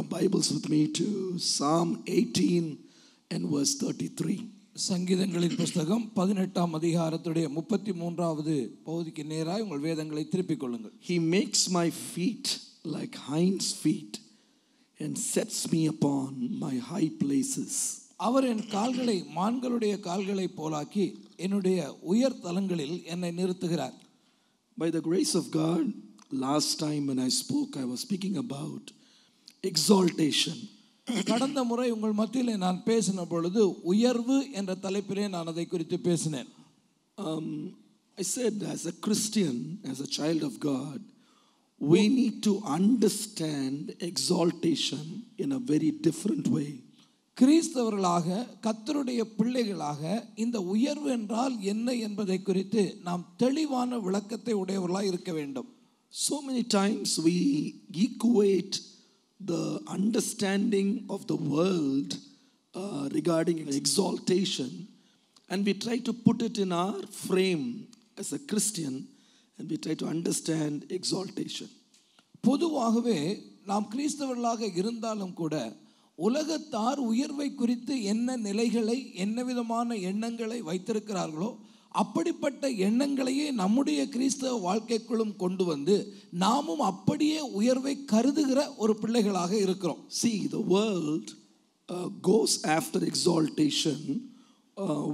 Bibles with me to Psalm 18 and verse 33. சங்கீதங்களின் புத்தகம் 18ஆம் அதிகாரத்துடைய 33வது பகுதிக்கு நேராக உங்கள் வேதங்களை திருப்பிக் கொள்ளுங்கள். He makes my feet like hinds feet and sets me upon my high places. அவர் என் கால்களை மான்களுடைய கால்களை போலாக்கி என்னுடைய உயர் தலங்களில் என்னை நிறுத்துகிறார். By the grace of God, last time when I spoke, I was speaking about exaltation. கடந்த முறை உங்கள் மத்தியிலே நான் பேசின பொழுது உயர்வு என்ற தலைப்பிலே நான் அதை குறித்து பேசினேன். I said, as a Christian, as a child of God, we need to understand exaltation in a very different way. கிறிஸ்தவர்களாக கர்த்தருடைய பிள்ளைகளாக இந்த உயர்வு என்றால் என்ன என்பதை குறித்து நாம் தெளிவான விளக்கத்தை உடையவர்களாக இருக்க வேண்டும். So many times we equate the understanding of the world regarding exaltation, and we try to put it in our frame as a Christian, and we try to understand exaltation. பொதுவாகவே நாம் கிறிஸ்தவர்களாக இருந்தாலும் கூட உலகத்தார் உயர்வை குறித்து என்ன நிலைகளை என்ன விதமான எண்ணங்களை வைத்திருக்கிறார்களோ அப்படிப்பட்ட எண்ணங்களையே நம்முடைய கிறிஸ்தவ வாழ்க்கைக்குள்ளும் கொண்டு வந்து நாமும் அப்படியே உயர்வை கருதுகிற ஒரு பிள்ளைகளாக இருக்கிறோம். See, the world goes after exaltation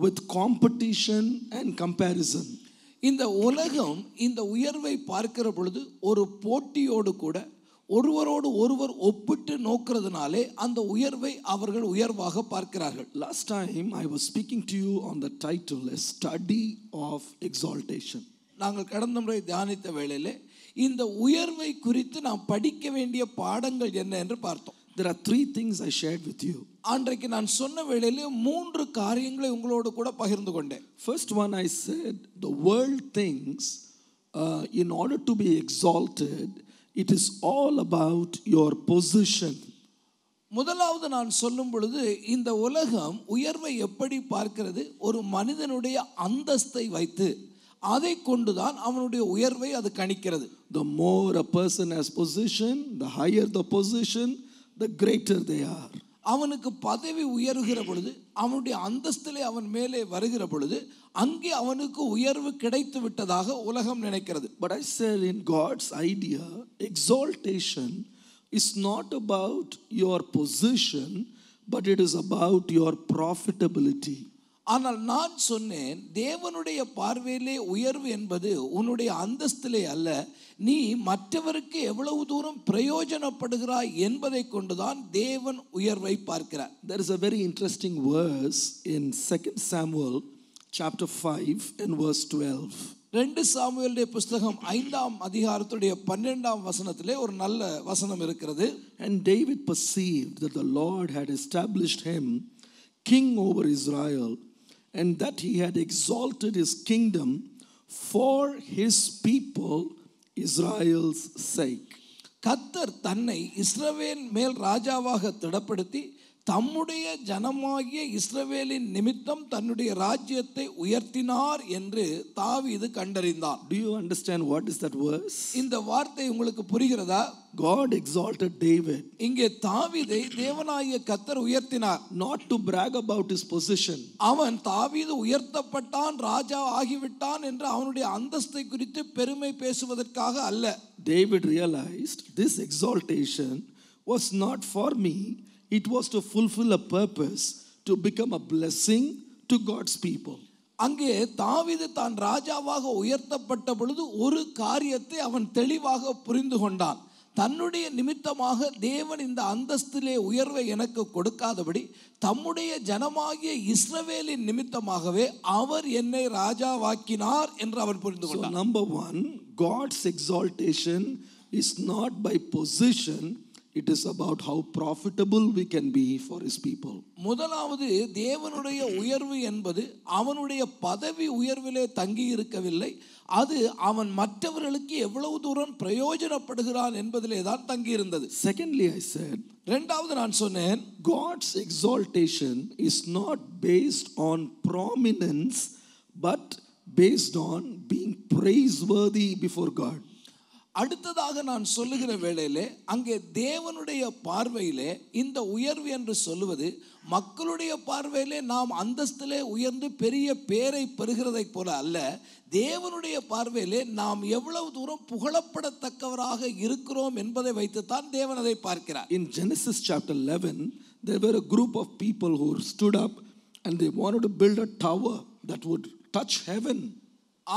with competition and comparison. இந்த உலகம் இந்த உயர்வை பார்க்கிற பொழுது ஒரு போட்டியோடு கூட ஒருவரோடு ஒருவர் ஒப்பிட்டு நோக்கிறதுனாலே அந்த உயர்வை அவர்கள் உயர்வாக பார்க்கிறார்கள். Last time I was speaking to you on the title, A Study of Exaltation. நாங்கள் கடந்த முறை தியானித்த வேளையிலே இந்த உயர்வை குறித்து நாம் படிக்க வேண்டிய பாடங்கள் என்ன என்று பார்த்தோம். There are three things I shared with you. அன்றைக்கு நான் சொன்ன வேளையிலே 3 காரியங்களை உங்களோடு கூட பகிர்ந்து கொண்டேன். First one, I said the world thinks in order to be exalted, it is all about your position. முதலாவது நான் சொல்லும் பொழுது இந்த உலகம் உயர்வை எப்படி பார்க்கிறது, ஒரு மனிதனுடைய அந்தஸ்தை வைத்து அதை கொண்டுதான் அவனுடைய உயர்வை அது கணிக்கிறது. The more a person has position, the higher the position, the greater they are. அவனுக்கு பதவி உயர்கிற பொழுது அவனுடைய அந்தஸ்திலே அவன் மேலே வருகிற பொழுது அங்கே அவனுக்கு உயர்வு கிடைத்து விட்டதாக உலகம் நினைக்கிறது. But I said, in God's idea, exaltation is not about your position, but it is about your profitability. ஆனால் நான் சொன்னேன், தேவனுடைய பார்வையிலே உயர்வு என்பது உன்னுடைய அந்தஸ்திலே அல்ல, நீ மற்றவருக்கு எவ்வளவு தூரம் பிரயோஜனப்படுகிறாய் என்பதை கொண்டுதான் தேவன் உயர்வை பார்க்கிறார். There is a very interesting verse in 2 Samuel chapter 5 and verse 12. 2 சாமுவேலுடைய புத்தகம் 5ஆம் அதிகாரத்துடைய 12ஆம் வசனத்திலே ஒரு நல்ல வசனம் இருக்கிறது. And David perceived that the Lord had established him king over Israel, and that he had exalted his kingdom for his people Israel's sake. கர்த்தர் தன்னை இஸ்ரவேல் மேல் ராஜாவாக திடப்படுத்தி தம்முடைய ஜனமாகிய இஸ்ரவேலின் நிமித்தம் தன்னுடைய ராஜ்யத்தை உயர்த்தினார் என்று தாவீது கண்டறிந்தான். Do you understand what is that verse? இந்த வார்த்தை உங்களுக்கு புரிகிறதா? God exalted David, இங்கே தாவீதை தேவனாகிய கர்த்தர் உயர்த்தினார். not to brag about his position. அவன் தாவீது உயர்த்தப்பட்டான், ராஜா ஆகிவிட்டான் என்று அவனுடைய அந்தஸ்தை குறித்து பெருமை பேசுவதற்காக அல்ல. David realized this exaltation was not for me. It was to fulfill a purpose, to become a blessing to God's people. அங்கே தாவீது தான் ராஜாவாக உயர்த்தப்பட்ட பொழுது ஒரு காரியத்தை அவன் தெளிவாக புரிந்து கொண்டான். தன்னுடைய நிமித்தமாக தேவன் இந்த அந்தஸ்திலே உயர்வை எனக்கு கொடுக்காதபடி தம்முடைய ஜனமாகிய இஸ்ரவேலின் நிமித்தமாகவே அவர் என்னை ராஜாவாக்கினார் என்று அவன் புரிந்து கொண்டான். So number one, God's exaltation is not by position. It is about how profitable we can be for his people. முதலாவது, தேவனுடைய உயர்வு என்பது அவனுடைய பதவி உயர்விலே தங்கி இருக்கவில்லை, அது அவன் மற்றவர்களுக்கு எவ்வளவு தூரம் பிரயோஜனப்படுகிறான் என்பதிலே தான் தங்கி இருந்தது. Secondly, I said, இரண்டாவது நான் சொன்னேன், God's exaltation is not based on prominence, but based on being praiseworthy before God. அடுத்ததாக நான் சொல்லுகிற வேளையிலே அங்கே தேவனுடைய பார்வையிலே இந்த உயர்வு என்று சொல்லுவது மக்களுடைய பார்வையிலே நாம் அந்தஸ்திலே உயர்ந்து பெரிய பேரை பெறுகிறதை போல அல்ல. தேவனுடைய பார்வையிலே நாம் எவ்வளவு தூரம் புகழப்படத்தக்கவராக இருக்கிறோம் என்பதை வைத்துத்தான் தேவன் அதை பார்க்கிறார். In Genesis chapter 11, there were a group of people who stood up and they wanted to build a tower that would touch heaven.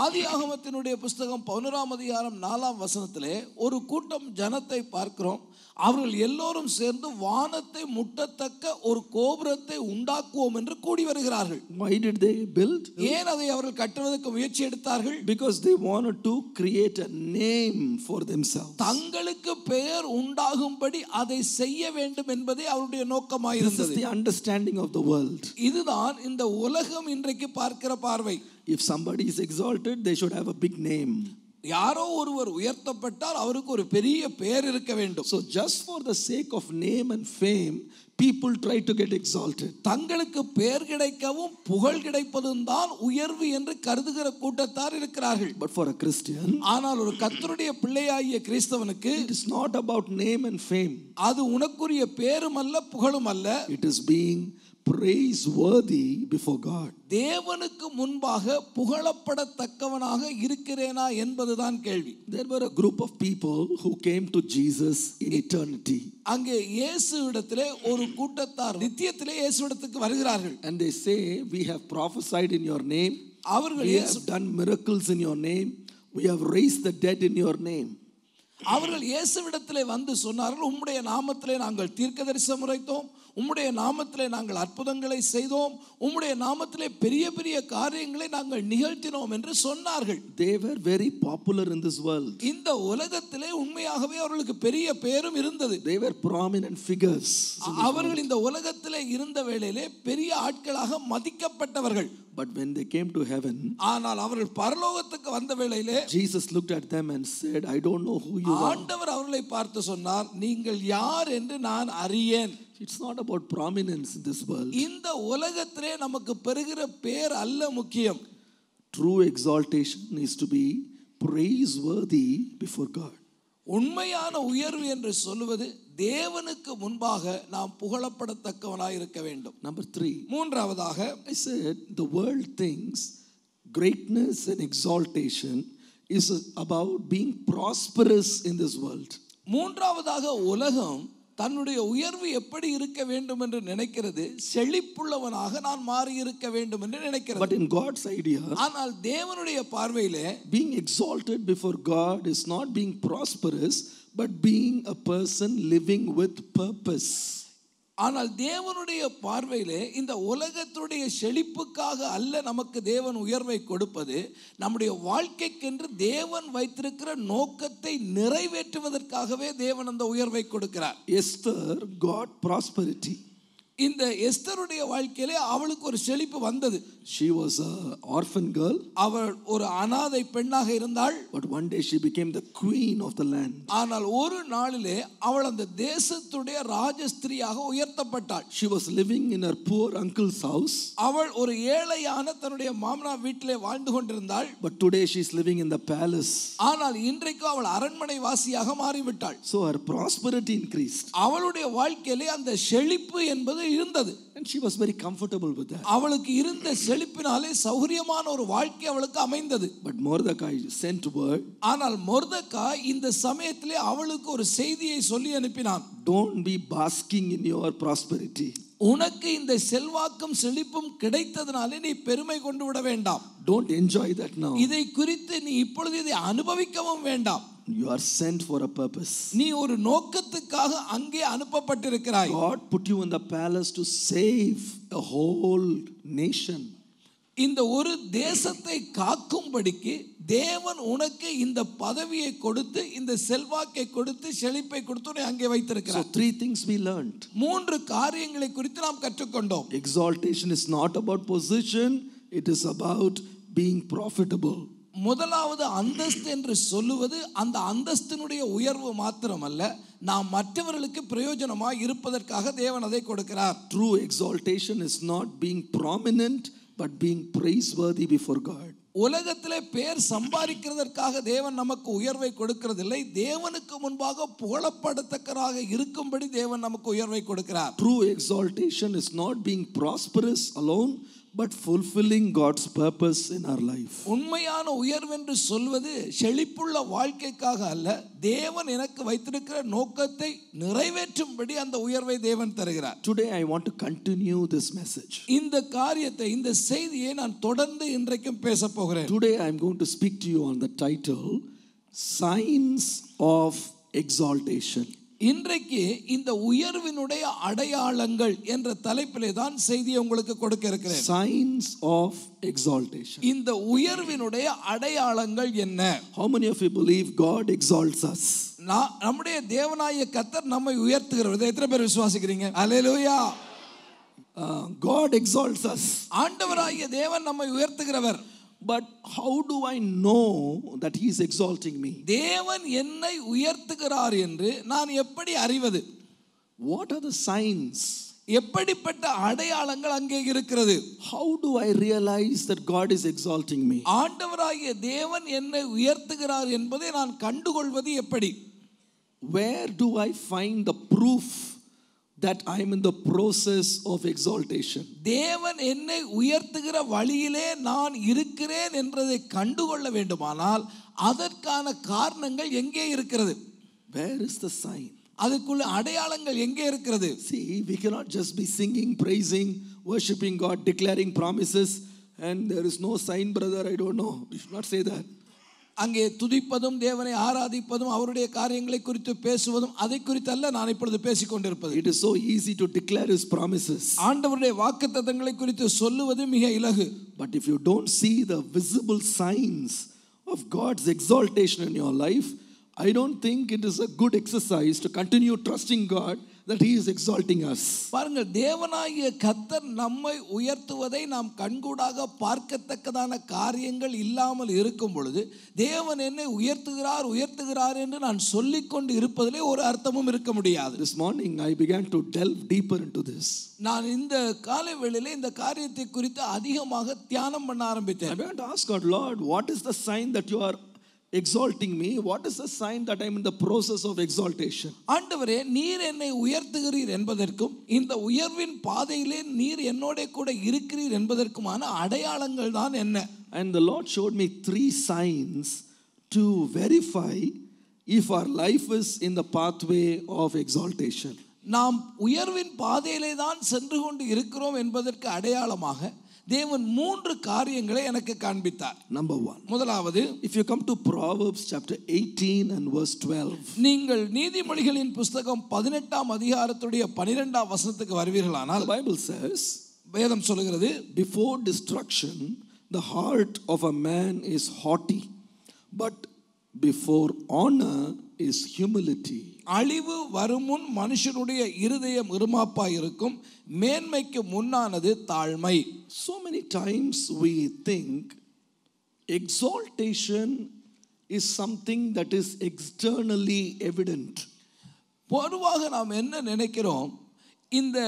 ஆதியாகமத்தினுடைய புஸ்தகம் 11ஆம் அதிகாரம் 4ஆம் வசனத்திலே ஒரு கூட்டம் ஜனத்தை பார்க்கிறோம். அவர்கள் எல்லோரும் சேர்ந்து வானத்தை முட்டத்தக்க ஒரு கோபுரத்தை உண்டாக்குவோம் என்று கூடி வருகிறார்கள். Why did they build? ஏன் அதை அவர்கள் கட்டுவதற்கு முயற்சி எடுத்தார்கள்? Because they wanted to create a name for themselves. தங்களுக்கு பெயர் உண்டாகும்படி அதை செய்ய வேண்டும் என்பதே அவருடைய நோக்கமாயிருந்தது. This is the understanding of the world. இதுதான் இந்த உலகம் இன்றைக்கு பார்க்கிற பார்வை. If somebody is exalted, they should have a big name. யாரோ ஒருவர் உயர்த்தப்பட்டால் அவருக்கு ஒரு பெரிய பெயர் இருக்க வேண்டும். So just for the sake of name and fame, people try to get exalted. தங்களுக்கு பெயர் கிடைக்கவும் புகழ் கிடைப்பதும் தான் உயர்வு என்று கருதுகிற கூட்டத்தார் இருக்கிறார்கள். But for a Christian, ஆனால் ஒரு கர்த்தருடைய பிள்ளையாகிய கிறிஸ்தவனுக்கு it is not about name and fame. அது உனக்குரிய பேரும் அல்ல புகழும் அல்ல. It is being praiseworthy before God. தேவனுக்கு முன்பாக புகழப்படத்தக்கவனாக இருக்கிறேனா என்பதுதான் கேள்வி. There were a group of people who came to Jesus in eternity. அங்கே இயேசுவிடத்திலே ஒரு கூட்டத்தார் நித்தியத்திலே இயேசுவிடத்துக்கு வருகிறார்கள். And they say, we have prophesied in your name. அவர்கள் We have done miracles in your name. We have raised the dead in your name. அவர்கள் இயேசுவிடத்திலே வந்து சொன்னார்கள், உம்முடைய நாமத்திலே நாங்கள் தீர்க்கதரிசனம் உரைத்தோம், உம்முடைய நாமத்திலே நாங்கள் அற்புதங்களை செய்தோம், உம்முடைய நாமத்திலே பெரிய பெரிய காரியங்களை நாங்கள் நிகழ்த்தினோம் என்று சொன்னார்கள். They were very popular in this world. இந்த உலகத்திலே உண்மையாகவே அவர்களுக்கு பெரிய பெயரும் இருந்தது. They were prominent figures. அவர்கள் இந்த உலகத்திலே இருந்த வேளையிலே பெரிய ஆட்களாக மதிக்கப்பட்டவர்கள். But when they came to heaven, ஆனால் அவர்கள் பரலோகத்துக்கு வந்த வேளையிலே Jesus looked at them and said, I don't know who you are. ஆண்டவர் அவர்களை பார்த்து சொன்னார், நீங்கள் யார் என்று நான் அறியேன். It's not about prominence in this world. இந்த உலகத்திலே நமக்கு பெறுகிற பேர் அல்ல முக்கியம். True exaltation is to be praiseworthy before God. உண்மையான உயர்வு என்று சொல்லுவது தேவனுக்கு முன்பாக நாம் புகழப்படத்தக்கவனாய் இருக்க வேண்டும். Number 3. மூன்றாவதாக, I said the world thinks greatness and exaltation is about being prosperous in this world. மூன்றாவதாக உலகம் தன்னுடைய உயர்வு எப்படி இருக்க வேண்டும் என்று நினைக்கிறது, செழிப்புள்ளவனாக நான் மாறி இருக்க வேண்டும் என்று நினைக்கிறது. But in God's idea, ஆனால் தேவனுடைய பார்வையிலே being exalted before God is not being prosperous, but being a person living with purpose. ஆனால் தேவனுடைய பார்வையிலே இந்த உலகத்துடைய செழிப்புக்காக அல்ல நமக்கு தேவன் உயர்வை கொடுப்பது, நம்முடைய வாழ்க்கைக்கென்று தேவன் வைத்திருக்கிற நோக்கத்தை நிறைவேற்றுவதற்காகவே தேவன் அந்த உயர்வை கொடுக்கிறார். Esther got prosperity. இந்த எஸ்தருடைய வாழ்க்கையிலே அவளுக்கு ஒரு செழிப்பு வந்தது. She was an orphan girl. அவள் ஒரு அனாதை பெண்ணாக இருந்தாள். But one day she became the queen of the land. ஆனால் ஒரு நாளிலே அவள் அந்த தேசத்துடைய ராஜஸ்திரியாக உயர்த்தப்பட்டாள். She was living in her poor uncle's house. அவள் ஒரு ஏழையான தன்னுடைய மாமனார் வீட்டிலே வாழ்ந்து கொண்டிருந்தாள். But today she is living in the palace. ஆனால் இன்றைக்கு அவள் அரண்மனை வாசியாக மாறிவிட்டாள். So her prosperity increased. அவளுடைய வாழ்க்கையிலே அந்த செழிப்பு என்பது இருந்தது. And she was very comfortable with that. அவளுக்கு இருந்த செழிப்பினாலே சௌகரியமான ஒரு வாழ்க்கை அவளுக்கு அமைந்தது. But Mordecai sent word. ஆனால் மொர்தெகாய் இந்த சமயத்திலே அவளுக்கு ஒரு செய்தியை சொல்லி அனுப்பினான். Don't be basking in your prosperity. உனக்கு இந்த செல்வாக்கும் செழிப்பும் கிடைத்ததனாலே நீ பெருமை கொண்டு விட வேண்டாம். Don't enjoy that now. இதை குறித்து நீ இப்பொழுது இதை அனுபவிக்கவும் வேண்டாம். You are sent for a purpose. நீ ஒரு நோக்கத்துக்காக அங்கே அனுப்பப்பட்டிருக்கிறாய். God put you in the palace to save a whole nation. இந்த ஒரு தேசத்தை காக்கும்படிக்கு தேவன் உனக்கு இந்த பதவியை கொடுத்து, இந்த செல்வாக்கை கொடுத்து, செழிப்பை கொடுத்து உன்னை அங்கே வைத்திருக்கிறார். So 3 things we learned. 3 காரியங்களை குறித்து நாம் கற்றுக்கொண்டோம். Exaltation is not about position, it is about being profitable. முதலாவது அந்தஸ்து என்று சொல்லுவது அந்த அந்தஸ்தினுடைய உயர்வு மாத்திரமல்ல, நாம் மற்றவர்களுக்கு பிரயோஜனமாய் இருப்பதற்காக தேவன் அதை கொடுக்கிறார். True exaltation is not being prominent but being praiseworthy before God. உலகத்திலே பேர் சம்பாதிக்கிறதற்காக தேவன் நமக்கு உயர்வை கொடுக்கிறதில்லை. தேவனுக்கு முன்பாக புகழப்படத்தக்கதாக இருக்கும்படி தேவன் நமக்கு உயர்வை கொடுக்கிறார். True exaltation is not being prosperous alone, but fulfilling God's purpose in our life. உண்மையான உயர்வென்று சொல்வது செழிப்புள்ள வாழ்க்கைக்காக அல்ல, தேவன் எனக்கு வைத்திருக்கிற நோக்கத்தை நிறைவேற்றும்படி அந்த உயர்வை தேவன் தருகிறார். Today I want to continue this message. இந்த காரியத்தை, இந்த செய்தியை நான் தொடர்ந்து இன்றைக்கும் பேச போகிறேன். Today I am going to speak to you on the title Signs of Exaltation. இன்றைக்கு இந்த உயர்வினுடைய அடையாளங்கள் என்ற தலைப்பிலே தான் செய்தியை உங்களுக்கு கொடுக்க இருக்கிறேன். Signs of Exaltation. இந்த உயர்வினுடைய அடையாளங்கள் என்ன? How many of you believe God exalts us? நம்முடைய தேவனாகிய கர்த்தர் நம்மை உயர்த்துகிறவர். எத்தனை பேர் விசுவாசிக்கிறீங்க? அல்லேலூயா. God exalts us. ஆண்டவராகிய தேவன் நம்மை உயர்த்துகிறவர். But how do I know that he is exalting me? தேவன் என்னை உயர்த்துகிறார் என்று நான் எப்படி அறிவது? What are the signs? எப்படிப்பட்ட அடையாளங்கள் அங்கே இருக்கிறது? How do I realize that God is exalting me? ஆண்டவராகிய தேவன் என்னை உயர்த்துகிறார் என்பதை நான் கண்டுகொள்வது எப்படி? Where do I find the proof that I am in the process of exaltation? தேவன் என்னை உயர்த்துகிற வழியிலே நான் இருக்கிறேன் என்றதை கண்டுகொள்ள வேண்டுமானால் அதற்கான காரணங்கள் எங்கே இருக்கிறது? Where is the sign? அதுக்குள்ள அடையாளங்கள் எங்கே இருக்கிறது? See, we cannot just be singing, praising, worshiping God, declaring promises, and there is no sign, brother, I don't know. We should not say that. அங்கே துதிப்பதும் தேவனை ஆராதிப்பதும் அவருடைய காரியங்களை குறித்து பேசுவதும் அதை குறித்து அல்ல நான் இப்பொழுது பேசிக் கொண்டிருப்பது. It is so easy to declare his promises. ஆண்டவருடைய வாக்குத்தத்தங்களை குறித்து சொல்லுவது மிக இலகு. But if you don't see the visible signs of God's exaltation in your life, I don't think it is a good exercise to continue trusting God that he is exalting us. பாருங்கள், தேவனாகிய கர்த்தர் நம்மை உயர்த்துவதை நாம் கண்கூடாக பார்க்கத்தக்கதான காரியங்கள் இல்லாமல் இருக்கும் பொழுது தேவன் என்னை உயர்த்துகிறார் என்று நான் சொல்லிக்கொண்டு இருப்பதிலே ஒரு அர்த்தமும் இருக்க முடியாது. This morning I began to delve deeper into this. நான் இந்த காலை வேளையிலே இந்த காரியத்தை குறித்து அதிகமாக தியானம் பண்ண ஆரம்பித்தேன். I began to ask God, Lord, what is the sign that you are exalting me? What is the sign that I am in the process of exaltation? ஆண்டவரே, நீர் என்னை உயர்த்துகிறீர் என்பதற்கும் இந்த உயர்வின் பாதையிலே நீர் என்னோட கூட இருக்கிறீர் என்பதற்குமான அடையாளங்கள் தான் என்ன? And the Lord showed me 3 signs to verify if our life is in the pathway of exaltation. நாம் உயர்வின் பாதையிலே தான் சென்று கொண்டு இருக்கிறோம் என்பதற்கு அடையாளமாக தேவன் 3 காரியங்களை எனக்கு காண்பித்தார். Number 1. முதலாவது, if you come to Proverbs chapter 18 and verse 12, நீங்கள் நீதிமொழிகளின் புத்தகம் 18ஆம் அதிகாரத்துடைய 12ஆம் வசனத்துக்கு வருவீர்களானால், the Bible says, வேதம் சொல்கிறது, before destruction the heart of a man is haughty, but before honor is humility. அழிவு வருமுன் மனுஷனுடைய இருதயம் இருமாப்பாய் இருக்கும், மேன்மைக்கு முன்னானது தாழ்மை. So many times we think exaltation is something that is externally evident. பொதுவாக நாம் என்ன நினைக்கிறோம், இந்த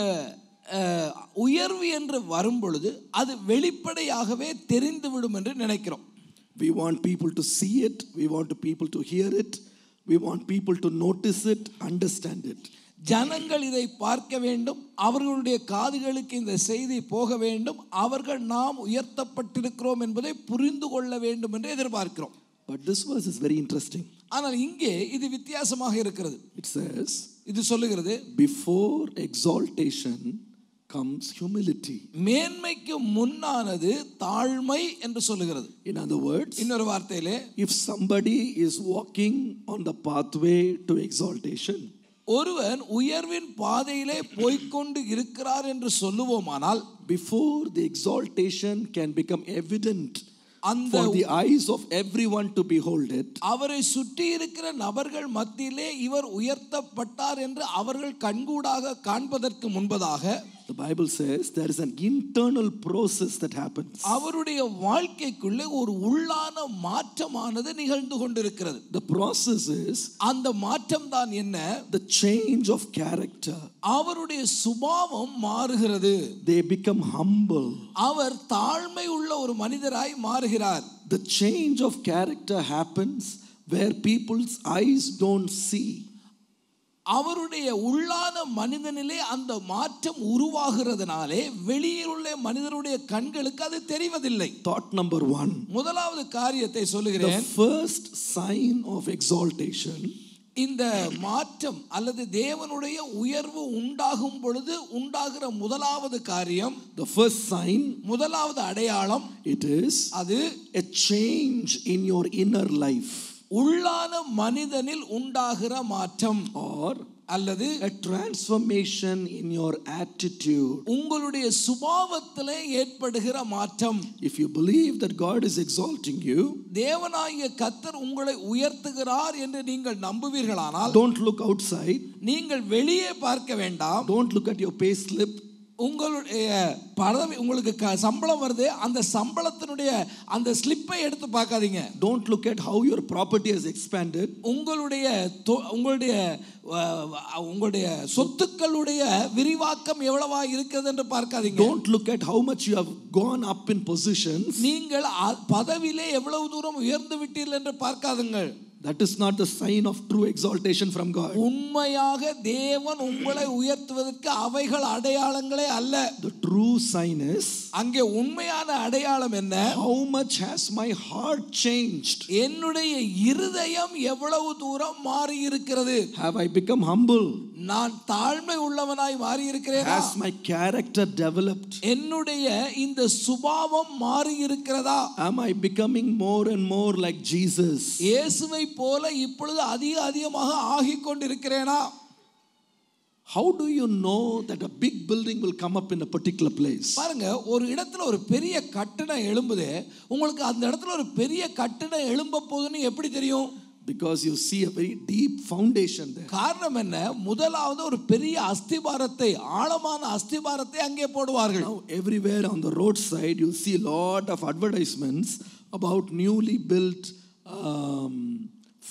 உயர்வு என்று வரும் பொழுது அது வெளிப்படையாகவே தெரிந்துவிடும் என்று நினைக்கிறோம். We want people to see it, we want people to hear it, we want people to notice it, understand it. ஜனங்கள் இதை பார்க்க வேண்டும், அவர்களுடைய காதுகளுக்கு இந்த செய்தி போக வேண்டும், அவர்கள் நாம் உயர்த்தப்பட்டிருக்கிறோம் என்பதை புரிந்து கொள்ள வேண்டும் என்று எதிர்பார்க்கிறோம். But this verse is very interesting. ஆனால் இங்கே இது வித்தியாசமாக இருக்கிறது. It says, இது சொல்லுகிறது, before exaltation comes humility. மேன்மைக்கு முன்னானது தாழ்மை என்று சொல்லுகிறது. In other words, இன்னொரு வார்த்தையிலே, if somebody is walking on the pathway to exaltation, ஒருவன் உயர்வின் பாதையிலே போய்க்கொண்டு இருக்கிறார் என்று சொல்லுவோமானால், before the exaltation can become evident அந்த for the eyes of everyone to behold it, அவரை சுற்றி இருக்கிற நபர்கள் மத்தியிலே இவர் உயர்த்தப்பட்டார் என்று அவர்கள் கண்கூடாக காண்பதற்கு முன்பதாக, the Bible says there is an internal process that happens. அவருடைய வாழ்க்கைக்குள்ளே ஒரு உள்ளான மாற்றமானது நிகழ்ந்து கொண்டிருக்கிறது. The process is, அந்த மாற்றம் தான் என்ன? the change of character. அவருடைய சுபாவம் மாறுகிறது. They become humble. அவர் தாழ்மை உள்ள ஒரு மனிதராய் மாறுகிறார். The change of character happens where people's eyes don't see. அவருடைய உள்ளான மனிதனிலே அந்த மாற்றம் உருவாகிறதுனாலே வெளியில் உள்ள மனிதருடைய கண்களுக்கு அது தெரிவதில்லை. Thought number 1. முதலாவது காரியத்தை சொல்லுகிறேன். The first sign of exaltation, இந்த மாற்றம் அல்லது தேவனுடைய உயர்வு உண்டாகும் பொழுது உண்டாகிற முதலாவது காரியம், the first sign, முதலாவது அடையாளம், it is அது a change in your inner life. உள்ளான மனிதனில் உண்டாகிற மாற்றம் Or அல்லது a transformation in your attitude. உங்களுடைய சுபாவத்திலே ஏற்படுகிற மாற்றம். If you believe that God is exalting you, தேவனாகிய கர்த்தர் உங்களை உயர்த்துகிறார் என்று நீங்கள் நம்புவீர்களானால், don't look outside, நீங்கள் வெளியே பார்க்க வேண்டாம். don't look at your pay slip, உங்களுடைய பதவி, உங்களுக்கு சம்பளம் வருது, அந்த சம்பளத்தினுடைய அந்த ஸ்லிப்பை எடுத்து பார்க்காதீங்க. don't look at how your property has expanded, உங்களுடைய சொத்துக்களுடைய விரிவாக்கம் எவ்வளவா இருக்கிறது என்று பார்க்காதீங்க. don't look at how much you have gone up in positions, நீங்கள் பதவியிலே எவ்வளவு தூரம் உயர்ந்து விட்டீர்கள் என்று பார்க்காதீர்கள். that is not the sign of true exaltation from God. உண்மையாக தேவன் உங்களை உயர்த்துவதற்கு அவைகள் அடையாளங்களே அல்ல. The true sign is, அங்கே உண்மையான அடையாளம் என்ன? how much has my heart changed? என்னுடைய இருதயம் எவ்வளவு தூரம் மாறி இருக்கிறது? Have I become humble? நான் தாழ்மை உள்ளவனாய் மாறி இருக்கிறேனா? Has my character developed? என்னுடைய இந்த சுபாவம் மாறி இருக்கிறதா? Am I becoming more and more like Jesus? இயேசுவை போல இப்பொழுது அதிகமாக ஆகிக் கொண்டிருக்கிறேனா? How do you know that a big building will come up in a particular place? பாருங்க, ஒரு இடத்துல ஒரு பெரிய கட்டடம் எழும்புது, உங்களுக்கு அந்த இடத்துல ஒரு பெரிய கட்டடம் எழும்ப போகுதுன்னு எப்படி தெரியும்? Because you see a very deep foundation there. காரணம் என்ன? முதலாவது ஒரு பெரிய அஸ்திபாரத்தை, ஆழமான அஸ்திபாரத்தை அங்கே போடுவார்கள். Now everywhere on the roadside you see a lot of advertisements about newly built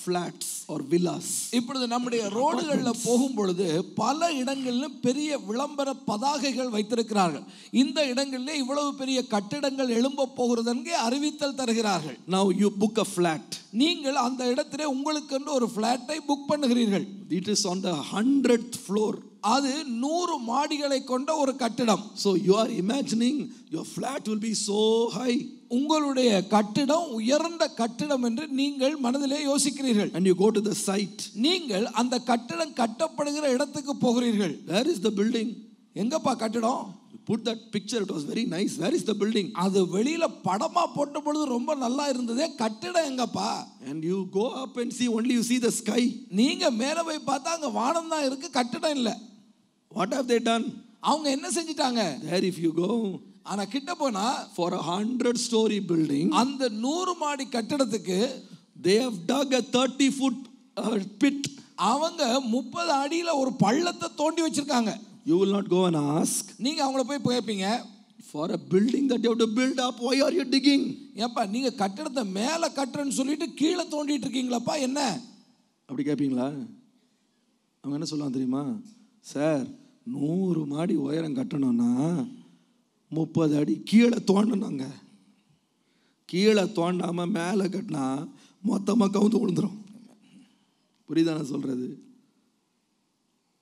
flats or villas. இப்பொழுது நம்முடைய ரோடுகள்ல போகும் பொழுது பல இடங்களிலும் பெரிய விளம்பர பதாகைகள் வைத்திருக்கிறார்கள். இந்த இடங்களிலே இவ்வளவு பெரிய கட்டிடங்கள் எழும்ப போகிறது என்று அறிவித்தல் தருகிறார்கள். Now you book a flat. நீங்கள் அந்த இடத்திலே உங்களுக்கு ஒரு ஃபிளாட்டை book பண்ணுகிறீர்கள். It is on the 100th floor. அது 100 மாடிகளை கொண்ட ஒரு கட்டிடம். So you are imagining your flat will be so high. உங்களுடைய கட்டிடம் உயர்ந்த கட்டிடம் என்று நீங்கள் மனதிலே யோசிக்கிறீர்கள். And you go to the site. நீங்கள் அந்த கட்டிடம் கட்டப்படுகிற இடத்துக்கு போகிறீர்கள். Where is the building? எங்கப்பா கட்டிடம்? Put that picture, it was very nice. Where is the building? அது வெளியில படமா போட்ட பொழுது ரொம்ப நல்லா இருந்ததே, கட்டிடம் எங்கப்பா? And you go up and see, only you see the sky. நீங்க மேல போய் பார்த்தா அங்க வானம் தான் இருக்கு, கட்டிடம் இல்ல. What have they done? அவங்க என்ன செஞ்சிட்டாங்க? There if you go, ஆனா கிட்ட போனா for a 100-story building, அந்த 100 மாடி கட்டிடத்துக்கு they have dug a 30-foot pit. அவங்க 30 அடியில ஒரு பள்ளத்தை தோண்டி வச்சிருக்காங்க. You will not go and ask. நீங்க அவங்கள போய் கேட்பீங்க, for a building that you have to build up, why are you digging? ஏப்பா நீங்க கட்டிடத்தை மேல கட்டுறேன்னு சொல்லிட்டு கீழே தோண்டிட்டு இருக்கீங்களாப்பா என்ன? அப்படி கேட்பீங்களா? அவங்க என்ன சொல்லலாம் தெரியுமா? சார் 100 மாடி உயரம் கட்டணும்னா 30 அடி கீழே தோண்டணுங்க. கீழே தோண்டாம மேலே கட்டினா மொத்தமாக கவுந்து விழுந்துரும். புரியுதா நான் சொல்றது?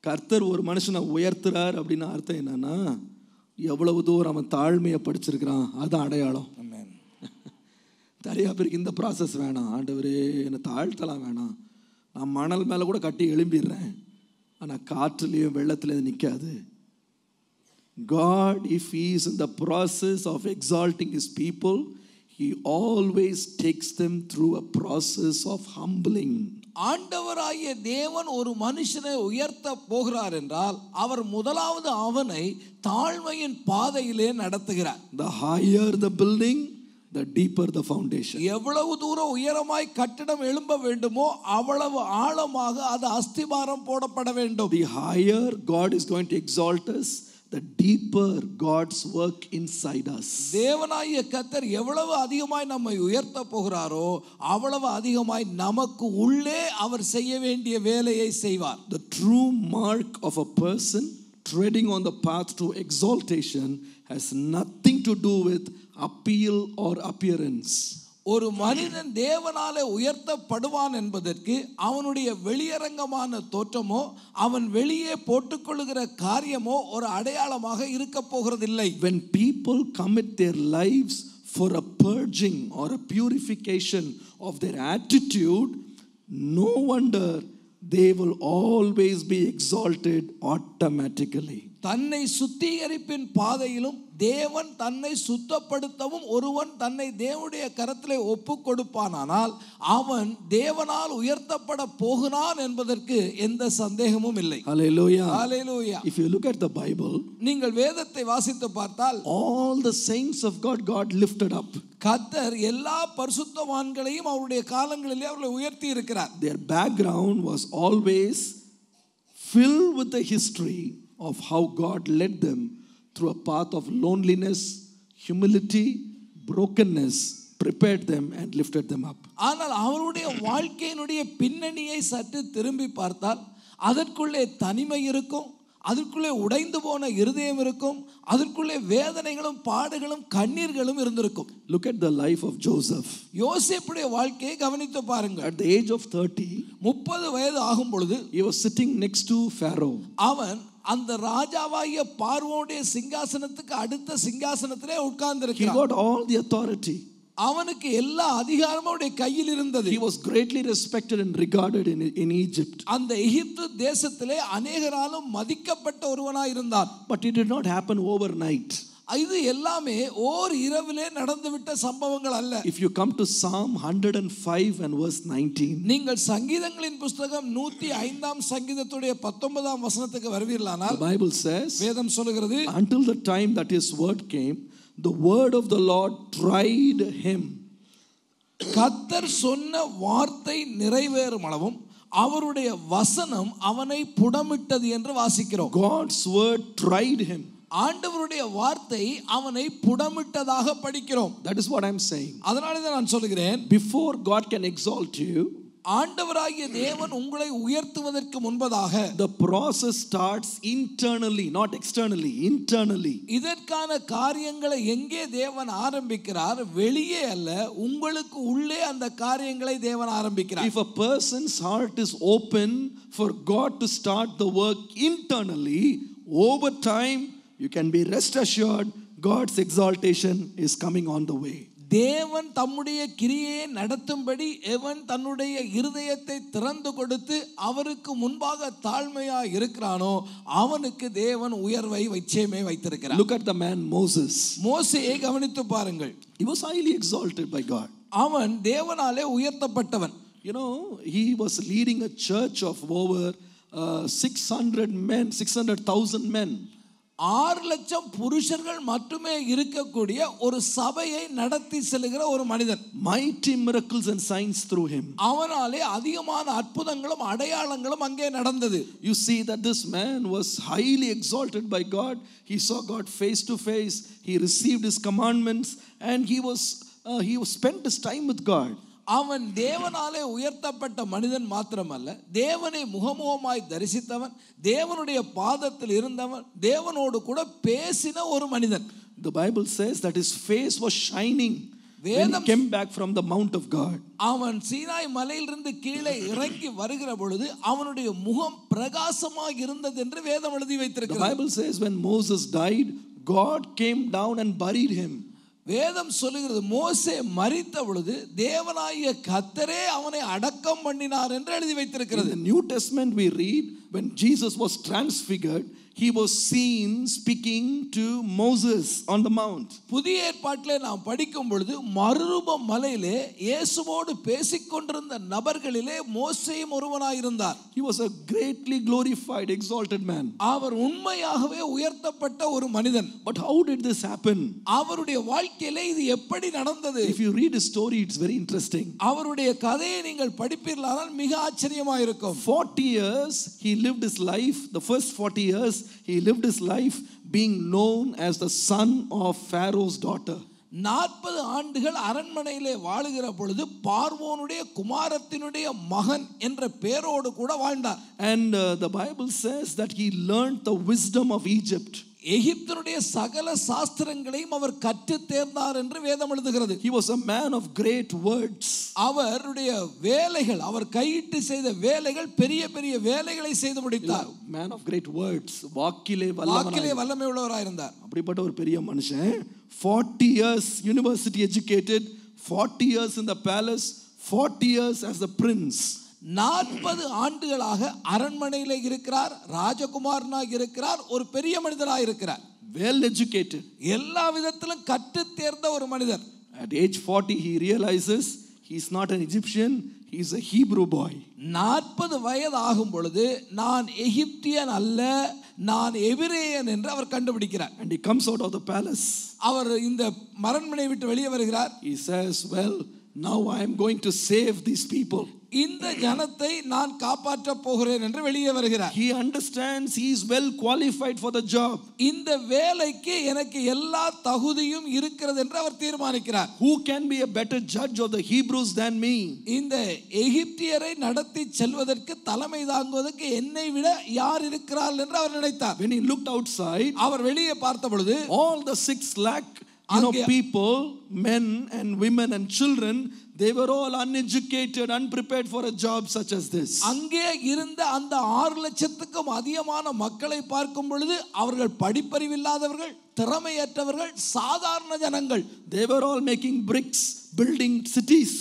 கர்த்தர் ஒரு மனுஷனை உயர்த்துறார் அப்படின்னு அர்த்தம் என்னன்னா, எவ்வளவு தூரம் அவன் தாழ்மையை படிச்சிருக்கிறான், அதுதான் அடையாளம். நிறையா பேருக்கு இந்த ப்ராசஸ் வேணாம். ஆண்டவரே என்னை தாழ்த்தலாம் வேணாம், நான் மணல் மேலே கூட கட்டி எழும்பிடுறேன், ஆனால் காற்றுலேயும் வெள்ளத்துலேயும் நிற்காது. God, if He is in the process of exalting His people, He always takes them through a process of humbling. ஆண்டவராகிய தேவன் ஒரு மனுஷனை உயர்த்த போகிறார் என்றால் அவர் முதலாவது அவனை தாழ்மையின் பாதையிலே நடத்துகிறார். The higher the building, the deeper the foundation. எவ்வளவு தூரம் உயரமாய் கட்டிடம் எழும்ப வேண்டுமோ அவ்வளவு ஆழமாக அது அஸ்திபாரம் போடப்பட வேண்டும். The higher God is going to exalt us, the deeper God's work inside us. தேவனாகிய கர்த்தர் எவ்வளவு அதிகமாய் நம்மை உயர்த்த போகிறாரோ அவ்வளவு அதிகமாய் நமக்கு உள்ளே அவர் செய்ய வேண்டிய வேலையை செய்வார். The true mark of a person treading on the path to exaltation has nothing to do with appeal or appearance. ஒரு மனிதன் தேவனாலே உயர்த்தப்படுவான் என்பதற்கு அவனுடைய வெளியரங்கமான தோற்றமோ அவன் வெளியே போட்டுக்கொள்ளுகிற காரியமோ ஒரு அடையாளமாக இருக்க போகிறதில்லை. When people commit their lives for a purging or a purification of their attitude, no wonder they will always be exalted automatically. தன்னை சுத்திகரிப்பின் பாதையிலும் தேவன் தன்னை சுத்தப்படுத்தவும் ஒருவன் தன்னை தேவனுடைய கரத்திலே ஒப்பு கொடுப்பானால் அவன் தேவனால் உயர்த்தப்பட போகிறான் என்பதற்கு எந்த சந்தேகமும் இல்லை. Hallelujah. Hallelujah. If you look at the Bible, நீங்கள் வேதத்தை வாசித்து பார்த்தால் all the saints of God lifted up. கர்த்தர் எல்லா பரிசுத்தவான்களையும் அவருடைய காலங்களிலே அவர்களை உயர்த்தி இருக்கிறார். Their background was always filled with the history of how God led them through a path of loneliness, humility, brokenness, prepared them and lifted them up. ஆனால் அவருடைய வாழ்க்கையினுடைய பின்னணியை சற்று திரும்பி பார்த்தால் அதற்குள்ளே தனிமை இருக்கும், அதற்குள்ளே உடைந்து போன இருதயம் இருக்கும், அதற்குள்ளே வேதனைகளும் பாடுகளும் கண்ணீர்களும் இருந்திருக்கும். Look at the life of Joseph. யோசேப்புடைய வாழ்க்கையை கவனித்து பாருங்கள். At the age of 30, 30 வயது ஆகும் பொழுது he was sitting next to Pharaoh. அவன் அந்த ராஜாவாகிய பார்வோனுடைய சிங்காசனத்துக்கு அடுத்த சிங்காசனத்திலே He உட்கார்ந்திருக்கிறான். got all the authority. அவனுக்கு எல்லா அதிகாரமும் அவருடைய கையில் இருந்தது. He was greatly respected and regarded in Egypt. அந்த எகிப்து தேசத்திலே அநேகராலும் மதிக்கப்பட்ட ஒருவனாய் இருந்தான். But it did not happen overnight. இது எல்லாமே ஓர் இரவிலே நடந்துவிட்ட சம்பவங்கள் அல்ல. If you come to Psalm 105 and verse 19, நீங்கள் சங்கீதங்களின் புத்தகம் 105ஆம் சங்கீதத்துடைய 19ஆம் வசனத்துக்கு வருவீர்களானால் the Bible says, வேதம் சொல்கிறது, until the time that his word came, the word of the Lord tried him. கர்த்தர் சொன்ன வார்த்தை நிறைவேறும் அளவும் அவருடைய வசனம் அவனை புடமிட்டது என்று வாசிக்கிறோம். God's word tried him. ஆண்டவருடைய வார்த்தை அவனை புடமிட்டதாக படிக்கிறோம். That is what I'm saying. அதனால தான் நான் சொல்கிறேன், Before God can exalt you, ஆண்டவராகிய தேவன் உங்களை உயர்த்துவதற்கு முன்பதாக the process starts internally, not externally, internally. இதற்கான காரியங்களை எங்கே தேவன் ஆரம்பிக்கிறார்? வெளியே அல்ல, உங்களுக்கு உள்ளே அந்த காரியங்களை தேவன் ஆரம்பிக்கிறார். If a person's heart is open for God to start the work internally, over time you can be rest assured God's exaltation is coming on the way. தேவன் தம்முடைய கிரியையை நடத்தும்படி எவன் தன்னுடைய இருதயத்தை திறந்து கொடுத்து அவருக்கு முன்பாக தாழ்மையா இருக்கிறானோ அவனுக்கு தேவன் உயர்வை நிச்சயமே வைத்திருக்கிறார். Look at the man Moses. மோசேயை கவனித்து பாருங்கள். He was highly exalted by God. அவன் தேவனாலே உயர்த்தப்பட்டவன். You know, he was leading a church of over 600 men, 600,000 men. 6 லட்சம் புருஷர்கள் மட்டுமே இருக்கக்கூடிய ஒரு சபையை நடத்தி செல்கிற ஒரு மனிதன். Mighty miracles and signs through him. அவனாலே அதிகமான அற்புதங்களும் அடையாளங்களும் அங்கே நடந்தது. You see that this man was highly exalted by God. He saw God face to face. He received his commandments and he spent his time with God. அவன் தேவனாலே உயர்த்தப்பட்ட மனிதன் மாத்திரமல்ல, தேவனை முகமுகமாய் தரிசித்தவன், தேவனுடைய பாதத்தில் இருந்தவன், தேவனோடு கூட பேசின ஒரு மனிதன். The Bible says that his face was shining when he came back from the mount of God. அவன் சீனாய் மலையிலிருந்து கீழே இறங்கி வருகிற பொழுது அவனுடைய முகம் பிரகாசமாக இருந்தது என்று வேதம் எழுதி வைத்திருக்கிறது. The Bible says when Moses died, God came down and buried him. வேதம் சொல்லுகிறது, மோசே மரித்த பொழுது தேவனாகிய கர்த்தரே அவனை அடக்கம் பண்ணினார் என்று எழுதி வைத்திருக்கிறது. In the New Testament we read when Jesus was transfigured, he was seen speaking to Moses on the mount. புதிய ஏற்பாட்டிலே நாம் படிக்கும் பொழுது மறுரூப மலையிலே இயேசுவோடு பேசிக்கொண்டிருந்த நபர்களிலே மோசேயும் ஒருவனாய் இருந்தார். He was a greatly glorified, exalted man. அவர் உண்மையாகவே உயர்த்தப்பட்ட ஒரு மனிதன். But how did this happen? அவருடைய வாழ்க்கையிலே இது எப்படி நடந்தது? If you read his story, it's very interesting. அவருடைய கதையை நீங்கள் படிப்பீர்களானால் மிக ஆச்சரியமாக இருக்கும். 40 years he lived his life. The first 40 years he lived his life being known as the son of Pharaoh's daughter. 40 ஆண்டுகள் அரண்மனையிலே வாழுகிற பொழுது பார்வோனுடைய குமாரத்தினுடைய மகன் என்ற பெயரோடு கூட வாழ்ந்தார். And the Bible says that he learned the wisdom of Egypt. எகிப்தினுடைய சகல சாஸ்திரங்களையும் அவர் கற்று தேர்ந்தார் என்று வேதம் எழுதுகிறது. He was a man of great words. அவருடைய வேலைகள், அவர் கையிட்டு செய்த வேலைகள் பெரிய பெரிய வேலைகளை செய்து முடித்தார். Man of great words. வாக்கிலே வல்லமை உள்ளவராக இருந்தார். அப்படிப்பட்ட ஒரு பெரிய மனுஷன் 40 years university educated, 40 years in the palace, 40 years as a prince. 40 ஆண்டுகளாக அரண்மனையிலே இருக்கிறார், ராஜகுமாரனாக இருக்கிறார், ஒரு பெரிய மனிதராக இருக்கிறார். Well educated. எல்லா விதத்திலும் கற்று தேர்ந்த ஒரு மனிதர். At age 40 he realizes he is not an Egyptian, he is a Hebrew boy. 40 வயது ஆகும் பொழுது நான் எகிப்தியன் அல்ல, நான் எபிரேயன் என்று அவர் கண்டுபிடிக்கிறார். And he comes out of the palace. அவர் இந்த அரண்மனை விட்டு வெளியே வருகிறார். He says, well, now I am going to save these people. இந்த ஜனத்தை நான் காப்பாற்ற போகிறேன் என்று வெளியே வருகிறார். He understands he is well qualified for the job. இந்த வேலைக்கு எனக்கு எல்லா தகுதியும் இருக்கிறது என்று அவர் தீர்மானிக்கிறார். Who can be a better judge of the Hebrews than me? இந்த எகிப்தியரை நடத்தி செல்வதற்கு தலைமை தாங்குவதற்கு என்னை விட யார் இருக்கிறார்கள் என்று அவர் நினைத்தார். When he looked outside, அவர் வெளியே பார்த்த பொழுது all the 6 lakh people, men and women and children, they were all uneducated, unprepared for a job such as this. அங்கே இருந்த அந்த 6 லட்சத்துக்கும் அதிகமான மக்களை பார்க்கும் பொழுது அவர்கள் படிப்பறிவில்லாதவர்கள், திறமையற்றவர்கள், சாதாரண ஜனங்கள். They were all making bricks, building cities.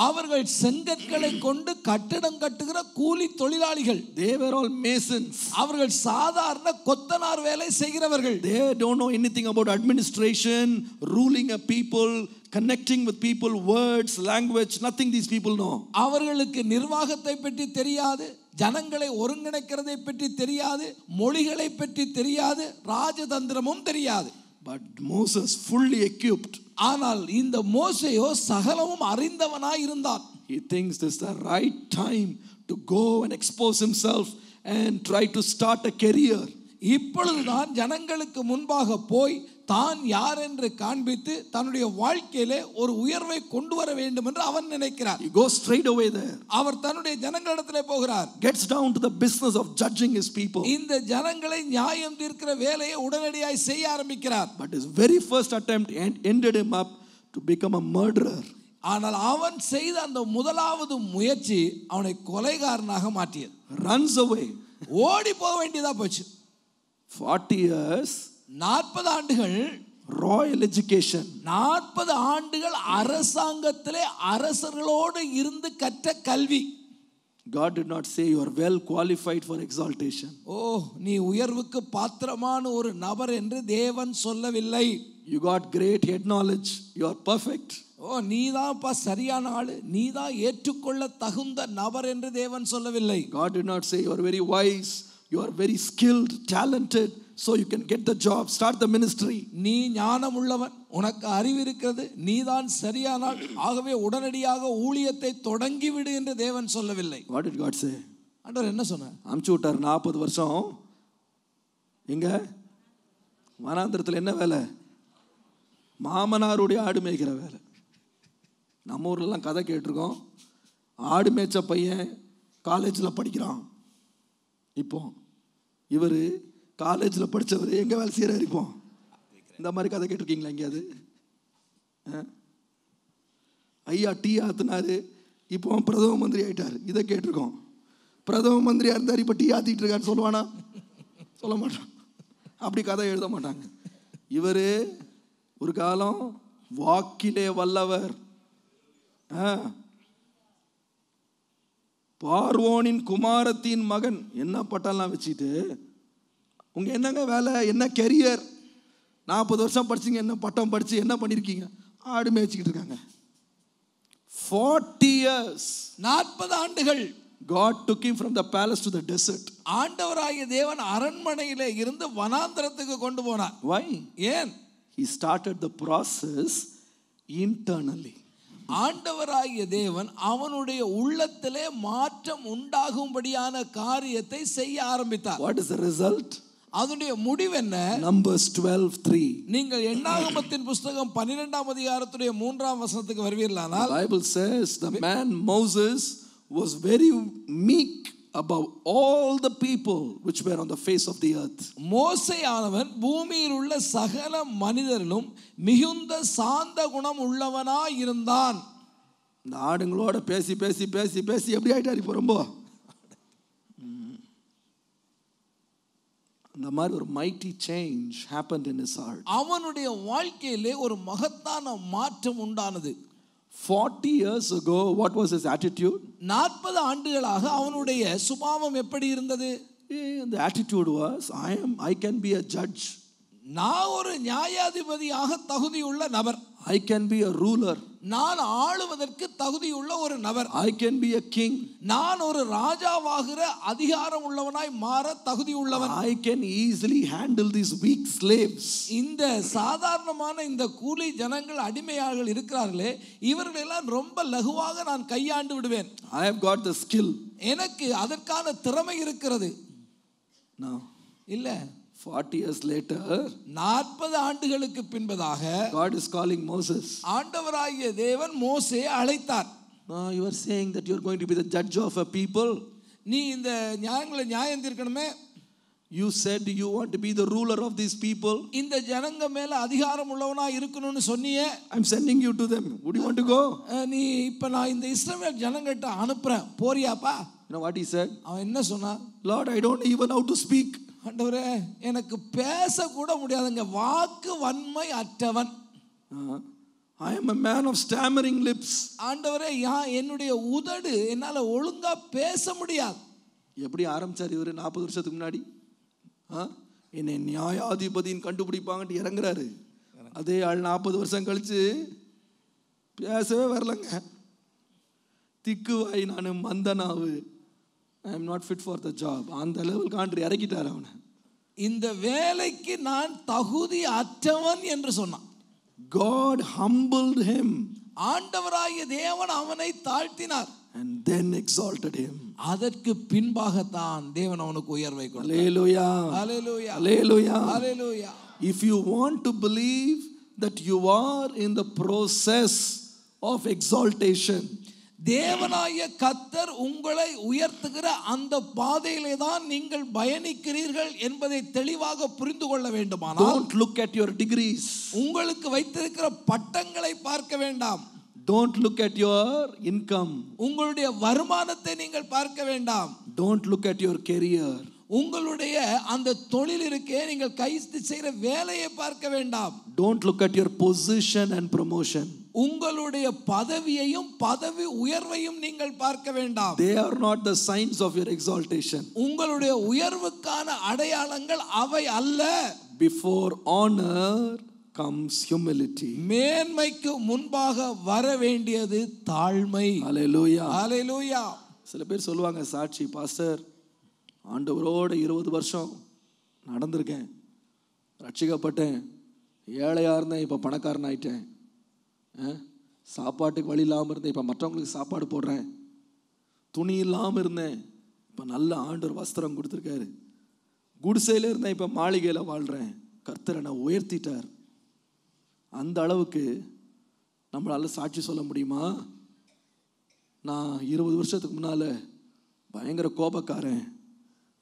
அவர்கள் செங்கற்களை கொண்டு கட்டடம் கட்டுகிற கூலி தொழிலாளிகள். They were all masons. அவர்கள் சாதாரண கொத்தனார் வேலை செய்கிறவர்கள். They don't know anything about administration, ruling a people, connecting with people, words, language, nothing these people know. அவர்களுக்கு நிர்வாகத்தை பற்றி தெரியாது, ஜனங்களை ஒருங்கிணைக்கிறதை பற்றி தெரியாது, மொழிகளை பற்றி தெரியாது, ராஜதந்திரமும் தெரியாது. But Moses fully equipped. ஆனால் இந்த மோசேயோ சகலமும் அறிந்தவனாய் இருந்தான். He thinks this is the right time to go and expose himself and try to start a career. இப்பொழுதுதான் ஜனங்களுக்கு முன்பாக போய் தான் யார் என்று காண்பித்து தன்னுடைய வாழ்க்கையிலே ஒரு உயர்வை கொண்டு வர வேண்டும் என்று அவன் நினைக்கிறார். He goes straight away there. அவர் தன்னுடைய ஜனங்களிடத்திலே போகிறார். Gets down to the business of judging his people. இந்த ஜனங்களை நியாயம் தீர்க்கிற வேலையை உடனடியாக செய்ய ஆரம்பிக்கிறார். But his very first attempt ended him up to become a murderer. ஆனால் அவன் செய்த அந்த முதலாவது முயற்சி அவனை கொலைகாரனாக மாற்றியது. Runs away. ஓடி போக வேண்டியதா போச்சு. 40 years, 40 ஆண்டுகள் royal education. 40 ஆண்டுகள் அரசாங்கத்திலே அரசர்களோடு இருந்து கற்ற கல்வி. God did not say you are well qualified for exaltation. நீ உயர்வுக்கு பாத்திரமான ஒரு நபர் என்று தேவன் சொல்லவில்லை. You got great head knowledge, you are perfect. நீதான்ப்பா சரியான ஆளு, நீதான் ஏற்றுக்கொள்ள தகுந்த நபர் என்று தேவன் சொல்லவில்லை. God did not say you are very wise, you are very skilled, talented, so you can get the job, start the ministry. நீ ஞானம் உள்ளவன், உனக்கு அறிவு இருக்கிறது, நீதான் சரியான ஆள், ஆகவே உடனடியாக ஊழியத்தை தொடங்கி விடு என்று தேவன் சொல்லவில்லை. What did God say? ஆண்டவர் என்ன சொன்னார்? அம்ச்சு விட்டார். 40 வருஷம் எங்க வனாந்திரத்தில் என்ன வேலை? மாமனாருடைய ஆடு மேய்க்கிற வேலை. நம்ம ஊர்லாம் கதை கேட்டிருக்கோம். ஆடு மேய்ச்ச பையன் காலேஜில் படிக்கிறான். இப்போ இவர் காலேஜில் படித்தவர் எங்கே வேலை செய்கிறார்? இப்போ இந்த மாதிரி கதை கேட்டிருக்கீங்களா எங்கேயாவது? ஐயா டீ ஆத்துனாரு, இப்போ பிரதம மந்திரி ஆகிட்டார். இதை கேட்டிருக்கோம். பிரதம மந்திரியாக இருந்தார், இப்போ டீ ஆற்றிட்டு இருக்கான்னு சொல்லுவானா? சொல்ல மாட்டான். அப்படி கதை எழுத மாட்டாங்க. இவர் ஒரு காலம் வாக்கிலே வல்லவர், பார்வோனின் குமாரத்தின் மகன். என்ன பட்டம்லாம் வச்சுட்டு உங்க என்னங்க வேலை, என்ன கெரியர்? 40 வருஷம் படிச்சிங்க, என்ன பட்டம் படிச்சு என்ன பண்ணிருக்கீங்க? ஆடு மேய்ச்சிக்கிட்டு இருக்காங்க. 40 years, 40 ஆண்டுகள். God took him from the palace to the desert. ஆண்டவராகிய தேவன் அரண்மனையிலே இருந்து வனாந்தரத்துக்கு கொண்டு போனார். Why? ஏன்? He started the process internally. ஆண்டவராகிய தேவன் அவனுடைய உள்ளத்திலே மாற்றம் உண்டாகும்படியான காரியத்தை செய்ய ஆரம்பித்தார். What is the result? அதனுடைய முடிவு என்ன? Numbers 12:3. நீங்கள் எண்ணாகமத்தின் புத்தகம் 12ஆம் அதிகாரத்துடைய 3ஆம் வசனத்துக்கு வருவீர்களானால், the Bible says the man Moses was very meek above all the people which were on the face of the earth. மோசேயானவன் பூமியில் உள்ள சகல மனிதரிலும் மிகுந்த சாந்த குணம் உள்ளவனாய் இருந்தான். இந்த ஆடுங்களோட பேசி பேசி பேசி பேசி எப்படி ஆயிட்டாரு இப்போ ரொம்ப. அந்த மாதிரி ஒரு mighty change happened in his heart. அவனுடைய வாழ்க்கையிலே ஒரு மகத்தான மாற்றம் உண்டானது. 40 years ago, what was his attitude? 40 ஆண்டுகளாக அவனுடைய சுபாவம் எப்படி இருந்தது? The attitude was, I can be a judge. நான் ஒரு நியாயாதிபதியாக தகுதியுள்ள நபர். I can be a ruler. நான் ஆளுவதற்கு தகுதியுள்ள ஒரு நபர். I can be a king. நான் ஒரு ராஜாவாகிற அதிகாரம் உள்ளவனாய் மாற தகுதியுள்ளவன். I can easily handle these weak slaves. இந்த சாதாரணமான இந்த கூலி ஜனங்கள் அடிமையாளர்கள் இருக்கிறார்களே, இவர்கள் எல்லாம் ரொம்ப லகுவாக நான் கையாண்டு விடுவேன். I have got the skill. எனக்கு அதற்கான திறமை இருக்கிறது. Now, இல்ல 40 years later, 40 ஆண்டுகளுக்கு பின்பதாக God is calling Moses. ஆண்டவராகிய தேவன் மோசேயை அழைத்தார். Now you are saying that you are going to be the judge of a people. நீ இந்த நியாயங்களை நியாயம் தீர்க்கணுமே. You said you want to be the ruler of these people. இந்த ஜனங்க மேல அதிகாரம் உள்ளவனா இருக்கணும்னு சொன்னியே. I'm sending you to them. Would you want to go? நீ இப்ப நான் இந்த இஸ்ரவேல் ஜனங்கட்ட அனுப்புறேன். போறியாப்பா? You know what he said? அவன் என்ன சொன்னா? Lord, I don't even know how to speak. ஆண்டவரே, எனக்கு பேச கூட முடியாதுங்க, வாக்கு வன்மை அற்றவன். I am a man of stammering lips. ஆண்டவரே, என்னுடைய உதடு என்னால ஒழுங்கா பேச முடியாது. எப்படி ஆரம்பிச்சார் இவரு 40 வருஷத்துக்கு முன்னாடி? என்னை நியாயாதிபதின்னு கண்டுபிடிப்பாங்கட்டு இறங்குறாரு. அதே ஆள் 40 வருஷம் கழிச்சு பேசவே வரலங்க. திக்குவாய் நான் மந்தனாவு. I am not fit for the job. அந்த லெவல் காண்ட்ரி இறக்கிட்டார் அவனை. இந்த வேலைக்கு நான் தகுதி அற்றவன் என்று சொன்னான். God humbled him. ஆண்டவராகிய தேவன் அவனை தாழ்த்தினார். And then exalted him. அதற்கு பின்பாக தான் தேவன் அவனுக்கு உயர்வை கொடுத்தார். Hallelujah. Hallelujah. Hallelujah. Hallelujah. If you want to believe that you are in the process of exaltation, தேவனாகிய கர்த்தர் உங்களை உயர்த்துகிற அந்த பாதையிலே தான் நீங்கள் பயணிக்கிறீர்கள் என்பதை தெளிவாக புரிந்து கொள்ள வேண்டுமானால், don't look at your degrees. உங்களுக்கு வைத்திருக்கிற பட்டங்களை பார்க்க வேண்டாம். Don't look at your income. உங்களுடைய வருமானத்தை நீங்கள் பார்க்க வேண்டாம். Don't look at your career. உங்களுடைய அந்த தொழில் இருக்கே, நீங்கள் கை செய்கிற வேலையை பார்க்க வேண்டாம். Don't look at your position and promotion. உங்களுடைய பதவியையும் பதவி உயர்வையும் நீங்கள் பார்க்க வேண்டாம். They are not the signs of your exaltation. உங்களுடைய உயர்வுக்கான அடையாளங்கள் அவை அல்ல. Before honor comes humility. மேன்மைக்கு முன்பாக வர வேண்டியது தாழ்மை. Hallelujah. Hallelujah. சில பேர் சொல்லுவாங்க, சாட்சி பாஸ்டர், ஆண்டவரோட 20 வருஷம் நடந்திருக்கேன், ரட்சிக்கப்பட்டேன், ஏழையா இருந்தேன், இப்போ பணக்காரன் ஆயிட்டேன், சாப்பாட்டுக்கு வழி இல்லாமல் இருந்தேன், இப்போ மற்றவங்களுக்கு சாப்பாடு போடுறேன், துணி இல்லாமல் இருந்தேன், இப்போ நல்ல ஆண்டவர் வஸ்திரம் கொடுத்துருக்காரு, குடிசையில் இருந்தேன், இப்போ மாளிகையில் வாழ்கிறேன், கர்த்தர் என்னை உயர்த்திட்டார். அந்த அளவுக்கு நம்மளால சாட்சி சொல்ல முடியுமா? நான் 20 வருஷத்துக்கு முன்னால் பயங்கர கோபக்காரன்,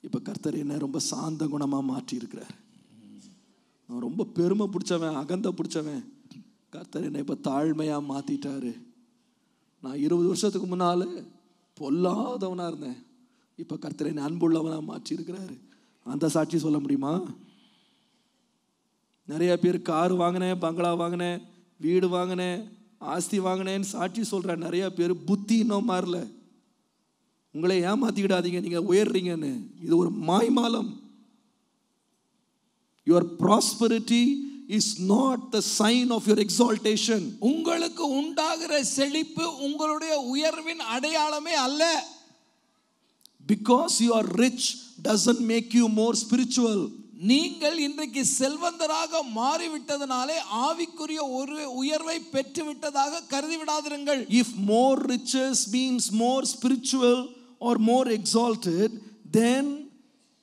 இப்போ கர்த்தர் என்ன ரொம்ப சாந்த குணமாக மாற்றி இருக்கிறார். நான் ரொம்ப பெருமை பிடிச்சவன், அகந்த பிடிச்சவன், கர்த்தர் என்னை இப்போ தாழ்மையாக மாற்றிட்டாரு. நான் 20 வருஷத்துக்கு முன்னால் பொல்லாதவனாக இருந்தேன், இப்போ கர்த்தர் என்னை அன்புள்ளவனாக மாற்றி இருக்கிறாரு. அந்த சாட்சி சொல்ல முடியுமா? நிறைய பேர் கார் வாங்கினேன், பங்களா வாங்கினேன், வீடு வாங்கினேன், ஆஸ்தி வாங்கினேன்னு சாட்சி சொல்கிறேன். நிறைய பேர் புத்தி இன்னும் மாறல. உங்களை ஏமாத்திக்கிடாதீங்க, நீங்கள் உயர்றீங்கன்னு. இது ஒரு மாய்மாலம். Your prosperity is not the sign of your exaltation. உங்களுக்கு உண்டாகிற செழிப்பு உங்களுடைய உயர்வின் அடையாளமே அல்ல. Because you are rich doesn't make you more spiritual. நீங்கள் இன்றைக்கு செல்வந்தராக மாறிவிட்டதனாலே ஆவிக்குரிய ஒரு உயர்வை பெற்று விட்டதாக கருதி விடாதிருங்கள். If more riches means more spiritual or more exalted, then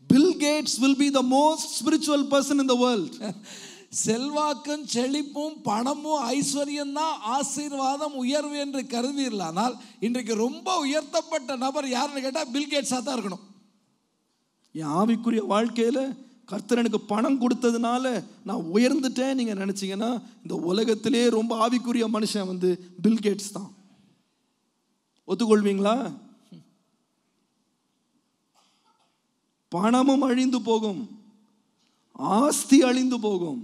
Bill Gates will be the most spiritual person in the world. செல்வாக்கும் செழிப்பும் பணமும் ஐஸ்வர்யம் தான் ஆசீர்வாதம் உயர்வு என்று கருதுவீர்களானால், இன்றைக்கு ரொம்ப உயர்த்தப்பட்ட நபர் யாருன்னு கேட்டால் பில் கேட்ஸாக தான் இருக்கணும். என் ஆவிக்குரிய வாழ்க்கையில் கர்த்தர் எனக்கு பணம் கொடுத்ததுனால நான் உயர்ந்துட்டேன் நீங்க நினைச்சீங்கன்னா, இந்த உலகத்திலே ரொம்ப ஆவிக்குரிய மனுஷன் பில் கேட்ஸ் தான். ஒத்துக்கொள்வீங்களா? பணமும் அழிந்து போகும், ஆஸ்தி அழிந்து போகும்,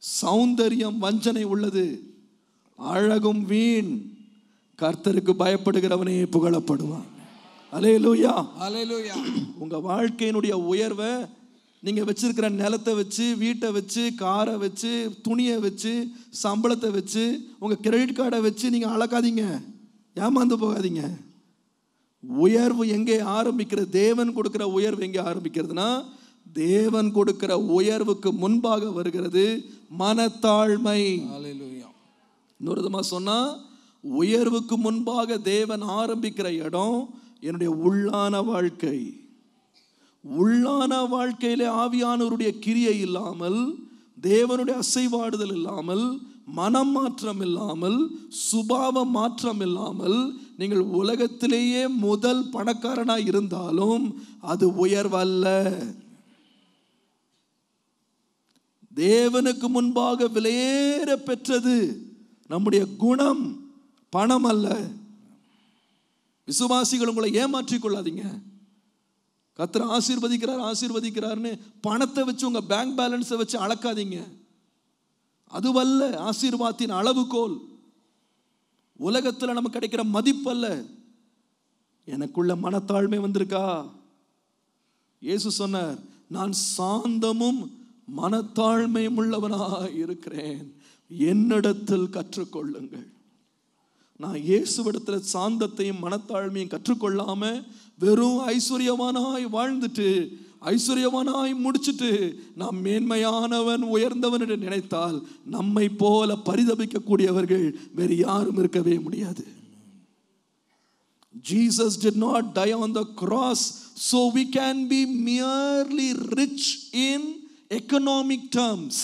சௌந்தரியம் வஞ்சனை உள்ளது, அழகும் வீண், கர்த்தருக்கு பயப்படுகிறவனே புகழப்படுவான். அல்லேலூயா, அல்லேலூயா. உங்க வாழ்க்கையினுடைய உயர்வை நீங்க வச்சிருக்கிற நிலத்தை வச்சு, வீட்டை வச்சு, காரை வச்சு, துணியை வச்சு, சம்பளத்தை வச்சு, உங்க கிரெடிட் கார்டை வச்சு நீங்க அளக்காதீங்க, ஏமாந்து போகாதீங்க. உயர்வு எங்கே ஆரம்பிக்கிறது? தேவன் கொடுக்கிற உயர்வு எங்கே ஆரம்பிக்கிறதுனா, தேவன் கொடுக்கிற உயர்வுக்கு முன்பாக வருகிறது மனத்தாழ்மை. இன்னொரு விதமா சொன்னா, உயர்வுக்கு முன்பாக தேவன் ஆரம்பிக்கிற இடம் என்னுடைய உள்ளான வாழ்க்கை. உள்ளான வாழ்க்கையிலே ஆவியானவருடைய கிரியை இல்லாமல், தேவனுடைய அசைவாடுதல் இல்லாமல், மனம் மாற்றம் இல்லாமல், சுபாவ மாற்றம் இல்லாமல், நீங்கள் உலகத்திலேயே முதல் பணக்காரனாய் இருந்தாலும் அது உயர்வல்ல. தேவனுக்கு முன்பாக விலையேற பெற்றது நம்முடைய குணம், பணம் அல்ல. விசுவாசிகள் உங்களை ஏமாற்றிக் கொள்ளாதீங்க. கர்த்தர் ஆசீர்வதிக்கிறார்னு பணத்தை வச்சு உங்க பேங்க் பேலன்ஸை வச்சு அளக்காதீங்க. அதுவல்ல ஆசீர்வாதத்தின் அளவுகோல். உலகத்துல நமக்கு கிடைக்கிற மதிப்பல்ல. எனக்குள்ள மனத்தாழ்மை வந்திருக்கா? இயேசு சொன்னார், நான் சாந்தமும் மனத்தாழ்மையும் உள்ளவனாய் இருக்கிறேன், என்னிடத்தில் கற்றுக்கொள்ளுங்கள். நான் இயேசுவிடத்துல சாந்தத்தையும் மனத்தாழ்மையும் கற்றுக்கொள்ளாம வெறும் ஐஸ்வர்யவானாய் வாழ்ந்துட்டு, ஐஸ்வர்யவானாய் முடிச்சுட்டு, நாம் மேன்மையானவன் உயர்ந்தவன் என்று நினைத்தால் நம்மை போல பரிதபிக்கக்கூடியவர்கள் வேறு யாரும் இருக்கவே முடியாது. Jesus did not die on the cross so we can be merely rich in economic terms.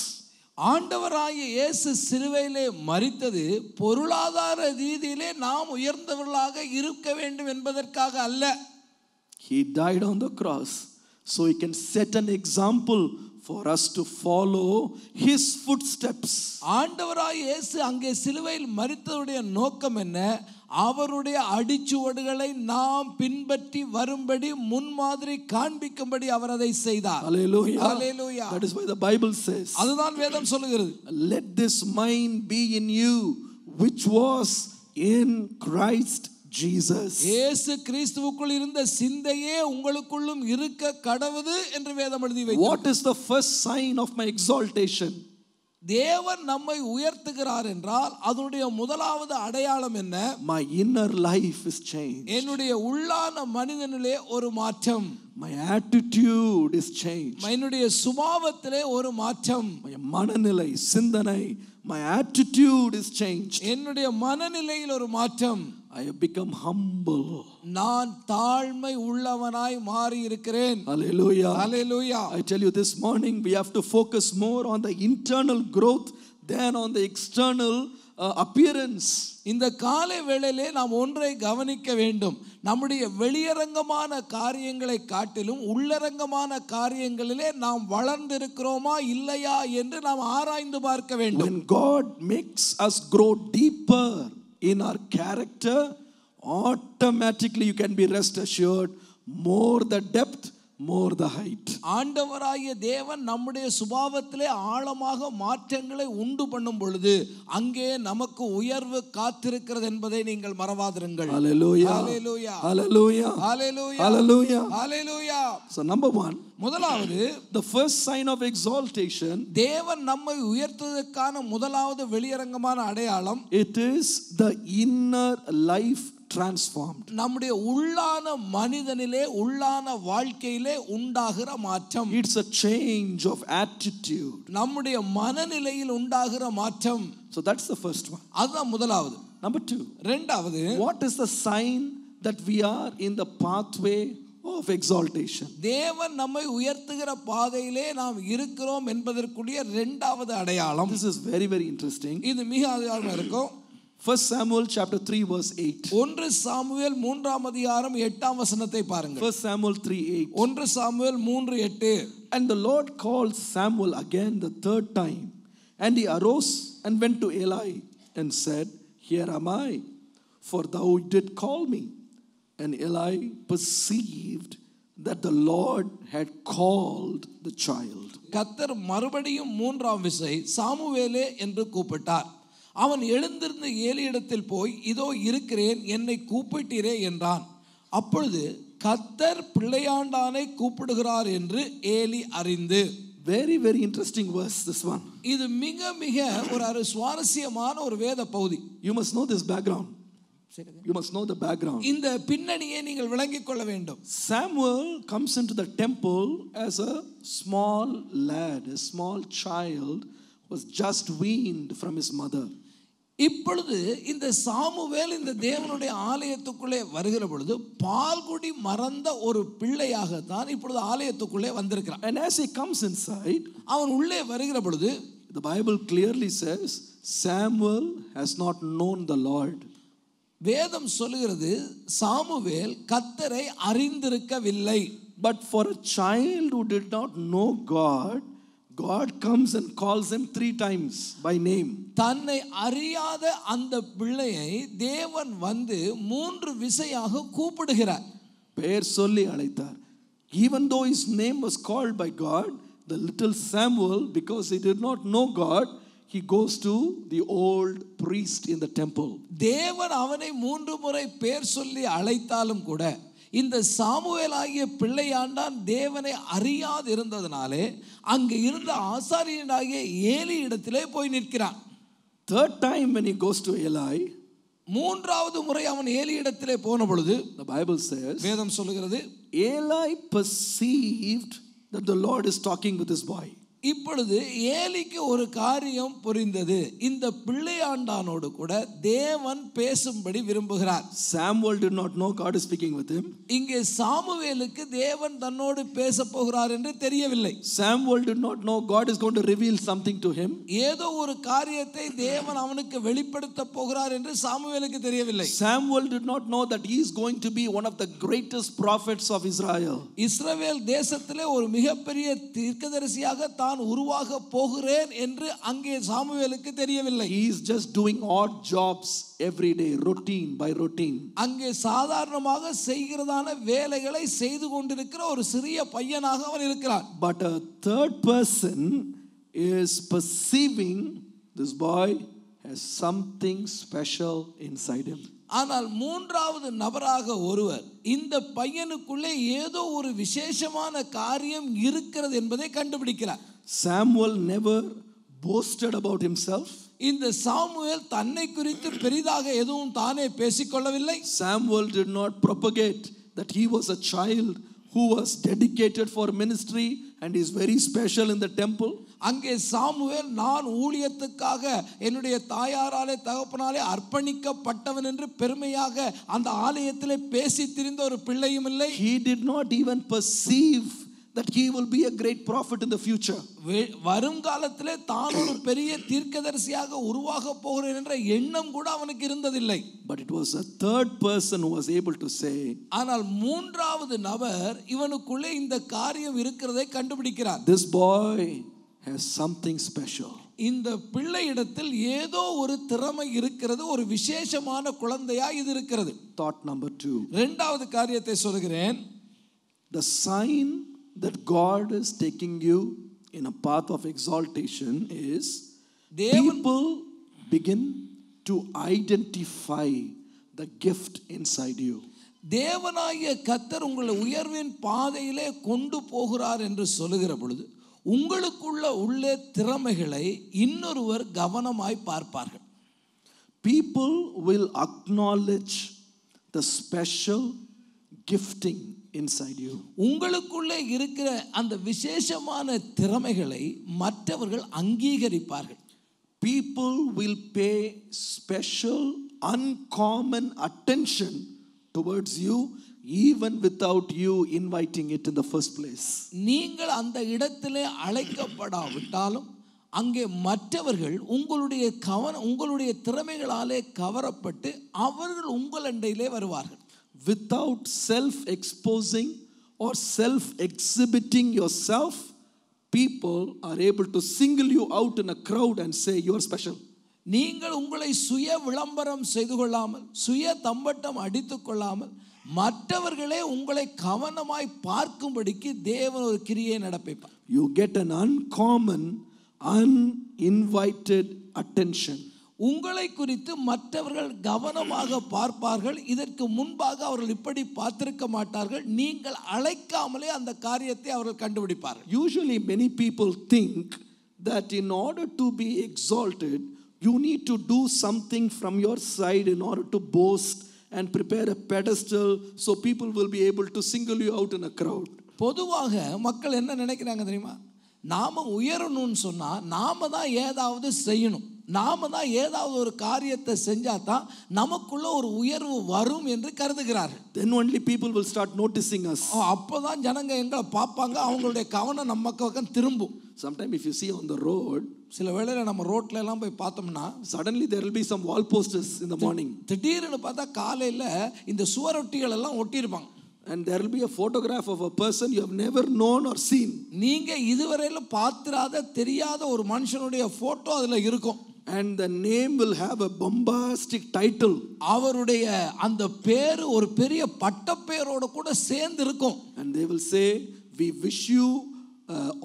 ஆண்டவராகிய இயேசு சிலுவையிலே மரித்தது பொருளாதார ரீதியிலே நாம் உயர்ந்தவர்களாக இருக்க வேண்டும் என்பதற்காக அல்ல. He died on the cross so he can set an example for us to follow his footsteps. ஆண்டவராகிய இயேசு அங்கே சிலுவையில் மரித்ததுடைய நோக்கம் என்ன? அவருடைய அடிச்சுவடுகளை நாம் பின்பற்றி வரும்படி முன்மாதிரி காண்பிக்கும்படி அவர் அதை செய்தார். Hallelujah. Hallelujah. That is why the Bible says, அதுதான் வேதம் சொல்லுகிறது, let this mind be in you which was in Christ Jesus. இயேசு கிறிஸ்துவுக்குள் இருந்த சிந்தையே உங்களுக்குள்ளும் இருக்க கடவுது என்று வேதம் எழுதி வைத்தது. What is the first sign of my exaltation? தேவன் நம்மை உயர்த்துகிறார் என்றால் அதனுடைய முதலாவது அடையாளம் என்ன? My inner life is changed. என்னுடைய உள்ளான மனிதனிலே ஒரு மாற்றம். My attitude is changed. என்னுடைய சுபாவத்திலே ஒரு மாற்றம். My மனநிலை, சிந்தனை, my attitude is changed. என்னுடைய மனநிலையில் ஒரு மாற்றம். I have become humble. நான் தாழ்மை உள்ளவனாய் மாறி இருக்கிறேன். Hallelujah. Hallelujah. I tell you, this morning we have to focus more on the internal growth than on the external appearance. இந்த காலை வேளையிலே நாம் ஒன்றை கவனிக்க வேண்டும். நம்முடைய வெளியரங்கமான காரியங்களை காட்டிலும் உள்ளரங்கமான காரியங்களிலே நாம் வளர்ந்திருக்கிறோமா இல்லையா என்று நாம் ஆராய்ந்து பார்க்க வேண்டும். When God makes us grow deeper in our character, automatically you can be rest assured, more the depth, more the height. ஆண்டவராகிய தேவன் நம்முடைய சுபாவத்திலே ஆழமாக மாற்றங்களை உண்டு பண்ணும் பொழுது அங்கே நமக்கு உயர்வு காத்திருக்கிறது என்பதை நீங்கள் மறவாதிருங்கள். Hallelujah. Hallelujah. Hallelujah. Hallelujah. Hallelujah. Hallelujah. So number one, முதலாவது, the first sign of exaltation, தேவன் நம்மை உயர்த்துவதற்கான முதலாவது வெளியரங்கமான அடையாளம், it is the inner life transformed. நம்முடைய உள்ளான மனிதனிலே உள்ளான வாழ்க்கையிலே உண்டாகிற மாற்றம். It's a change of attitude. நம்முடைய மனநிலையில் உண்டாகிற மாற்றம். So that's the first one. அதுதான் முதலாவது. Number two, இரண்டாவது, what is the sign that we are in the pathway of exaltation? தேவன் நம்மை உயர்த்துகிற பாதையிலே நாம் இருக்கிறோம் என்பதற்குரிய இரண்டாவது அடையாளம். This is very, very interesting. இது மிக அடையாளமா இருக்கும். 1 Samuel chapter 3 verse 8. 1 சாமுவேல் 3ஆம் அதிகாரம் 8ஆம் வசனத்தை பாருங்கள். 1 Samuel 3:8. 1 Samuel 3:8. And the Lord called Samuel again the third time, and he arose and went to Eli and said, Here am I, for thou did call me. And Eli perceived that the Lord had called the child. கர்த்தர் மறுபடியும் 3ஆம் விசை சாமுவேலே என்று கூப்பிட்டார். அவன் எழுந்திருந்து ஏலியிடத்தில் போய், இதோ இருக்கிறேன், என்னை கூப்பிட்டீரே என்றான். அப்பொழுது கர்த்தர் பிள்ளையாண்டானை கூப்பிடுகிறார் என்று ஏலி அறிந்து. Very, very interesting verse, this one. இது மிக மிக ஒரு சுவாரஸ்யமான ஒரு வேத பகுதி. You must know this background. You must know the background. இந்த பின்னணியை நீங்கள் விளங்கிக் கொள்ள வேண்டும். Samuel comes into the temple as a small lad, a small child, was just weaned from his mother. இப்பொழுது இந்த சாமுவேல் இந்த தேவனுடைய ஆலயத்துக்குள்ளே வருகிற பொழுது பால்குடி மறந்த ஒரு பிள்ளையாக தான் இப்பொழுது ஆலயத்துக்குள்ளே வந்திருக்கிறான். And as he comes inside, அவன் உள்ளே வருகிற பொழுது the Bible clearly says Samuel has not known the Lord. வேதம் சொல்லுகிறது சாமுவேல் கர்த்தரை அறிந்திருக்கவில்லை. But for a child who did not know God, God comes and calls him 3 times by name. தன்னை அறியாத அந்த பிள்ளையை தேவன் வந்து 3 விசையாக கூப்பிடுகிறார். பெயர் சொல்லி அழைத்தார். Even though his name was called by God, the little Samuel, because he did not know God, he goes to the old priest in the temple. தேவன் அவனை 3 முறை பெயர் சொல்லி அழைத்தாலும் கூட இந்த சாமுவேல் ஆகிய பிள்ளையாண்டான் தேவனை அறியாது இருந்ததனாலே அங்கே இருந்த ஆசாரியனாகிய ஏலி இடத்திலே போய் நிற்கிறான். Third time when he goes to Eli, 3வது முறை அவன் ஏலி இடத்திலே போன பொழுது the Bible says, வேதம் சொல்லுகிறது, Eli perceived that the Lord is talking with this boy. இப்பொழுது ஏலிக்கு ஒரு காரியம் புரிந்தது. இந்த பிள்ளையாண்டானோடு கூட தேவன் பேசும்படி விரும்புகிறார். Samuel did not know God is speaking with him. இங்கே சாமுவேலுக்கு தேவன் தன்னோடு பேச போகிறார் என்று தெரியவில்லை. Samuel did not know God is going to reveal something to him. ஏதோ ஒரு காரியத்தை தேவன் அவனுக்கு வெளிப்படுத்த போகிறார் என்று சாமுவேலுக்கு தெரியவில்லை. Samuel did not know that he is going to be one of the greatest prophets of Israel. இஸ்ரவேல் தேசத்திலே ஒரு மிகப்பெரிய தீர்க்கதரிசியாக தான் உருவாக போகிறேன் என்று அங்கே சாமுவேலுக்கு தெரியவில்லை. He is just doing odd jobs every day, routine by routine. அங்கே சாதாரணமாக செய்கிறதான வேலைகளை செய்து கொண்டிருக்கிற ஒரு சிறிய பையனாக அவன் இருக்கிறான். But a third person is perceiving this boy has something special inside him. ஆனால் 3வது நபராக ஒருவர் இந்த பையனுக்குள்ளே ஏதோ ஒரு விசேஷமான காரியம் இருக்கிறது என்பதை கண்டுபிடிக்கிறார். Samuel never boasted about himself. இந்த சாமுவேல் தன்னை குறித்து பெரிதாக எதுவும் தானே பேசிக்கொள்ளவில்லை. Samuel did not propagate that he was a child who was dedicated for ministry and is very special in the temple. அங்கே சாமுவேல் நான் ஊழியத்துக்காக என்னுடைய தாயாராலே தகப்பனாலே அர்ப்பணிக்கப்பட்டவன் என்று பெருமையாக அந்த ஆலயத்திலே பேசி திரிந்த ஒரு பிள்ளையும் இல்லை. He did not even perceive that he will be a great prophet in the future. வருங்காலத்திலே தான் ஒரு பெரிய தீர்க்கதரிசியாக உருவாக போகிறேன் என்ற எண்ணம் கூட அவனுக்கு இருந்ததில்லை. But it was a third person who was able to say, ஆனால் 3வது நபர் இவனுக்குள்ளே இந்த காரியம் இருக்கிறதை கண்டுபிடிக்கிறார். this boy has something special. இந்த பிள்ளையிடத்தில் ஏதோ ஒரு திறமை இருக்கிறது, ஒரு விசேஷமான குழந்தையா இது இருக்கிறது. Thought number 2. 2வது காரியத்தை சொல்கிறேன். The sign that God is taking you in a path of exaltation is people begin to identify the gift inside you. தேவனாகிய கர்த்தர் உங்களை உயர்வின் பாதையிலே கொண்டு போகிறார் என்று சொல்லுகிற பொழுது உங்களுக்குள்ள உள்ள திறமைகளை இன்னொருவர் கவனமாய் பார்ப்பார்கள். People will acknowledge the special gifting inside you. உங்களுக்குள்ளே இருக்கிற அந்த விசேஷமான திறமைகளை மற்றவர்கள் அங்கீகரிப்பார்கள். People will pay special uncommon attention towards you even without you inviting it in the first place. நீங்கள் அந்த இடத்திலே அழைக்கப்படாவிட்டாலும் அங்கே மற்றவர்கள் உங்களுடைய திறமைகளாலே கவரப்பட்டு அவர்கள் உங்கள் அண்டையிலே வருவார்கள். Without self-exposing or self-exhibiting yourself, people are able to single you out in a crowd and say you are special. நீங்கள் உங்களை சுய விளம்பரம் செய்து கொள்ளாமல், சுய தம்பட்டம் அடித்துக் கொள்ளாமல், மற்றவர்களே உங்களை கவனமாய் பார்க்கும்படிக்கு தேவன் ஒரு கிரியை நடப்பிப்பார். You get an uncommon, uninvited attention. உங்களை குறித்து மற்றவர்கள் கவனமாக பார்ப்பார்கள். இதற்கு முன்பாக அவர்கள் இப்படி பார்த்திருக்க மாட்டார்கள். நீங்கள் அழைக்காமலே அந்த காரியத்தை அவர்கள் கண்டுபிடிப்பார்கள். Usually many people think that in order to be exalted, you need to do something from your side in order to boast and prepare a pedestal so people will be able to single you out in a crowd. பொதுவாக மக்கள் என்ன நினைக்கிறாங்க தெரியுமா? நாம உயரணும்னு சொன்னா நாம தான் ஏதாவது செய்யணும், நாம தான் ஏதாவது ஒரு காரியத்தை செஞ்சா தான் நமக்குள்ள ஒரு உயர்வு வரும் என்று கருதுகிறார்கள். Then only people will start noticing us. அப்பதான் ஜனங்க எங்களை பார்ப்பாங்க, அவங்களுடைய கவனம் நம்ம பக்கம் திரும்பும். Sometimes if you see on the road, சில வேளையில நம்ம ரோட்ல எல்லாம் போய் பார்த்தோம்னா suddenly there will be some wall posters in the morning. திடீர்னு பார்த்தா காலையில இந்த சுவரொட்டிகள் எல்லாம் ஒட்டியிருப்பாங்க. And there will be a photograph of a person you have never known or seen. நீங்க இதுவரையில பார்த்திராத தெரியாத ஒரு மனுஷனுடைய போட்டோ அதுல இருக்கும். And the name will have a bombastic title. அவருடைய அந்த பேர் ஒரு பெரிய பட்டப்பேரோட கூட சேர்ந்து இருக்கும். And they will say, we wish you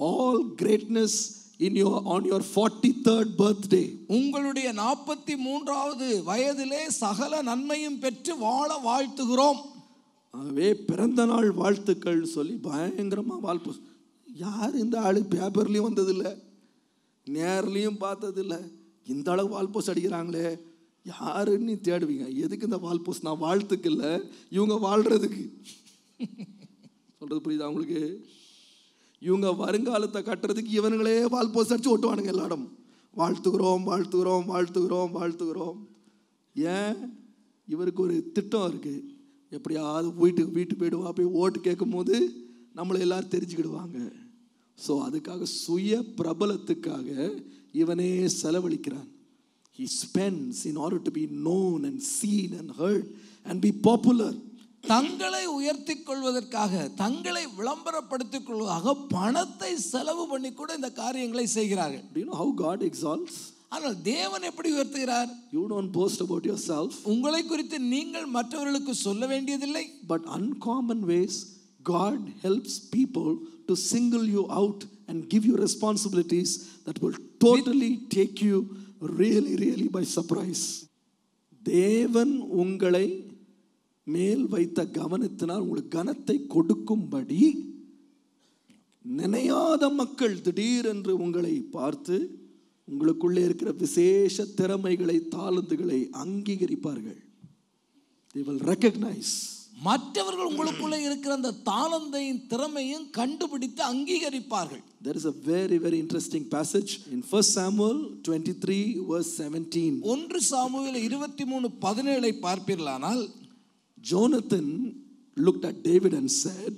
all greatness on your 43rd birthday. உங்களுடைய 43வது வயதிலே சகல நன்மையும் பெற்று வாழ வாழ்த்துகிறோம். அவே பிறந்த நாள் வாழ்த்துக்கள் சொல்லி பயங்கரமா வாழ்ப்பு. யார் இந்த ஆளு பேப்பர்லயும் வந்ததில்லை, நேர்லையும் பார்த்ததில்லை, இந்த அளவு வால்போஸ்ட் அடிக்கிறாங்களே யாருன்னு தேடுவீங்க. எதுக்கு இந்த வால்போஸ்ட்? நான் வாழ்த்துக்கு இல்லை, இவங்க வாழ்றதுக்கு. சொல்றது புரியுதா உங்களுக்கு? இவங்க வருங்காலத்தை கட்டுறதுக்கு இவனுங்களே வால்போஸ்ட் அடிச்சு ஓட்டுவானுங்க எல்லா இடம். வாழ்த்துகிறோம் வாழ்த்துகிறோம் வாழ்த்துகிறோம் வாழ்த்துகிறோம். ஏன்? இவருக்கு ஒரு திட்டம் இருக்கு. எப்படியாவது வீட்டுக்கு போயிடுவா, போய் ஓட்டு கேட்கும் போது நம்மளை எல்லாரும் தெரிஞ்சுக்கிடுவாங்க. ஸோ அதுக்காக சுய பிரபலத்துக்காக இவனே செலவழிக்கிறான். He spends in order to be known and seen and heard and be popular. தங்களை உயர்த்தி கொள்வதற்காக, தங்களை விளம்பரப்படுத்திக் கொள்வதற்காக பணத்தை செலவு பண்ணி கூட இந்த காரியங்களை செய்கிறார்கள். Do you know how God exalts? ஆனால் தேவன் எப்படி உயர்த்துகிறார்? You don't boast about yourself. உங்களை குறித்து நீங்கள் மற்றவர்களுக்கு சொல்ல வேண்டியதில்லை. But uncommon ways God helps people to single you out and give you responsibilities that will totally take you really by surprise. தேவன் உங்களை மேல் வைத்த கவனத்தினால் உங்களுக்கு கனத்தை கொடுக்கும்படி நினையாத மக்கள் திடீரென்று உங்களை பார்த்து உங்களுக்குள்ளே இருக்கிற விசேஷ திறமைகளை, தாளந்துகளை அங்கீகரிப்பார்கள். They will recognize. மற்றவர்கள் உங்களுக்குள்ளே இருக்கிற அந்த தாளந்தையும் திறமையும் கண்டுபிடித்து அங்கீகரிப்பார்கள். There is a very interesting passage in 1 Samuel 23 verse 17. 1 Samuel 23:17 பார்ப்பீர்களானால், Jonathan looked at David and said,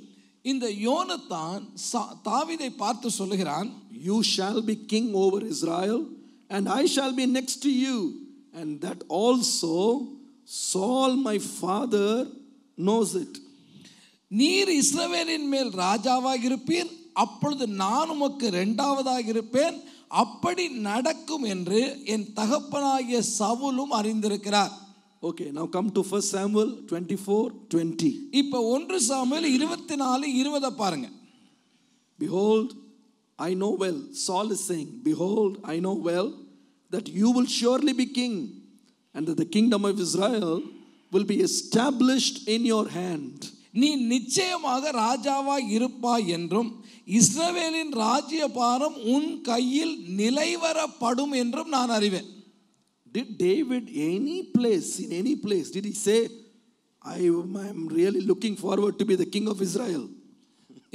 இந்த யோனத்தான் தாவீதை பார்த்து சொல்லுகிறான், you shall be king over Israel and I shall be next to you, and that also Saul my father knows it. நீர் இஸ்ரவேலின் மேல் ராஜாவாக இருப்பீர், அப்பொழுது நான் உமக்கு இரண்டாவதாக இருப்பேன், அப்படி நடக்கும் என்று என் தகப்பனாகிய சவுலும் அறிந்திருக்கிறார். Okay, now come to 1 Samuel 24:20. இப்போ 1 சாமுவேல் 24:20 பாருங்க. Behold, I know well, Saul is saying, behold, I know well that you will surely be king, and that the kingdom of Israel will be established in your hand. நீ நிச்சயமாக ராஜாவாய் இருப்பாய் என்றும் இஸ்ரவேலின் ராஜ்யபாரம் உன் கையில் நிலைவரப்படும் என்றும் நான் அறிவேன். Did David in any place did he say, I am really looking forward to be the king of Israel?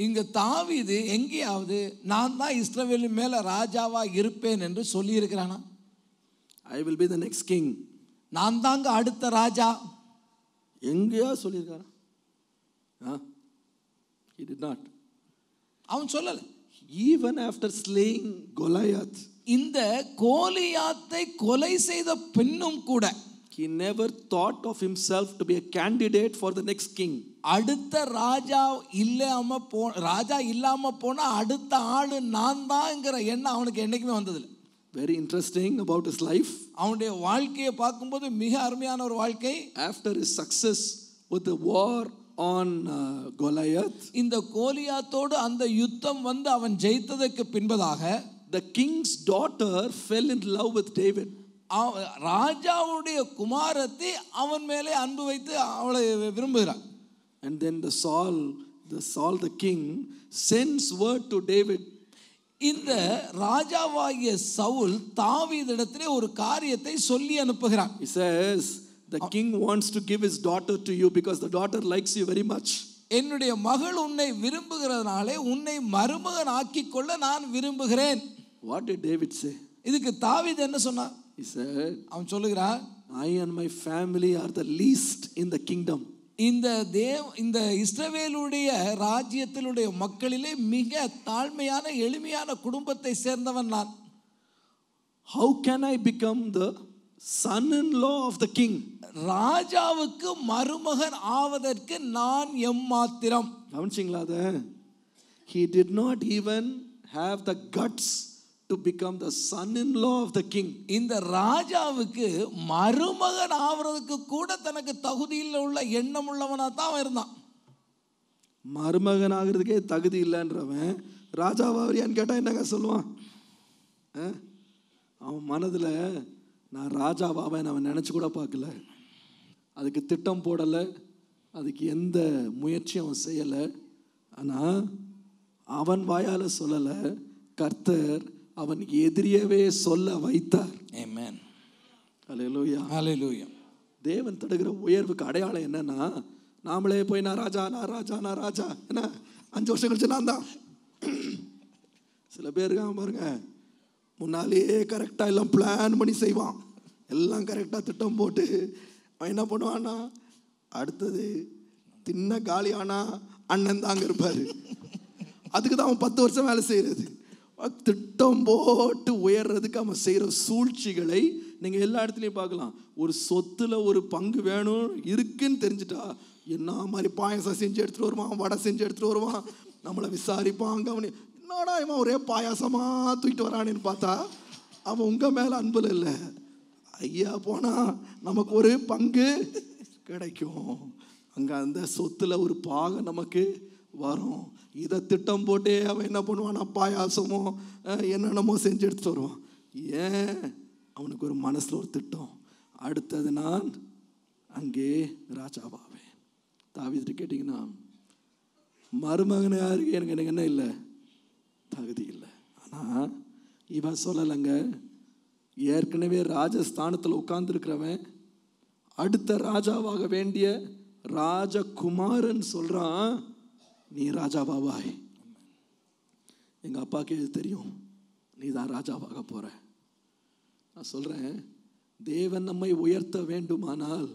இங்க தாவீது எங்கேயாவது நான் தான் இஸ்ரவேலின் மேல ராஜாவா இருப்பேன் என்று சொல்லி இருக்கிறானா? I will be the next king. நான் தாங்க அடுத்த ராஜா எங்கேயா சொல்லியிருக்காரா? He did not. அவன் சொல்லல. even after slaying Goliath, இந்த கோலியாத்தை கொலை செய்த பின்னும் கூட he never thought of himself to be a candidate for the next king. அடுத்த ராஜா இல்லாம போனா அடுத்த ஆளு நான் தான்ங்கிற எண்ணம் அவனுக்கு என்னைக்குமே வந்ததில்லை. Very interesting about his life. அவனுடைய வாழ்க்கையை பார்க்கும்போது மிக அருமையான ஒரு வாழ்க்கை. After his success with the war on Goliath, இந்த கோலியாத்தோடு அந்த யுத்தம் வந்து அவன் ஜெயித்ததற்கு பின்பதாக the king's daughter fell in love with David. ராஜாவுடைய குமாரத்தி அவன் மேலே அன்பு வைத்து அவளை விரும்புகிறான். And then Saul the king sends word to David. இந்த ராஜாவாகிய சவுல் தாவீதிடத்திலே ஒரு காரியத்தை சொல்லி அனுப்புகிறான். He says the king wants to give his daughter to you because the daughter likes you very much. என்னுடைய மகள் உன்னை விரும்புகிறதுனாலே உன்னை மருமகன் ஆக்கிக்கொள்ள நான் விரும்புகிறேன். What did David say? இதுக்கு தாவீது என்ன சொன்னான்? He said, அவன் சொல்லுகிறான், I and my family are the least in the kingdom. இந்த இஸ்ரவேலுடைய ராஜ்யத்திலுடைய மக்களிலே மிக தாழ்மையான எளிமையான குடும்பத்தை சேர்ந்தவன் நான். How can I become the son-in-law of the king? ராஜாவுக்கு மருமகன் ஆவதற்கு நான் எம்மாத்திரம். கவனிச்சிங்களா அத? He did not even have the guts to become the son-in-law of the king. இந்த ராஜாவுக்கு மருமகன் ஆவறதுக்கு கூட தனக்கு தகுதியில் உள்ள எண்ணம் உள்ளவனா தான் இருந்தான். மருமகன் ஆகிறதுக்கே தகுதி இல்லைன்றவன் ராஜாவாரியான்னு கேட்டா என்னங்க சொல்லுவான்? அவன் மனதில் நான் ராஜாவாவேன் அவன் நினச்சி கூட பார்க்கல. அதுக்கு திட்டம் போடலை, அதுக்கு எந்த முயற்சியும் அவன் செய்யலை. ஆனால் அவன் வாயால் சொல்லலை, கர்த்தர் அவன் எதிரியவே சொல்ல வைத்தார். ஆமென். ஹல்லேலூயா. ஹல்லேலூயா. தேவன் தடுக்கிற உயர்வுக்கு அடையாளம் என்னன்னா, நாமளே போய் நான் ராஜா என்ன 5 வருஷம் கழிச்சு நான் தான். சில பேர் இருக்காங்க பாருங்க, முன்னாலேயே கரெக்டாக எல்லாம் பிளான் பண்ணி செய்வான், எல்லாம் கரெக்டாக திட்டம் போட்டு அவன் என்ன பண்ணுவான்னா, அடுத்தது தின்ன காலியானா அண்ணன் தாங்க இருப்பார். அதுக்கு தான் அவன் 10 வருஷம் வேலை செய்கிறது. திட்டம் போட்டு உயர்றதுக்கு அவன் செய்கிற சூழ்ச்சிகளை நீங்கள் எல்லா இடத்துலையும் பார்க்கலாம். ஒரு சொத்துல ஒரு பங்கு வேணும் இருக்குன்னு தெரிஞ்சுட்டா என்ன மாதிரி பாயசம் செஞ்சு எடுத்துகிட்டு வருவான், வடை செஞ்சு எடுத்துகிட்டு வருவான், நம்மளை விசாரிப்பான். அவனு என்னடா இவன் ஒரே பாயாசமாக தூக்கிட்டு வரானேன்னு பார்த்தா அவன் உங்கள் மேலே அன்புல இல்லை. ஐயா போனால் நமக்கு ஒரு பங்கு கிடைக்கும், அங்கே அந்த சொத்துல ஒரு பாகம் நமக்கு வரும். இதை திட்டம் போட்டே அவன் என்ன பண்ணுவான், பாயாசமோ என்னென்னமோ செஞ்சு எடுத்துட்டு வருவான். ஏன்? அவனுக்கு ஒரு மனசில் ஒரு திட்டம், அடுத்தது நான் அங்கே ராஜாவாவேன். தாவீது கேட்டிங்கன்னா மருமகனை யாருக்கு எனக்கு என்ன இல்லை, தகுதி இல்லை. ஆனால் இவன் சொல்லலைங்க, ஏற்கனவே ராஜஸ்தானத்தில் உட்கார்ந்துருக்கிறவன் அடுத்த ராஜாவாக வேண்டிய ராஜகுமாரன் சொல்கிறான், நீ ராஜாவாவாய். எங்கள் அப்பாவுக்கு இது தெரியும், நீ தான் ராஜாவாக போகிற. நான் சொல்கிறேன், தேவன் நம்மை உயர்த்த வேண்டுமானால்,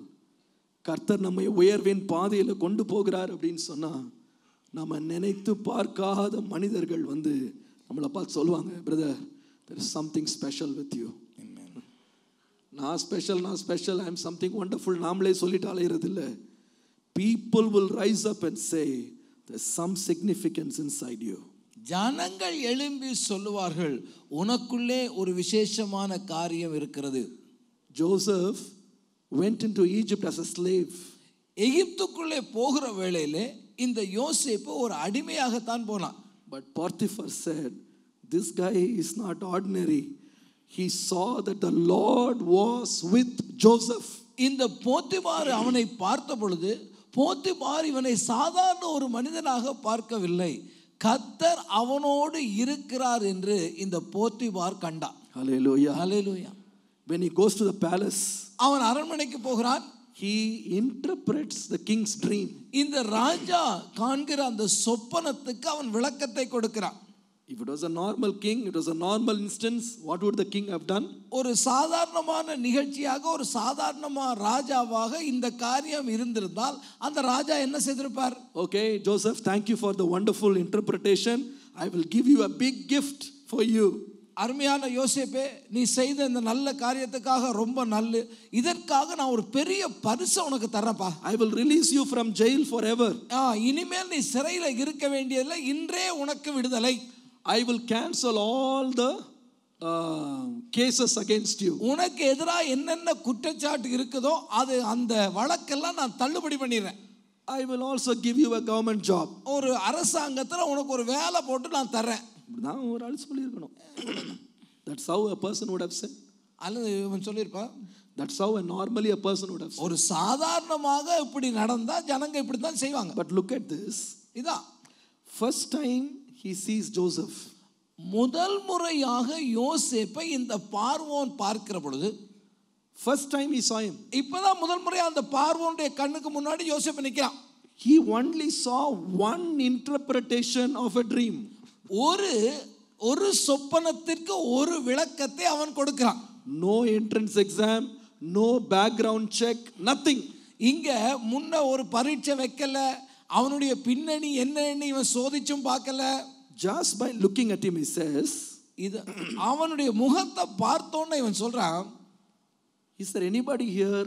கர்த்தர் நம்மை உயர்வின் பாதையில் கொண்டு போகிறார் அப்படின்னு சொன்னால், நம்ம நினைத்து பார்க்காத மனிதர்கள் வந்து நம்மளை பார்த்து சொல்லுவாங்க, brother there is something special with you. நான் special I am something wonderful நாமளே சொல்லிட்டு அலையிறது இல்லை. People will rise up and say there's some significance inside you. ஜனங்கள் எழும்பி சொல்லுவார்கள், உனக்குள்ளே ஒரு விசேஷமான காரியம் இருக்கிறது. Joseph went into Egypt as a slave. எகிப்துக்குள்ளே போகிற வேளையிலே இந்த யோசேப்பு ஒரு அடிமையாகத்தான் போனான். But Potiphar said, this guy is not ordinary. He saw that the Lord was with Joseph. இந்த போத்திபார் அவனை பார்த்த பொழுது, போத்திபார் இவனை சாதாரண ஒரு மனிதனாக பார்க்கவில்லை, கர்த்தர் அவனோடு இருக்கிறார் என்று இந்த போத்திபார் கண்டான். Hallelujah. Hallelujah. When he goes to the palace, அவன் அரண்மனைக்கு போகிறான். he interprets the king's dream. இந்த ராஜா காண்கிற அந்த சொப்பனத்துக்கு அவன் விளக்கத்தை கொடுக்கிறான். If it was a normal king, it was a normal instance, what would the king have done? ஒரு சாதாரணமான நிகழ்ச்சியாக, ஒரு சாதாரணமான ராஜாவாக இந்த காரியம் இருந்திருந்தால் அந்த ராஜா என்ன செய்திருப்பார்? Okay, Joseph, thank you for the wonderful interpretation. I will give you a big gift for you. அருமையான யோசேப்பே, நீ செய்த இந்த நல்ல காரியத்துக்காக ரொம்ப நல்ல, இதற்காக நான் ஒரு பெரிய பரிசு உனக்கு தரப்பா. I will release you from jail forever. இனிமேல் நீ சிறையில் இருக்க வேண்டியதில்லை, இன்றே உனக்கு விடுதலை. I will cancel all the cases against you. உனக்கு எதிராக என்னென்ன குற்றச்சாட்டு இருக்குதோ அது அந்த வழக்கெல்லாம் நான் தள்ளுபடி பண்ணிடுறேன். I will also give you a government job. ஒரு அரசாங்கத்தில் உனக்கு ஒரு வேலை போட்டு நான் தர்றேன். இப்படிதான் ஒரு ஆள் சொல்லியிருக்கணும். That's how a person would have said. அல்லது இவன் சொல்லியிருப்பா. That's how normally a person would have said. ஒரு சாதாரணமாக இப்படி நடந்தா ஜனங்க இப்படி தான் செய்வாங்க. But look at this. இதான் First time he sees Joseph. முதல் முறையாக யோசேப்பை இந்த பார்வோன் பார்க்கிற பொழுது, first time he saw him, இப்பதான் முதல் முறையா அந்த பார்வோனுடைய கண்ணுக்கு முன்னாடி யோசேப்பு நிற்கிறான். he only saw one interpretation of a dream. ஒரு சொப்பனத்திற்கு ஒரு விளக்கத்தை அவன் கொடுக்கிறான். No entrance exam, no background check, nothing. இங்க முன்ன ஒரு பரீட்சை வைக்கல, அவனுடைய பின்னணி என்னன்னு இவன் சோதிச்சும் பார்க்கல. Just by looking at him, he says, இது அவனுடைய முகத்தை பார்த்தோன்னு இவன் சொல்றான், is there anybody here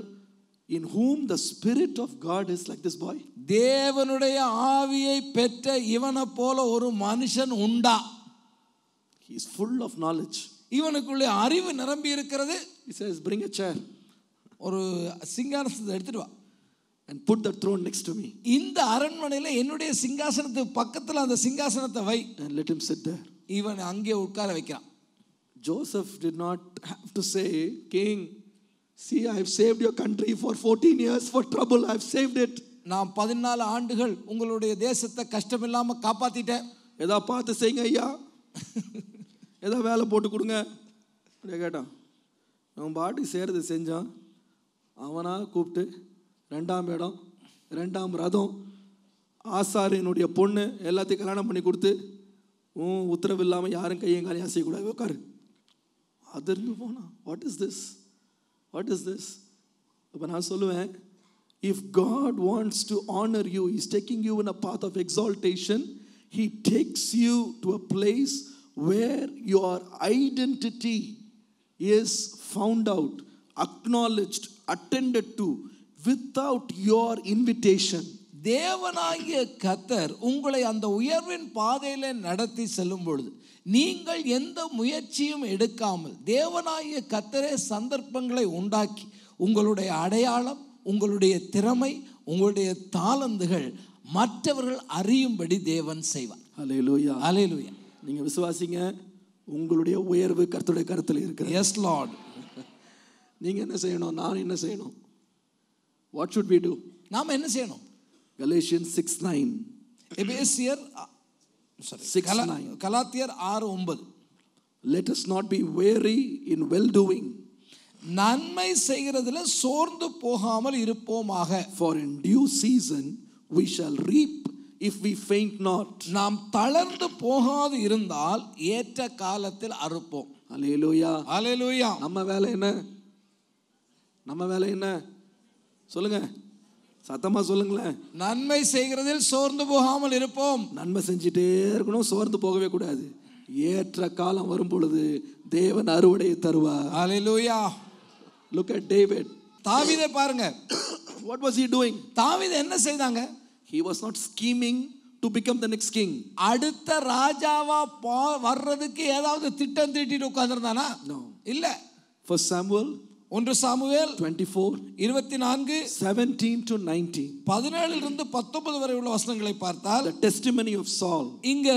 in whom the Spirit of God is like this boy? தேவனுடைய ஆவியை பெற்ற இவனை போல ஒரு மனுஷன் உண்டா? He is full of knowledge. இவனுக்குள்ளே அறிவு நிரம்பி இருக்கிறது. He says, bring a chair. ஒரு சிங்காசனத்தை எடுத்துட்டு வா. And put the throne next to me. இந்த அரண்மனையில என்னுடைய சிங்காசனத்துக்கு பக்கத்துல அந்த சிங்காசனத்தை வை. And let him sit there. இவன் அங்கே உட்கார வைக்கிறான். Joseph did not have to say, King, see, I have saved your country for 14 years for trouble. I have saved it. நான் 14 ஆண்டுகள் உங்களுடைய தேசத்தை கஷ்டமில்லாம காப்பாத்திட்டேன். ஏதா பார்த்து செய்யுங்க ஐயா, ஏதோ வேலை போட்டு கொடுங்க அப்படியே கேட்டான். அவன் பாட்டுக்கு செய்கிறது செஞ்சான். அவனா கூப்பிட்டு 2ஆம் இடம், 2ஆம் ரதம், ஆசாரியனுடைய பொண்ணு எல்லாத்தையும் கல்யாணம் பண்ணி கொடுத்து, உத்தரவு இல்லாமல் யாரும் கையும் காலையும் செய்யக்கூடாது, உட்காரு. அதிர்ந்து போனான். What is this, what is this? இப்போ நான் சொல்லுவேன், if God wants to honor you, He is taking you in a path of exaltation. He takes you to a place where your identity is found out, acknowledged, attended to without your invitation. தேவனாகிய கர்த்தர் உங்களை அந்த உயர்வின் பாதையில நடத்தி செல்லும் பொழுது நீங்கள் எந்த முயற்சியும் எடுக்காமல் தேவனாகிய கர்த்தரே சந்தர்ப்பங்களை உண்டாக்கி உங்களுடைய அடையாளம், உங்களுடைய திறமை, உங்களுடைய தாளந்துகள் மற்றவர்கள் அறியும்படி தேவன் செய்வார். ஹல்லேலூயா, ஹல்லேலூயா. நீங்க விசுவாசிங்க, உங்களுடைய உயர்வு கர்த்தருடைய கரத்தில் இருக்கிறது. Yes Lord. நீங்க என்ன செய்யணும், நான் என்ன செய்யணும்? What should we do? நாம என்ன செய்யணும்? Galatians 6:9. எபேசியர் 6:9. கலாத்தியர் 6:9. Let us not be weary in well doing. நன்மை செய்கிறதுல சோர்ந்து போகாமல் இருப்போமாக. For in due season we shall reap if we faint not. நாம் தளர்ந்து போகாது இருந்தால் ஏற்ற காலத்தில் அறுப்போம். ஹல்லேலூயா, ஹல்லேலூயா. நம்ம வேலை என்ன? நம்ம வேலை என்ன சொல்லுங்க, சத்தமா சொல்லுங்களேன். நன்மை செய்கிறதில் சோர்ந்து போகாமல் இருப்போம். நன்மை செஞ்சிட்டே இருக்கணும், சோர்ந்து போகவே கூடாது. ஏற்ற காலம் வரும் பொழுது தேவன் அறுவடையை தருவார். ஹல்லேலூயா. Look at David. தாவீதை பாருங்க. What was he doing? தாவீது என்ன செய்தாங்க? He was not scheming to become the next king. அடுத்த ராஜாவா வர்றதுக்கு ஏதாவது திட்டம் தீட்டிட்டு உட்கார்ந்திருந்தானா? No. இல்ல. First Samuel 1 Samuel 24 24 17 to 19. 17 இருந்து 19 வரை உள்ள வசனங்களை பார்த்தால் The testimony of Saul. இங்க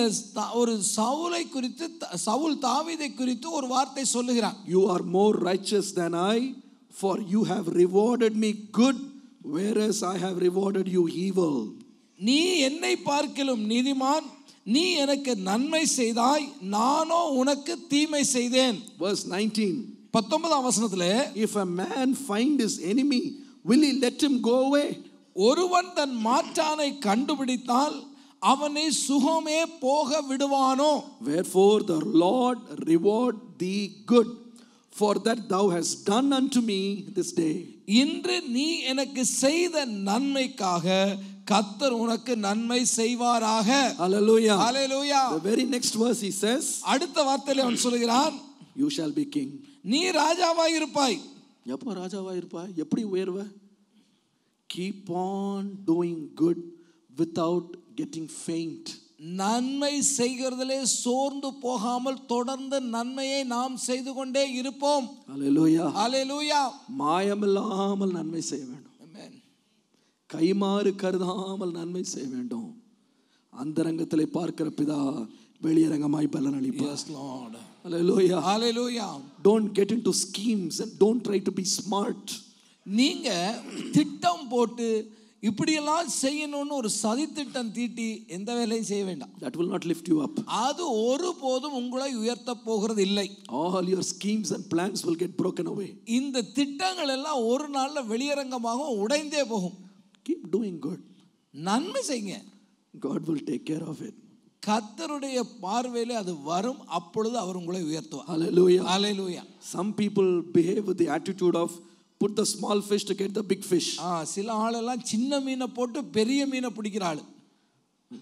ஒரு சவுலை குறித்து, சவுல் தாவீதை குறித்து ஒரு வார்த்தை சொல்லுகிறான். You are more righteous than I, for you have rewarded me good, whereas I have rewarded you evil. நீ என்னை பார்க்கிலும் நீதிமான், நீ எனக்கு நன்மை செய்தாய், நானோ உனக்கு தீமை செய்தேன். Verse 19. 19ஆம் வசனத்திலே, if a man find his enemy, will he let him go away? ஒருவன் தன் மாற்றானை கண்டுபிடித்தால் அவனை சுகமே போக விடுவானோ? Wherefore the Lord reward thee good, for that thou hast done unto me this day. இன்று நீ எனக்கு செய்த நன்மைக்காக கர்த்தர் உனக்கு நன்மை செய்வாராக. Hallelujah. Hallelujah. The very next verse he says, அடுத்த வார்த்தையில அவன் சொல்கிறான், you shall be king. நீ ராஜாவாய் இருப்பாய். எப்ப ராஜாவா இருப்பாய்? எப்படி உயர்வ? Keep on doing good without getting faint. நன்மை செய்கிறதிலே சோர்ந்து போகாமல் தொடர்ந்து நன்மையை நாம் செய்து கொண்டே இருப்போம். Hallelujah. ஹalleluya. மாயமில்லாமல் நன்மை செய்ய வேண்டும். Amen. கைமாறு கருதாமல் நன்மை செய்ய வேண்டும். அந்தரங்கத்திலே பார்க்கிற பிதா வெளியரங்கமாய் பலன் அளிப்பார். Yes Lord. Hallelujah. Hallelujah. Don't get into schemes and don't try to be smart. நீங்க திட்டம் போட்டு இப்படியெல்லாம் செய்யணும்னு ஒரு சதி திட்டம் தீட்டி எந்த வேலையும் செய்ய வேண்டாம். That will not lift you up. அது ஒருபோதும் உங்களை உயர்த்த போகிறது இல்லை. All your schemes and plans will get broken away. இந்த திட்டங்கள் எல்லாம் ஒரு நாள்ல வெளியரங்கமாக உடைந்தே போகும். Keep doing good. நன்மை செய்யுங்க. God will take care of it. கர்த்தருடைய பார்வையிலே அது வரும், அப்பொழுது அவர் உங்களை உயர்த்துவார். Hallelujah. Hallelujah. Some people behave with the attitude of put the small fish to get the big fish. சில ஆளெல்லாம் சின்ன மீனை போட்டு பெரிய மீனை பிடிக்கிற ஆளு.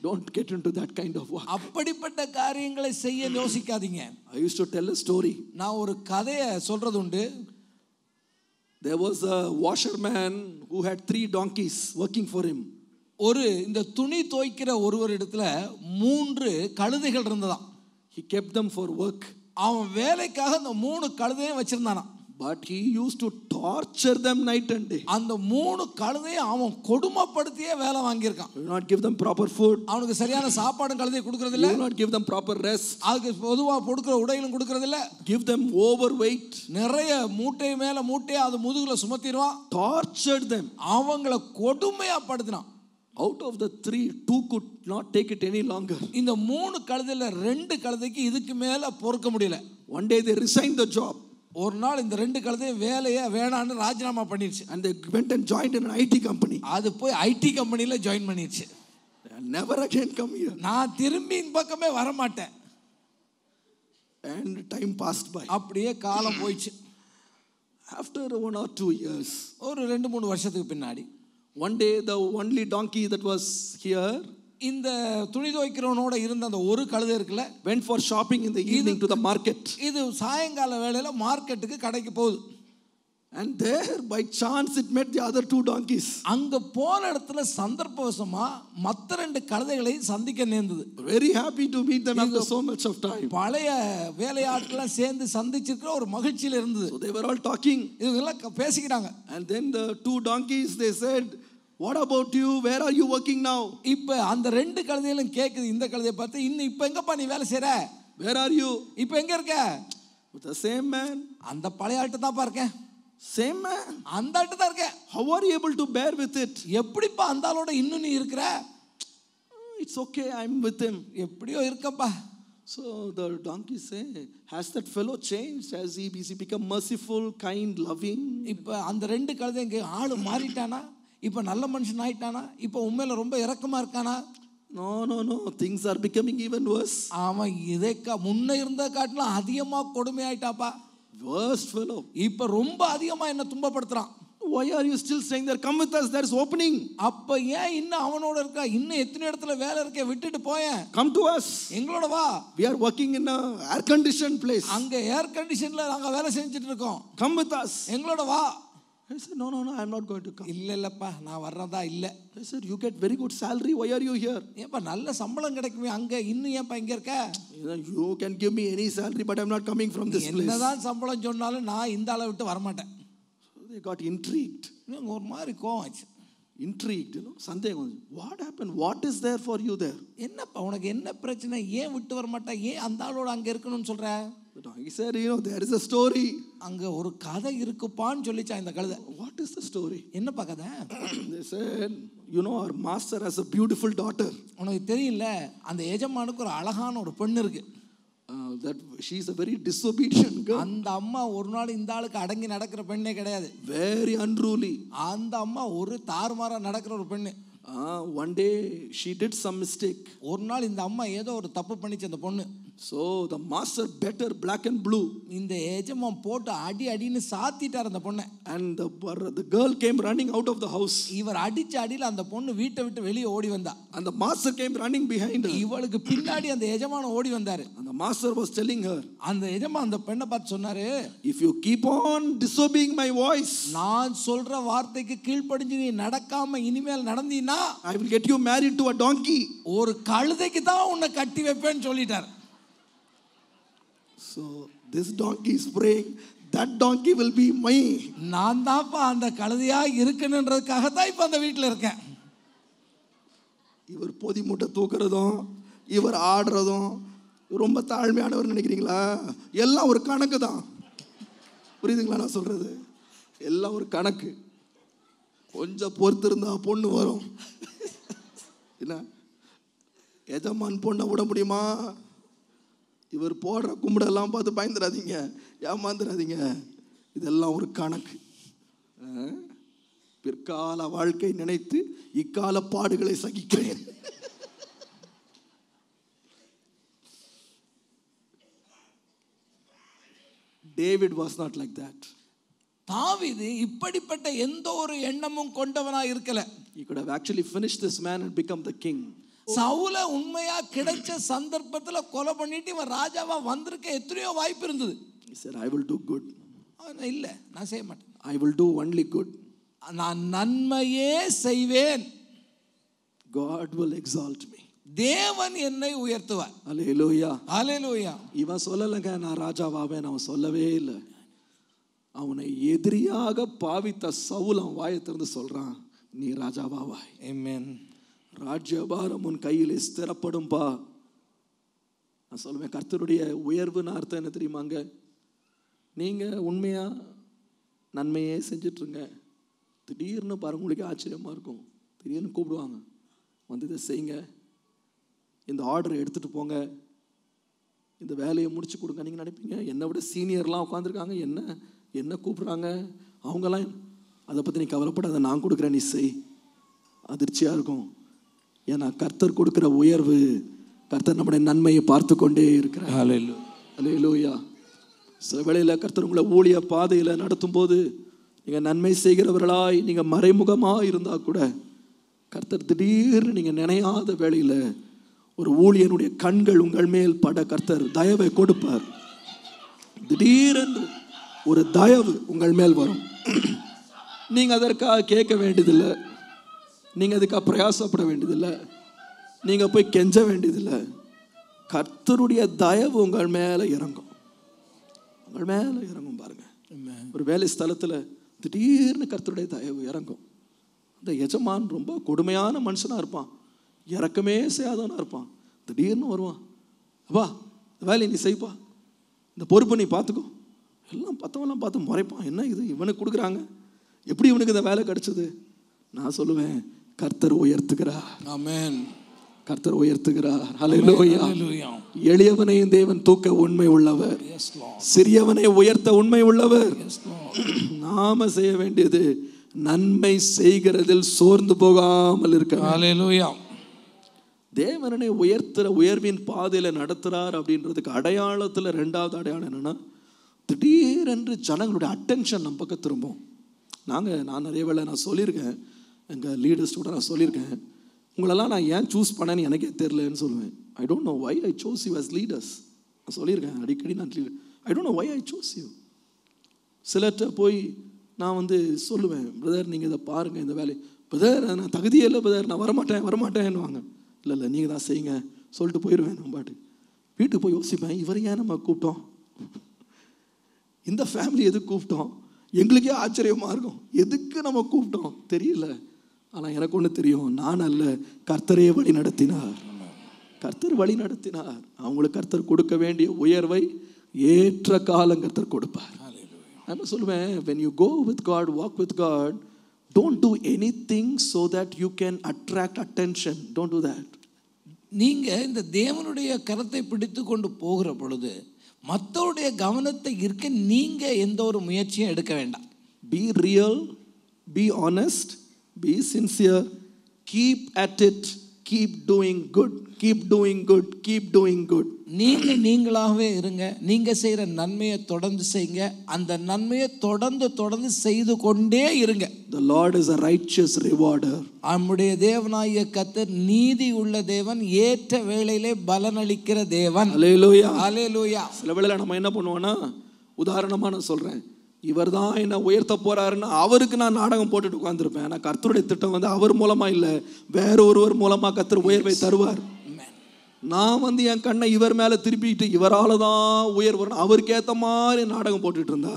Don't get into that kind of work. அப்படிப்பட்ட காரியங்களை செய்ய யோசிக்காதீங்க. I used to tell a story. நான் ஒரு கதையை சொல்றது உண்டு. There was a washerman who had 3 donkeys working for him. ஒரு இந்த துணி துவைக்கிற ஒருவர் இடத்துல 3 கழுதைகள் இருந்ததாம். He kept them for work. அவன் வேலைக்காக அந்த 3 கழுதையும் வச்சிருந்தானா. But he used to torture them night and day. அந்த 3 கழுதையும் அவன் கொடுமைப்படுத்தியே வேலை வாங்கியிருக்கான். He will not give them proper food. அவனுக்கு சரியான சாப்பாடும் கழுதை கொடுக்கறது He இல்ல. will not give them proper rest. அதுக்கு பொதுவா கொடுக்கிற உடைகளும் கொடுக்கறது இல்ல. Give them overweight. நிறைய மூட்டை மேல மூட்டையை அது முதுகுல சுமத்திடுவான். Tortured them. அவங்கள கொடுமையா படுத்தினான். Out of the 3, 2 could not take it any longer. இந்த 3 கழுதையில 2 கழுதைக்கு இதுக்கு மேல பொறுக்க முடியல. One day they resigned the job. ஒரு நாள் இந்த 2 கழுதையும் வேலையை வேணான்னு ராஜினாமா பண்ணிடுச்சு. And they went and joined in an IT company. அது போய் ஐடி கம்பெனில ஜாயின் பண்ணிடுச்சு. Never again come here. நான் திரும்பி இந்த பக்கமே வர மாட்டேன். And time passed by. அப்படியே காலம் போயிடுச்சு. After 1 or 2 years, ஒரு 2-3 வருஷத்துக்கு பின்னாடி one day the only donkey that was here இந்த துணி துவைக்கிறவனோட இருந்த அந்த ஒரு கழுதை இருக்குல்ல, went for shopping in the evening to the market. இது சாயங்கால வேளையில மார்க்கெட்டுக்கு கடைக்கு போகுது. And there by chance it met the other 2 donkeys. அங்க போன இடத்துல சந்தர்ப்பவசமா மத்த 2 கழுதைகளை சந்திக்க நேர்ந்தது. Very happy to meet them after so much of time. பழைய வேலையாட்களை சேர்ந்து சந்திச்சிருக்கிற ஒரு மகிழ்ச்சியில இருந்தது. So they were all talking. இவங்க எல்லாம் பேசிக்கிறாங்க. And then the 2 donkeys they said, what about you? Where are you working now? இப்ப அந்த 2 கழுதைகளும் கேக்குது இந்த கழுதையை பார்த்து, இன்னும் இப்ப எங்கப்பா நீ வேலை செய்ற? Where are you? இப்ப எங்க இருக்க? With the same man. அந்த பழைய ஆட்டு தான் இருக்கேன். Same man. அந்த ஆட்டு தான் இருக்கேன். How are you able to bear with it? எப்படிப்பா அந்த ஆளோட இன்னும் நீ இருக்கிற? It's okay, I'm with him. எப்படியோ இருக்கப்பா. So the donkeys say, has that fellow changed? Has he become merciful, kind, loving? இப்ப அந்த 2 கழுதைங்க ஆளு மாறிட்டானா? இப்ப நல்ல மனுஷன் ஆயிட்டானா? இப்ப உண்மையில ரொம்ப இரக்கமா இருக்கானா? No. Things are becoming even worse. அவன் இதை முன்ன இருந்த காட்டிலும் அதிகமா கொடுமை ஆயிட்டாப்பா. Worst fellow. இப்ப ரொம்ப அதிகமா என்ன துன்பப்படுத்துறான். Why are you still saying there? Come with us, there's opening. அப்ப ஏன் இன்னும் அவனோட இருக்கா? இன்னும் எத்தனை இடத்துல வேலை இருக்கே, விட்டுட்டு போயேன். Come to us. எங்களோட வா. We are working in a air conditioned place. அங்க ஏர் கண்டிஷன்ல நாங்க வேலை செஞ்சுட்டு இருக்கோம். Come with us. எங்களோட வா. I said, no, I'm not going to come. இல்லப்பா நான் வர்றதா இல்ல. I said, you get very good salary. Why are you here? ஏப்பா நல்ல சம்பளம் கிடைக்குமே அங்க, இன்னும் ஏப்பா இங்க இருக்க? You can give me any salary, but I'm not coming from this place. என்னதான் சம்பளம் சொன்னாலும் நான் இந்த ஆளை விட்டு வர மாட்டேன். So they got intrigued. ஒரு மாதிரி கோவம் ஆச்சு. Intrigued, சந்தேகம். What happened? What is there for you there? என்னப்பா உனக்கு என்ன பிரச்சனை? ஏன் விட்டு வர மாட்டா? ஏன் அந்த ஆளோட அங்க இருக்கணும்னு சொல்ற? He said, there is a story. அங்க ஒரு கதை இருக்குப்பான்னு சொல்லிச்சா இந்த கழுதை. What is the story? என்னப்பா கதை? They said, our master has a beautiful daughter. உனக்கு தெரியல, அந்த எஜமானுக்கு ஒரு அழகான ஒரு பெண் இருக்கு. That she is a very disobedient girl. அந்த அம்மா ஒரு நாள் இந்த ஆளுக்கு அடங்கி நடக்கிற பெண்ணே கிடையாது. Very unruly. அந்த அம்மா ஒரு தாறுமாறா நடக்கிற ஒரு பெண்ணு. One day she did some mistake. ஒரு நாள் இந்த அம்மா ஏதோ ஒரு தப்பு பண்ணிச்சு அந்த பொண்ணு. So the master better black and blue. இந்த எஜமான் போட்டு அடின்னு சாத்திட்டார் அந்த பொண்ணை. And the girl came running out of the house. இவர் அடிச்ச அடியில அந்த பொண்ணு வீட்டை விட்டு வெளியே ஓடி வந்தா. And the master came running behind her. இவளுக்கு பின்னாடி அந்த எஜமான் ஓடி வந்தாரு. And the master was telling her, அந்த எஜமான் அந்த பெண்ணை பார்த்து சொன்னாரு, if you keep on disobeying my voice, நான் சொல்ற வார்த்தைக்கு கீழ்ப்படிஞ்சு நீ நடக்காம இனிமேல் நடந்தீனா, I will get you married to a donkey. ஒரு கழுதைக்கு தான் உன்னை கட்டி வைப்பேன்னு சொல்லிட்டார். So this donkey is praying, that donkey will be mine. நான் தான்ப்பா அந்த கழுதையா இருக்கணுன்றதுக்காக தான் இப்ப அந்த வீட்டில் இருக்கேன். இவர் பொதி மூட்டை தூக்குறதும் இவர் ஆடுறதும் ரொம்ப தாழ்மையானவர் நினைக்கிறீங்களா? எல்லாம் ஒரு கணக்கு தான். புரியுதுங்களா நான் சொல்றது? எல்லாம் ஒரு கணக்கு. கொஞ்சம் பொறுத்து இருந்தா பொண்ணு வரும். என்ன எஜமான் பொண்ணை விட முடியுமா? இவர் போடுற கும்பிடெல்லாம் பார்த்து பயந்துடாதீங்க, ஏமாந்துடாதீங்க. இதெல்லாம் ஒரு கணக்கு. பிற்கால வாழ்க்கை நினைத்து இக்கால பாடுகளை சகிக்கிறேன். David was not like that. தாவீது இப்படிப்பட்ட எந்த ஒரு எண்ணமும் கொண்டவனா இருக்கல. He could have actually finished this man and become the king. சவுல உண்மையா கிடைச்ச சந்தர்ப்பத்துல கொலை பண்ணிட்டு இவன் ராஜாவா வந்திருக்க எத்தனையோ வாய்ப்பு இருந்தது. He said, I will do good. இல்ல, நான் செய்ய மாட்டேன். I will do only good. நான் நன்மையே செய்வேன். God will exalt me. தேவன் என்னை உயர்த்துவார். Hallelujah. Hallelujah. இவன் சொல்லலங்க நான் ராஜாவாவேன், அவன் சொல்லவே இல்லை. அவனை எதிரியாக பாவித்த சவுல் அவன் வாயை திறந்து சொல்றான், நீ ராஜாவாவாய். Amen. ராஜ்யபாரம் உன் கையில் ஸ்திரப்படும்பா. நான் சொல்லுவேன், கர்த்தருடைய உயர்வுன்னு அர்த்தம் என்ன தெரியுமாங்க? நீங்க உண்மையா நன்மையே செஞ்சிட்ருங்க. திடீர்னு பாருங்க, உங்களுக்கு ஆச்சரியமா இருக்கும். திடீர்னு கூப்பிடுவாங்க, வந்து இதை செய்யுங்க, இந்த ஆர்டரை எடுத்துட்டு போங்க, இந்த வேலையை முடிச்சு கொடுங்க. நீங்கள் நினைப்பீங்க என்னை விட சீனியர்லாம் உட்காந்துருக்காங்க, என்ன கூப்பிட்றாங்க அவங்கெல்லாம், அதை பற்றி நீ கவலைப்படாத, நான் கொடுக்குறேன், நீ செய். அதிர்ச்சியாக இருக்கும். ஏன்னா கர்த்தர் கொடுக்குற உயர்வு, கர்த்தர் நம்முடைய நன்மையை பார்த்து கொண்டே இருக்கிறார். அல்லேலூயா. சில வேளையில் கர்த்தர் உங்களை ஊழிய பாதையில் நடத்தும் போது நீங்கள் நன்மை செய்கிறவர்களாய் நீங்கள் மறைமுகமாக இருந்தால் கூட கர்த்தர் திடீர்னு நீங்கள் நினையாத வேளையில் ஒரு ஊழியனுடைய கண்கள் உங்கள் மேல் பட கர்த்தர் தயவை கொடுப்பார். திடீரென்று ஒரு தயவு உங்கள் மேல் வரும். நீங்கள் அதற்காக கேட்க வேண்டியதில்லை, நீங்கள் அதுக்காக பிரயாசப்பட வேண்டியதில்லை, நீங்கள் போய் கெஞ்ச வேண்டியதில்லை. கர்த்தருடைய தயவு உங்கள் மேலே இறங்கும், உங்கள் மேலே இறங்கும். பாருங்க, ஒரு வேலை ஸ்தலத்தில் திடீர்னு கர்த்தருடைய தயவு இறங்கும். அந்த எஜமான் ரொம்ப கொடுமையான மனுஷனாக இருப்பான், இறக்கமே செய்யாதவனாக இருப்பான். திடீர்னு வருவான், அப்பா இந்த வேலையை நீ செய்ப்பா, இந்த பொறுப்பை நீ பார்த்துக்கோ. எல்லாம் பத்தவெல்லாம் பார்த்து முறைப்பான், என்ன இது இவனுக்கு கொடுக்குறாங்க, எப்படி இவனுக்கு இந்த வேலை கிடைச்சது? நான் சொல்லுவேன், கர்த்தர் உயர்த்துகிறார். ஆமென். கர்த்தர் உயர்த்துகிறார். ஹல்லேலூயா. எளியவனையும் தேவன் தூக்க உண்மை உள்ளவர், சிறியவனை உயர்த்த உண்மை உள்ளவர். நாம செய்ய வேண்டியது நன்மை செய்கிறதில் சோர்ந்து போகாமல் இருக்க. ஹல்லேலூயா. தேவனை உயர்த்துற உயர்வின் பாதையில நடத்துறார் அப்படின்றதுக்கு அடையாளத்துல ரெண்டாவது அடையாளம் என்னன்னா, திடீரென்று ஜனங்களுடைய அட்டென்ஷன் நம்ம பக்கம் திரும்பும். நான் நிறைய வேளை நான் சொல்லியிருக்கேன், எங்கள் லீடர்ஸ் கூட நான் சொல்லியிருக்கேன், உங்களெல்லாம் நான் ஏன் சூஸ் பண்ணேன்னு எனக்கே தெரியலன்னு சொல்லுவேன். I don't know why I chose you as leaders. நான் சொல்லியிருக்கேன் அடிக்கடி, நான் I don't know why I chose you. சிலர்கிட்ட போய் நான் சொல்லுவேன், பிரதர் நீங்கள் இதை பாருங்கள், இந்த வேலை, பிரதர் நான் தகுதியே இல்லை பிரதர், நான் வரமாட்டேன்னுவாங்க. இல்லை நீங்கள் தான் செய்யுங்க சொல்லிட்டு போயிடுவேன். நான் பாட்டு வீட்டுக்கு போய் யோசிப்பேன், இவரை ஏன் நம்ம கூப்பிட்டோம், இந்த ஃபேமிலி எதுக்கு கூப்பிட்டோம்? எங்களுக்கே ஆச்சரியமாக இருக்கும், எதுக்கு நம்ம கூப்பிட்டோம் தெரியல. ஆனால் எனக்கு ஒன்று தெரியும், நான் அல்ல, கர்த்தரே வழி நடத்தினார். கர்த்தர் வழி நடத்தினார். அவங்களுக்கு கர்த்தர் கொடுக்க வேண்டிய உயர்வை ஏற்ற காலம் கர்த்தர் கொடுப்பார். நான் சொல்லுவேன், when you go with God, walk with God, don't do anything so that you can attract attention. Don't do that. நீங்க இந்த தேவனுடைய கரத்தை பிடித்து கொண்டு போகிற பொழுது மற்றவருடைய கவனத்தை இருக்க நீங்க எந்த ஒரு முயற்சியும் எடுக்க வேண்டாம். Be real, be honest, be sincere, keep at it keep doing good, keep doing good, keep doing good. நீங்களாகவே இருங்க, நீங்க செய்யற நன்மையை தொடர்ந்து செய்யுங்க, அந்த நன்மையை தொடர்ந்து செய்து கொண்டே இருங்க. The Lord is a righteous rewarder. நம்முடைய தேவனாகிய கர்த்தர் நீதி உள்ள தேவன், ஏற்ற வேளையிலே பலனளிக்கிற தேவன். Hallelujah. Hallelujah. சில வேளையில நம்ம என்ன பண்ணுவோம்னா, உதாரணமா நான் சொல்றேன், இவர் தான் என்ன உயர்த்த போறாருன்னு அவருக்கு நான் நாடகம் போட்டுட்டு உட்கார்ந்துருப்பேன். ஆனால் கர்த்தருடைய திட்டம் வந்து அவர் மூலமா இல்லை, வேற ஒருவர் மூலமா கர்த்தர் உயர்வை தருவார். நான் என் கண்ணை இவர் மேலே திருப்பிட்டு இவரால் தான் உயர்வு, அவருக்கு ஏற்ற மாதிரி நாடகம் போட்டுட்டு இருந்தா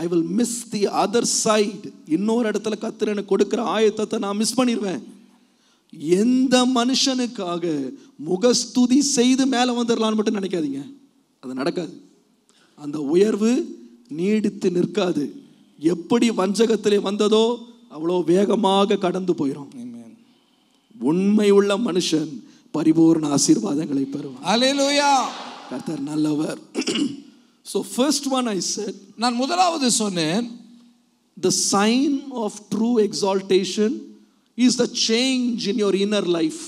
I will miss the other side. இன்னொரு இடத்துல கர்த்தர் எனக்கு கொடுக்குற ஆயத்தத்தை நான் மிஸ் பண்ணிடுவேன். எந்த மனுஷனுக்காக முகஸ்துதி செய்து மேலே வந்துடலான்னு மட்டும் நினைக்காதீங்க, அது நடக்காது. அந்த உயர்வு நீடித்து நிற்காது. எப்படி வஞ்சகத்திலே வந்ததோ அவ்வளோ வேகமாக கடந்து போயிடும். உண்மை உள்ள மனுஷன் பரிபூர்ண ஆசீர்வாதங்களை பெறுவார். ஹல்லேலூயா. கர்த்தர் நல்லவர். So first one I said, நான் முதலாவது சொன்னேன், the sign of true exaltation is the change in your inner life.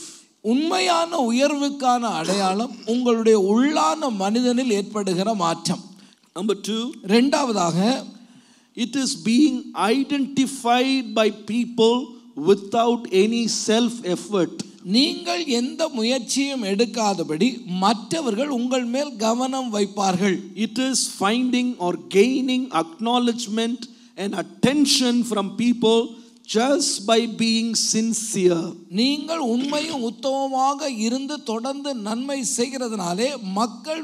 உண்மையான உயர்வுக்கான அடையாளம் உங்களுடைய உள்ளான மனிதனில் ஏற்படுகிற மாற்றம். Number 2, இரண்டாவதாக, it is being identified by people without any self effort. நீங்கள் எந்த முயற்சியும் எடுக்காதபடி மற்றவர்கள் உங்கள் மேல் கவனம் வைப்பார்கள். It is finding or gaining acknowledgement and attention from people just by being sincere. நீங்கள் உண்மையும் உத்தமமாக இருந்து தொடர்ந்து நன்மை செய்கிறதுனாலே மக்கள்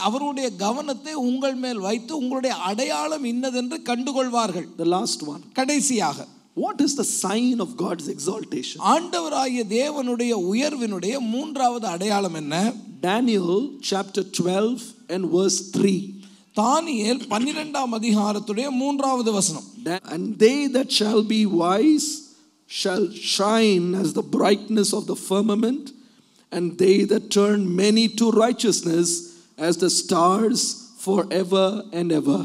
அவருடைய கவனத்தை உங்கள் மேல் வைத்து உங்களுடைய அடையாளம் இன்னதென்று கண்டுகொள்வார்கள். The last one. கடைசியாக, what is the sign of God's exaltation? ஆண்டவராகிய தேவனுடைய உயர்வினுடைய மூன்றாவது அடையாளம் என்ன? Daniel chapter 12 and verse 3. தானியேல் 12ஆம் அதிகாரத்துடைய 3வது வசனம். And they that shall be wise shall shine as the brightness of the firmament, and they that turn many to righteousness as the stars forever and ever.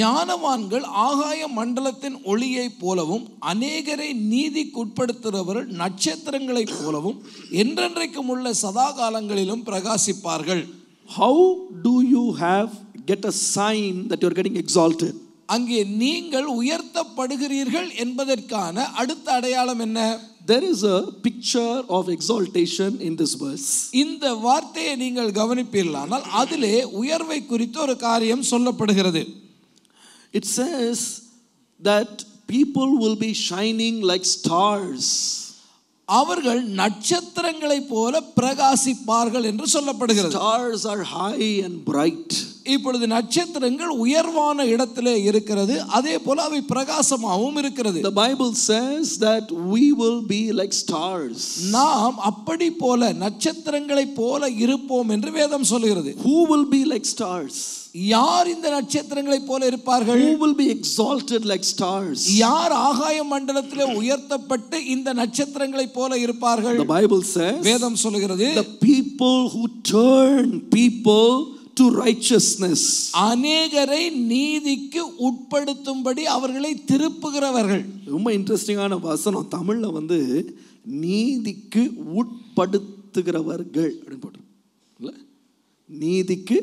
ஞானவான்கள் ஆகாய மண்டலத்தின் ஒளியைப் போலவும் அநேகரை நீதிக்குட்படுத்துகிறவர்கள் நட்சத்திரங்களைப் போலவும் என்றென்றைக்கும் உள்ள சதா காலங்களிலும் பிரகாசிப்பார்கள். How do you get a sign that you are getting exalted? அங்கே நீங்கள் உயர்த்தப்படுகிறீர்கள் என்பதற்கான அடுத்த அடையாளம் என்ன? There is a picture of exaltation in this verse. இந்த வார்த்தையை நீங்கள் கவனிப்பீர்களானால் அதிலே உயர்வை குறித்த ஒரு காரியம் சொல்லப்படுகிறது. It says that people will be shining like stars. அவர்கள் நட்சத்திரங்களைப் போல பிரகாசிப்பார்கள் என்று சொல்லப்படுகிறது. Stars are high and bright. இப்பொழுது நட்சத்திரங்கள் உயர்வான இடத்திலே இருக்கிறது, அதே போல அவை பிரகாசமாகவும் இருக்கிறது. The Bible says that we will be like stars. நாம் அப்படி போல நட்சத்திரங்களைப் போல இருப்போம் என்று வேதம் சொல்கிறது. Who will be like stars? யார் இந்த நட்சத்திரங்களைப் போல இருப்பார்கள்? Who will be exalted like stars? யார் ஆகாய மண்டலத்திலே உயர்த்தப்பட்டு இந்த நட்சத்திரங்களைப் போல இருப்பார்கள்? The Bible says, வேதம் சொல்கிறது, the people who turn people to righteousness. அநேகரை நீதிக்கு உட்படுத்தும்படி அவர்களை திருப்புகிறவர்கள். ரொம்ப இன்ட்ரெஸ்டிங்கான வசனம். தமிழ்ல நீதிக்கு உட்படுத்துகிறவர்கள் அப்படின்னு போட்டு, நீதிக்கு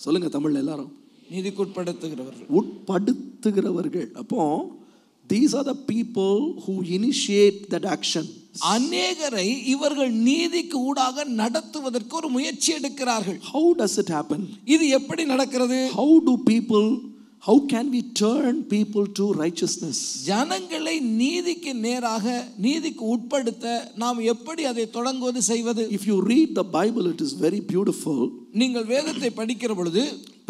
சொல்லுங்க தமிழ்ல எல்லாரும், நீதிக்கு உட்படுத்துகிறவர்கள், உட்படுத்துகிறவர்கள். அப்போ these are the people who initiate that action. அநேகரை இவர்கள் நீதிக்கு ஊடாக நடத்துவதற்கு ஒரு முயற்சி எடுக்கிறார்கள். How does it happen? இது எப்படி நடக்கிறது? How can we turn people to righteousness? ஜனங்களை நீதிக்கு நேராக நீதிக்கு உட்படுத்த நாம் எப்படி அதை தொடங்குவது செய்வது? If you read the Bible, it is very beautiful. நீங்கள் வேதத்தை படிக்கிற பொழுது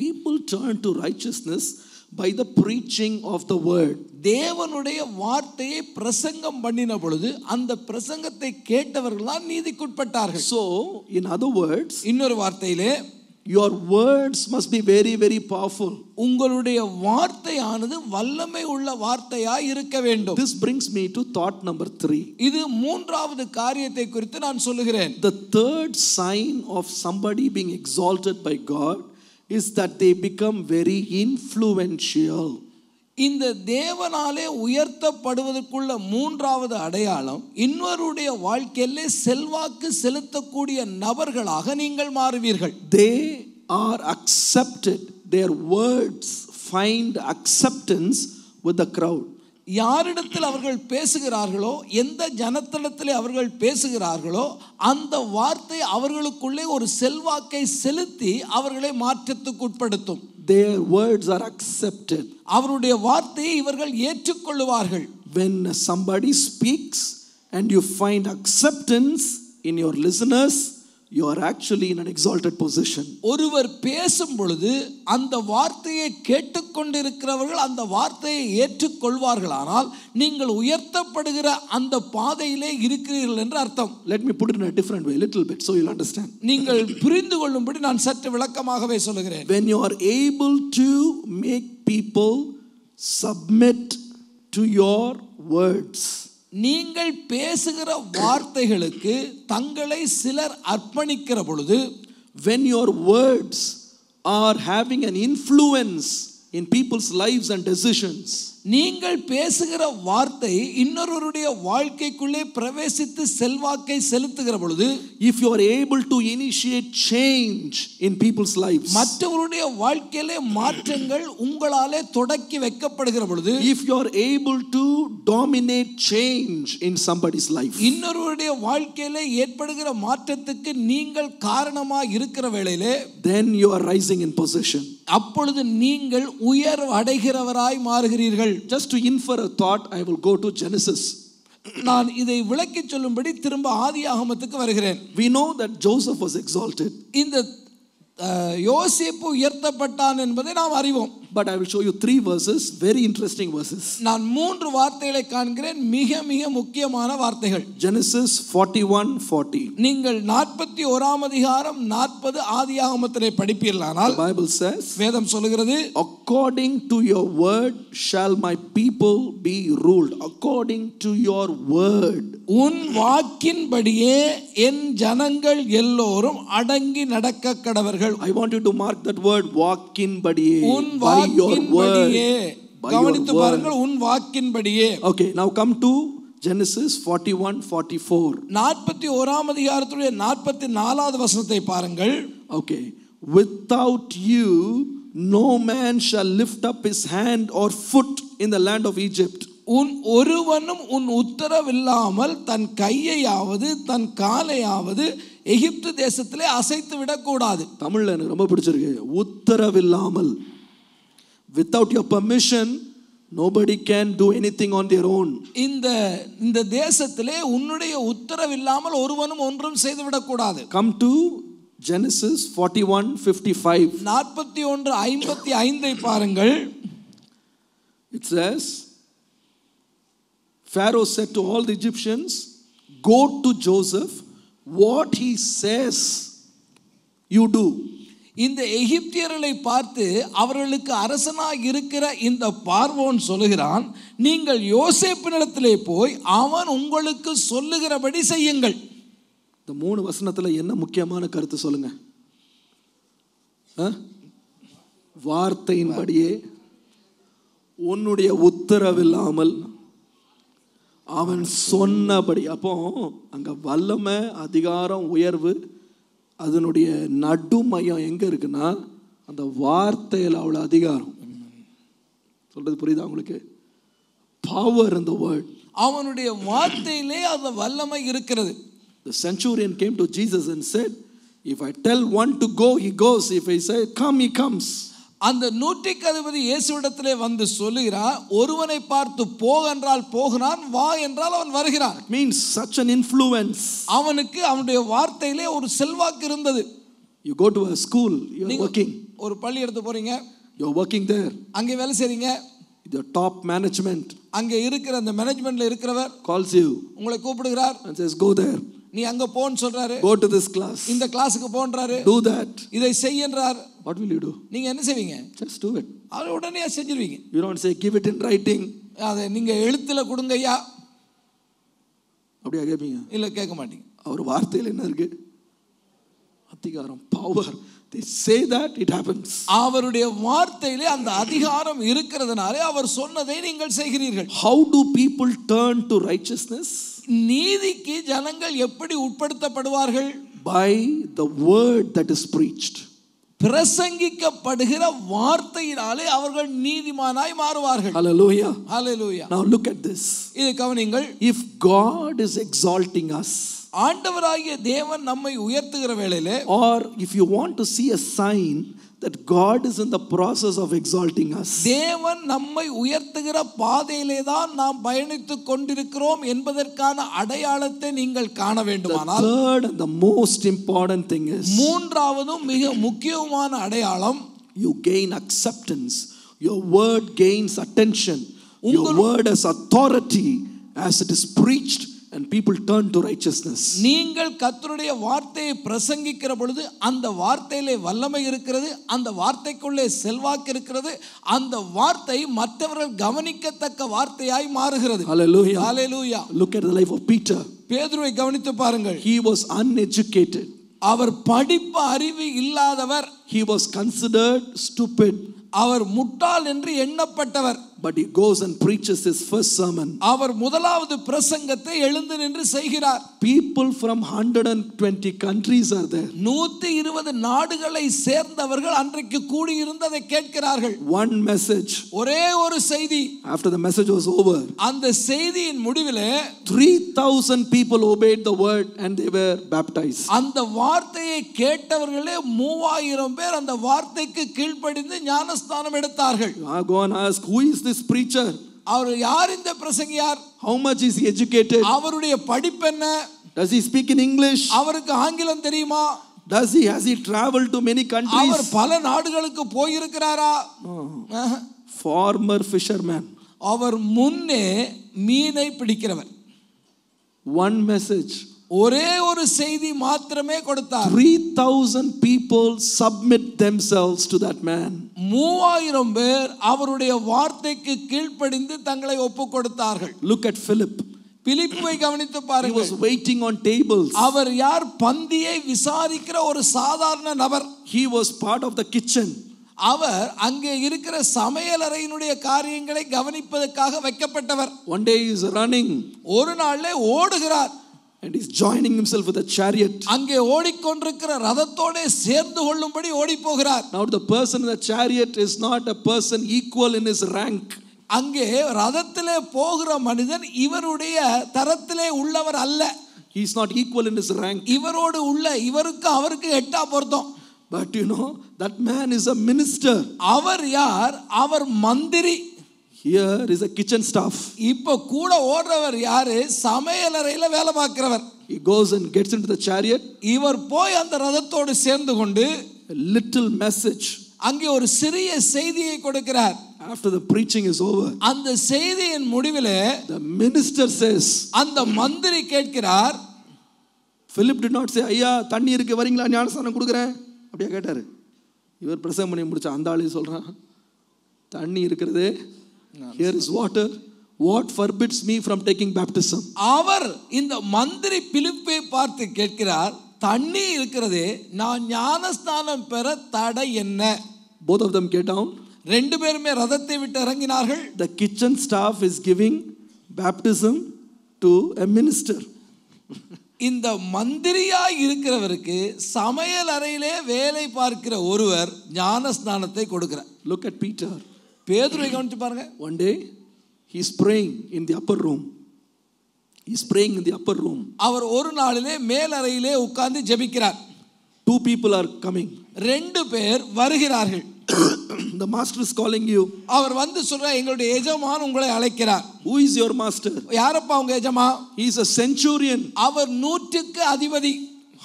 people turn to righteousness by the preaching of the word. தேவனுடைய வார்த்தையை பிரசங்கம் பண்ணின பொழுது அந்த பிரசங்கத்தை கேட்டவர்கள் தான் நீதிக்குட்பட்டார்கள். So in other words, இன்னொரு வார்த்தையிலே, your words must be very very powerful. உங்களுடைய வார்த்தையானது வல்லமை உள்ள வார்த்தையாய் இருக்க வேண்டும். This brings me to thought number 3. இது மூன்றாவது காரியத்தை குறித்து நான் சொல்லுகிறேன். The third sign of somebody being exalted by God is that they become very influential. இந்த தேவனாலே உயர்த்தப்படுவதற்குள்ள மூன்றாவது அடையாளம், இன்னொருடைய வாழ்க்கையிலே செல்வாக்கு செலுத்தக்கூடிய நபர்களாக நீங்கள் மாறுவீர்கள். They are accepted. Their words find acceptance with the crowd. யாரிடத்தில் அவர்கள் பேசுகிறார்களோ, எந்த ஜனத்திடத்திலே அவர்கள் பேசுகிறார்களோ, அந்த வார்த்தை அவர்களுக்குள்ளே ஒரு செல்வாக்கை செலுத்தி அவர்களை மாற்றத்துக்கு உட்படுத்தும். Their words are accepted. அவருடைய வார்த்தையை இவர்கள் ஏற்றுக்கொள்வார்கள். When somebody speaks and you find acceptance in your listeners, you are actually in an exalted position. ஒருவர் பேசும் பொழுது அந்த வார்த்தையை கேட்டுக்கொண்டிருக்கிறவர்கள் அந்த வார்த்தையை ஏற்றுக்கொள்வார்களானால் நீங்கள் உயர்த்தப்படுகிற அந்த பாதையிலே இருக்கிறீர்கள் என்று அர்த்தம். Let me put it in a different way, little bit, so you'll understand. நீங்கள் புரிந்து கொள்ளும்படி நான் சற்று விளக்கமாகவே சொல்கிறேன். When you are able to make people submit to your words, நீங்கள் பேசுகிற வார்த்தைகளுக்கு தங்களை சிலர் அர்ப்பணிக்கிற பொழுது, when your words are having an influence in people's lives and decisions, நீங்கள் பேசுகிற வார்த்தை இன்னொருவருடைய வாழ்க்கைக்குள்ளே பிரவேசித்து செல்வாக்கை செலுத்துகிற பொழுது, if you are able to initiate change in people's lives, மற்றவருடைய வாழ்க்கையிலே மாற்றங்கள் உங்களாலே தொடக்கி வைக்கப்படுகிற பொழுது, if you are able to dominate change in somebody's life, இன்னொருவருடைய வாழ்க்கையிலே ஏற்படுகிற மாற்றத்துக்கு நீங்கள் காரணமாக இருக்கிற வேளையிலே, then you are rising in position. அப்பொழுது நீங்கள் உயர்வு அடைகிறவராய் மாறுகிறீர்கள். Just to infer a thought, I will go to Genesis. நான் இதை விளக்கி சொல்லும்படி திரும்ப ஆதியாகமத்துக்கு வருகிறேன். We know that Joseph was exalted. இந்த யோசேப்பு உயர்த்தப்பட்டான் என்பதை நாம் அறிவோம். But I will show you 3 verses, very interesting verses. நான் 3 வார்த்தைகளை காண்கிறேன், மிக மிக முக்கியமான வார்த்தைகள். Genesis 41:40. நீங்கள் 41ஆம் அதிகாரம் 40 ஆதியாகமத்திலே படிப்பீர்களானால், The Bible says, வேதம் சொல்கிறது, according to your word shall my people be ruled. According to your word. உன் வாக்கின்படியே என் ஜனங்கள் எல்லோரும் அடங்கி நடக்க கடவர்கள். I want you to mark that word, வாக்கின்படியே. உன் வாக்கின்படியே. கவனித்து பாருங்கள், உன் வாக்கின்படியே. Okay, now come to Genesis 41:44. 41ஆம் அதிகாரத்துடைய 44வது வசனத்தை பாருங்கள். Okay, without you no man shall lift up his hand or foot in the land of Egypt. உன் ஒருவனும் உன் உத்தரவில்லாமல் தன் கையையாவது தன் காலையாவது எகிப்து தேசத்திலே அசைத்து விடக்கூடாது. தமிழ்ல எனக்கு ரொம்ப பிடிச்சிருக்கு, உத்தரவில்லாமல். Without your permission nobody can do anything on their own. இந்த தேசத்திலே உன்னுடைய உத்தரவில்லாமல் ஒருவனும் ஒன்றும் செய்து விடக்கூடாது. Come to Genesis 41:55. 41:55 பாருங்கள். It says, Pharaoh said to all the Egyptians, go to Joseph, what he says you do. இந்த எகிப்தியர்களை பார்த்து அவர்களுக்கு அரசனாக இருக்கிற இந்த பார்வோன் சொல்லுகிறான், நீங்கள் யோசேப்பினிடத்திலே போய் அவன் உங்களுக்கு சொல்லுகிறபடி செய்யுங்கள். இந்த 3 வசனத்துல என்ன முக்கியமான கருத்து சொல்லுங்க? வார்த்தையின்படியே, உன்னுடைய உத்தரவில்லாமல், அவன் சொன்னபடி. அப்போ அங்க வல்லமை, அதிகாரம், உயர்வு, அதனுடைய நடுமையம் எங்க இருக்குன்னா அந்த வார்த்தையில் அவ்வளவு அதிகாரம். சொல்றது புரியுதா உங்களுக்கு? Power in the word. அவனுடைய வார்த்தையிலே அந்த வல்லமை இருக்கிறது. The centurion came to Jesus and said, if I tell one to go, he goes. If I say come, he comes. அந்த நூற்றுக்கு அதிபதி இயேசுவிடத்திலே வந்து சொல்லுகிறார், ஒருவனை பார்த்து போ என்றால் போகிறான், வா என்றால் அவன் வருகிறான். Means such an influence. அவனுக்கு அவனுடைய வார்த்தையிலே ஒரு செல்வாக்கு இருந்தது. You go to a school, you are working. ஒரு பள்ளி எடுத்து போறீங்க, you are working there. அங்கே வேலை செய்றீங்க. The top management, அங்கே இருக்கிற அந்த மேனேஜ்மென்ட்ல இருக்கிறவர் calls you, உங்களை கூப்பிடுகிறார் and says go there. நீ அங்க போன்னு சொல்றாரு. Go to this class. இந்த கிளாஸுக்கு போன்றாரு. Do that. இதை செய் என்றார். What will you do? நீங்க என்ன செய்வீங்க? Just do it. அதை உடனே செஞ்சிருவீங்க. You don't say give it in writing. அதை நீங்க எழுத்துல கொடுங்கய்யா அப்படியே கேட்பீங்க? இல்ல கேட்க மாட்டீங்க. அவர் வார்த்தையில் என்ன இருக்கு? அதிகாரம், power. They say that it happens. அவருடைய வார்த்தையிலே அந்த அதிகாரம் இருக்கிறதுனாலே அவர் சொன்னதை நீங்கள் செய்கிறீர்கள். How do people turn to righteousness? நீதிக்கு ஜனங்கள் எப்படி உட்படுத்தப்படுவார்கள்? By the word that is preached. பிரசங்கிக்கப்படுகிற வார்த்தையினாலே அவர்கள் நீதிமானாய் மாறுவார்கள். Hallelujah. Hallelujah. Now look at this. இதை கவனியுங்கள். If God is exalting us, ஆண்டவராகிய தேவன் நம்மை உயர்த்துகிற வேளையிலே, or if you want to see a sign that God is in the process of exalting us, தேவன் நம்மை உயர்த்துகிற பாதையிலே தான் நாம் பயணித்துக் கொண்டிருக்கிறோம் என்பதற்கான அடையாளத்தை நீங்கள் காண the வேண்டுமானால், third and the most important thing is மூன்றாவதும் மிக முக்கியமான அடையாளம், you gain acceptance. Your word gains attention. Your word has authority as it is preached and people turn to righteousness. நீங்கள் கர்த்தருடைய வார்த்தையை பிரசங்கிக்கிற பொழுது அந்த வார்த்தையிலே வல்லமை இருக்கிறது, அந்த வார்த்தைக்குள்ளே செல்வாக்கு இருக்கிறது, அந்த வார்த்தை மற்றவர்கள் கவனிக்கத்தக்க வார்த்தையாய் மாறுகிறது. Hallelujah. Hallelujah. Look at the life of Peter. பேதுருவை கவனித்து பாருங்கள். He was uneducated. அவர் படிப்பு அறிவு இல்லாதவர். He was considered stupid. அவர் முட்டாள் என்று எண்ணப்பட்டவர். But he goes and preaches his first sermon. அவர் முதலாவது பிரசங்கத்தை எழுந்து நின்று செய்கிறார். People from 120 countries are there. 120 நாடுகளை சேர்ந்தவர்கள் அன்றைக்கு கூடி இருந்ததை கேட்கிறார்கள். One message. ஒரே ஒரு செய்தி. After the message was over, அந்த செய்தியின் முடிவிலே 3,000 people obeyed the word and they were baptized. அந்த வார்த்தையை கேட்டவர்களே 3000 பேர் அந்த வார்த்தைக்கு கீழ்ப்படிந்து ஞானஸ்நானம் எடுத்தார்கள். Go and ask, who is this preacher? அவர் யார் இந்த பிரசங்கியார்? How much is he educated? அவருடைய படிப்பு என்ன? Does he speak in English? அவருக்கு ஆங்கிலம் தெரியுமா? Has he traveled to many countries? அவர் பல நாடுகளுக்கு போய் இருக்கிறாரா? Former fisherman. அவர் முன்னே மீனை பிடிக்கிறவர். One message. ஒரே ஒரு செய்தி மாத்திரமே கொடுத்தார். 3,000 people submit themselves to that man. 3000 பேர் அவருடைய வார்த்தைக்கு கீழ்ப்படிந்து தங்களை ஒப்புக் கொடுத்தார்கள். Look at Philip. பிலிப்பை கவனித்து He பாருங்கள். was waiting on tables. அவர் யார்? பந்தியை விசாரிக்கிற ஒரு சாதாரண நபர். He was part of the kitchen. அவர் அங்கே இருக்கிற சமையலறையினுடைய காரியங்களை கவனிப்பதற்காக வைக்கப்பட்டவர். One day he is running. ஒரு நாள்ல ஓடுகிறார். And he's joining himself with a chariot. அங்கே ஓடிக்கொண்டிருக்கிற ரதத்தோட சேர்ந்து கொள்ளும்படி ஓடி போகிறார். Now the person in the chariot is not a person equal in his rank. அங்கே ரதத்திலே போகிற மனிதன் இவருடைய தரத்திலே உள்ளவர் அல்ல. He is not equal in his rank. இவரோடு உள்ள இவருக்கு அவருக்கு எட்டா பொருத்தம். But you know, that man is a minister. அவர் யார்? அவர் மந்திரி. Here is a kitchen staff. இப்ப கூட ஓடுறவர் யாரு? சமையலறையில வேலை பார்க்கிறவர். He goes and gets into the chariot. இவர் போய் அந்த ரதத்தோடு சேர்ந்து கொண்டு A little message. அங்கே ஒரு சிறிய செய்தியை கொடுக்கிறார். After the preaching is over, அந்த செய்தியின் முடிவிலே the minister says, அந்த மந்திரி கேட்கிறார். Philip did not say, ஐயா தண்ணி இருக்கு வரீங்களா ஞானஸ்நானம் கொடுக்குறேன் அப்படியே கேட்டாரு. இவர் பிரசங்கம் பண்ணி முடிச்ச அந்த ஆளே சொல்றான், தண்ணி இருக்கிறது, here is water, what forbids me from taking baptism? அவர் இந்த மந்திரி பிலிப்பை பார்த்து கேட்கிறார், தண்ணி இருக்கிறது, நான் ஞானஸ்நானம் பெற தடை என்ன? Both of them get down. ரெண்டு பேருமே ரதத்தை விட்டு இறங்கினார்கள். The kitchen staff is giving baptism to a minister. இந்த மந்திரியாய் இருக்கிறவருக்கு சமையல் அறையிலே வேலை பார்க்கிற ஒருவர் ஞானஸ்நானத்தை கொடுக்கிறார். Look at Peter. பேதுருவை கவனிச்சு பாருங்க. One day he is praying in the upper room. He is praying in the upper room. அவர் ஒரு நாளிலே மேல் அறையிலே உட்கார்ந்து ஜெபிக்கிறார். Two people are coming. ரெண்டு பேர் வருகிறார்கள். The master is calling you. அவர் வந்து சொல்றார், எங்களுடைய எஜமான் உங்களை அழைக்கிறார். Who is your master? யாரப்பா உங்க எஜமான்? He is a centurion. அவர் 100க்கு அதிபதி.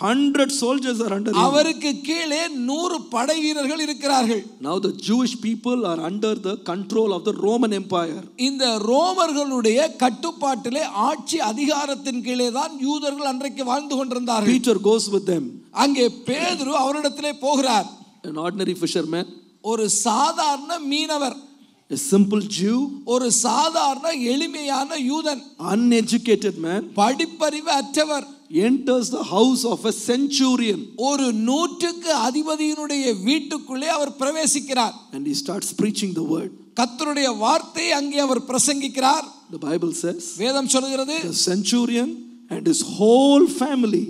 100 soldiers are under him. அவருக்கு கீழே 100 படை வீரர்கள் இருக்கிறார்கள். Now the Jewish people are under the control of the Roman Empire. இந்த ரோமர்களுடைய கட்டுப்பாட்டிலே ஆட்சி அதிகாரத்தின் கீழே தான் யூதர்கள் அன்றைக்கு வாழ்ந்து கொண்டிருந்தார்கள். Peter goes with them. அங்கே பேதுரு அவரிடத்திலே போகிறார். An ordinary fisherman. ஒரு சாதாரண மீனவர். A simple Jew, ஒரு சாதாரண எளிமையான யூதன், uneducated man, படிப்பறிவு அற்றவர், enters the house of a centurion. ஒரு நூற்றுக்கு அதிபதியினுடைய வீட்டுக்குள்ளே அவர் பிரவேசிக்கிறார். And he starts preaching the word. கர்த்தருடைய வார்த்தையை அங்கே அவர் பிரசங்கிக்கிறார். The Bible says, வேதம் சொல்கிறது, the centurion and his whole family,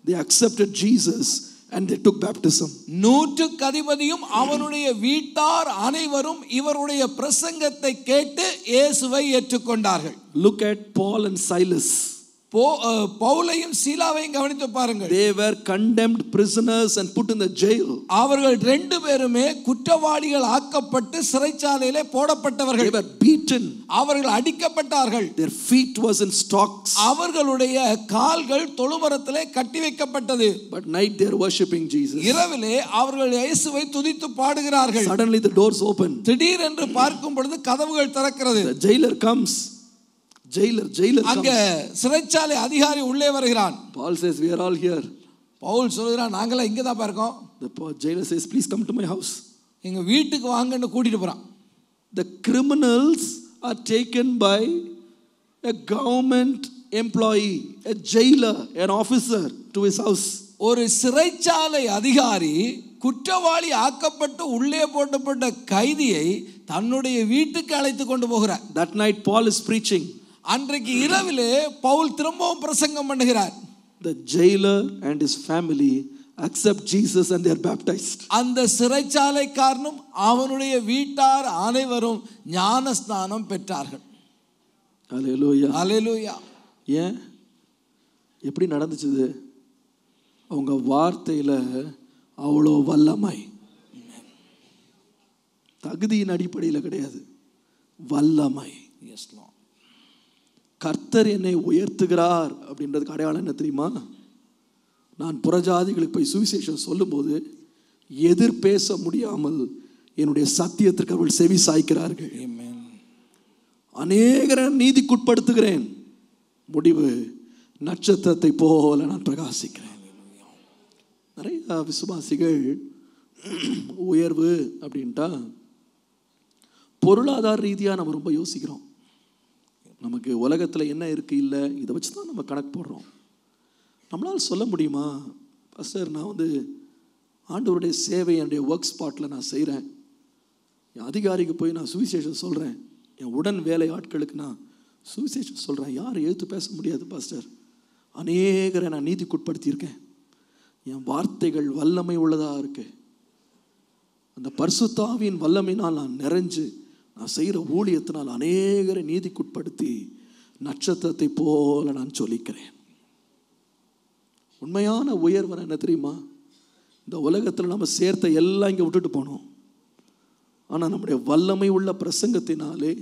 they accepted Jesus and they took baptism. நூற்றுக்கு அதிபதியும் அவனுடைய வீட்டார் அனைவரும் இவருடைய பிரசங்கத்தை கேட்டு இயேசுவை ஏற்றுக்கொண்டார்கள். Look at Paul and Silas. பவுலையும் சீலாவையும் கவனித்து பாருங்கள். They were condemned prisoners and put in the jail. அவர்கள் ரெண்டு பேருமே குற்றவாளிகள் ஆக்கப்பட்டு சிறைச்சாலையிலே போடப்பட்டவர்கள். They were beaten. அவர்கள் அடிக்கப்பட்டார்கள். Their feet was in stocks. அவர்களுடைய கால்கள் தொழுமரத்திலே கட்டி வைக்கப்பட்டது. But night they are worshiping Jesus. இரவிலே அவர்கள் இயேசுவை துதித்து பாடுகிறார்கள். Suddenly the doors open. திடீரென்று பார்க்கும் பொழுது கதவுகள் திறக்கிறது. The jailer comes. Jailer அங்க சிறைச்சாலை அதிகாரி உள்ளே வருகிறான். Paul says, we are all here. Pavul சொல்கிறான், நாங்களே இங்க தான் இருக்கோம். The jailer says, please come to my house. எங்க வீட்டுக்கு வாங்கன்னு கூட்டிட்டு போறான். The criminals are taken by a government employee, a jailer, an officer to his house. ஒரு சிறைச்சாலை அதிகாரி குற்றவாளி ஆக்கப்பட்டு உள்ளே போடப்பட்ட கைதியை தன்னுடைய வீட்டுக்கு அழைத்து கொண்டு போகிறார். That night Paul is preaching. அன்றைக்கு இரவிலே பவுல் திரும்பவும் பிரசங்கம் பண்ணுகிறார். The jailer and his family accept Jesus and they are baptized. அந்த சிறைச்சாலைக்காரனும் அவனுடைய வீட்டார் அனைவரும் ஞானஸ்நானம் பெற்றார்கள். Hallelujah. Hallelujah. ஏன் எப்படி நடந்துச்சு? அவங்க வார்த்தையில அவ்வளோ வல்லமை, தகுதியின் அடிப்படையில் கிடையாது, வல்லமை. Yes Lord. கர்த்தர் என்னை உயர்த்துகிறார் அப்படின்றதுக்கு அடையாளம் என்ன தெரியுமா? நான் புறஜாதிகளுக்கு போய் சுவிசேஷம் சொல்லும்போது எதிர் பேச முடியாமல் என்னுடைய சத்தியத்திற்கு அவர்கள் செவி சாய்க்கிறார்கள். அநேகரை நீதிக்குட்படுத்துகிறேன், முடிவு நட்சத்திரத்தை போல நான் பிரகாசிக்கிறேன். நிறைய விசுவாசிகள் உயர்வு அப்படின்ட்டா பொருளாதார ரீதியாக நம்ம ரொம்ப யோசிக்கிறோம். நமக்கு உலகத்தில் என்ன இருக்குது இல்லை, இதை வச்சு தான் நம்ம கணக்கு போடுறோம். நம்மளால் சொல்ல முடியுமா, பாஸ்டர் நான் ஆண்டவருடைய சேவை என்னுடைய ஒர்க் ஸ்பாட்டில் நான் செய்கிறேன், என் அதிகாரிக்கு போய் நான் சுவிசேஷம் சொல்கிறேன், என் உடன் வேலை ஆட்களுக்கு நான் சுவிசேஷம் சொல்கிறேன், யாரும் எழுத்து பேச முடியாது பாஸ்டர், அநேகரை நான் நீதிக்குட்படுத்தியிருக்கேன், என் வார்த்தைகள் வல்லமை உள்ளதாக இருக்கு, அந்த பரிசுத்தாவியின் வல்லமையினால் நான் நிறைஞ்சு நான் செய்கிற ஊழியத்தினால் அநேகரை நீதிக்குட்படுத்தி நட்சத்திரத்தை போல நான் சொல்லிக்கிறேன். உண்மையான உயர்வு என்ன தெரியுமா? இந்த உலகத்தில் நம்ம சேர்த்த எல்லாம் இங்கே விட்டுட்டு போனோம். ஆனால் நம்முடைய வல்லமை உள்ள பிரசங்கத்தினாலே,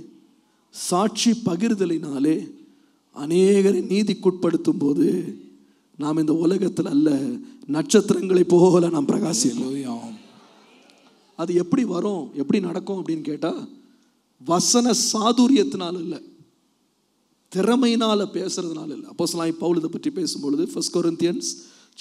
சாட்சி பகிர்தலினாலே அநேகரை நீதிக்குட்படுத்தும் போது நாம் இந்த உலகத்தில் அல்ல, நட்சத்திரங்களை போல நாம் பிரகாசிக்கிறோம். அது எப்படி வரும், எப்படி நடக்கும் அப்படின்னு கேட்டால், வசன சாதுரியத்தினால் இல்லை, திறமையினால் பேசுறதுனால இல்லை. அப்போஸ்தலனாகிய பவுல் இதை பற்றி பேசும்பொழுது 1 Corinthians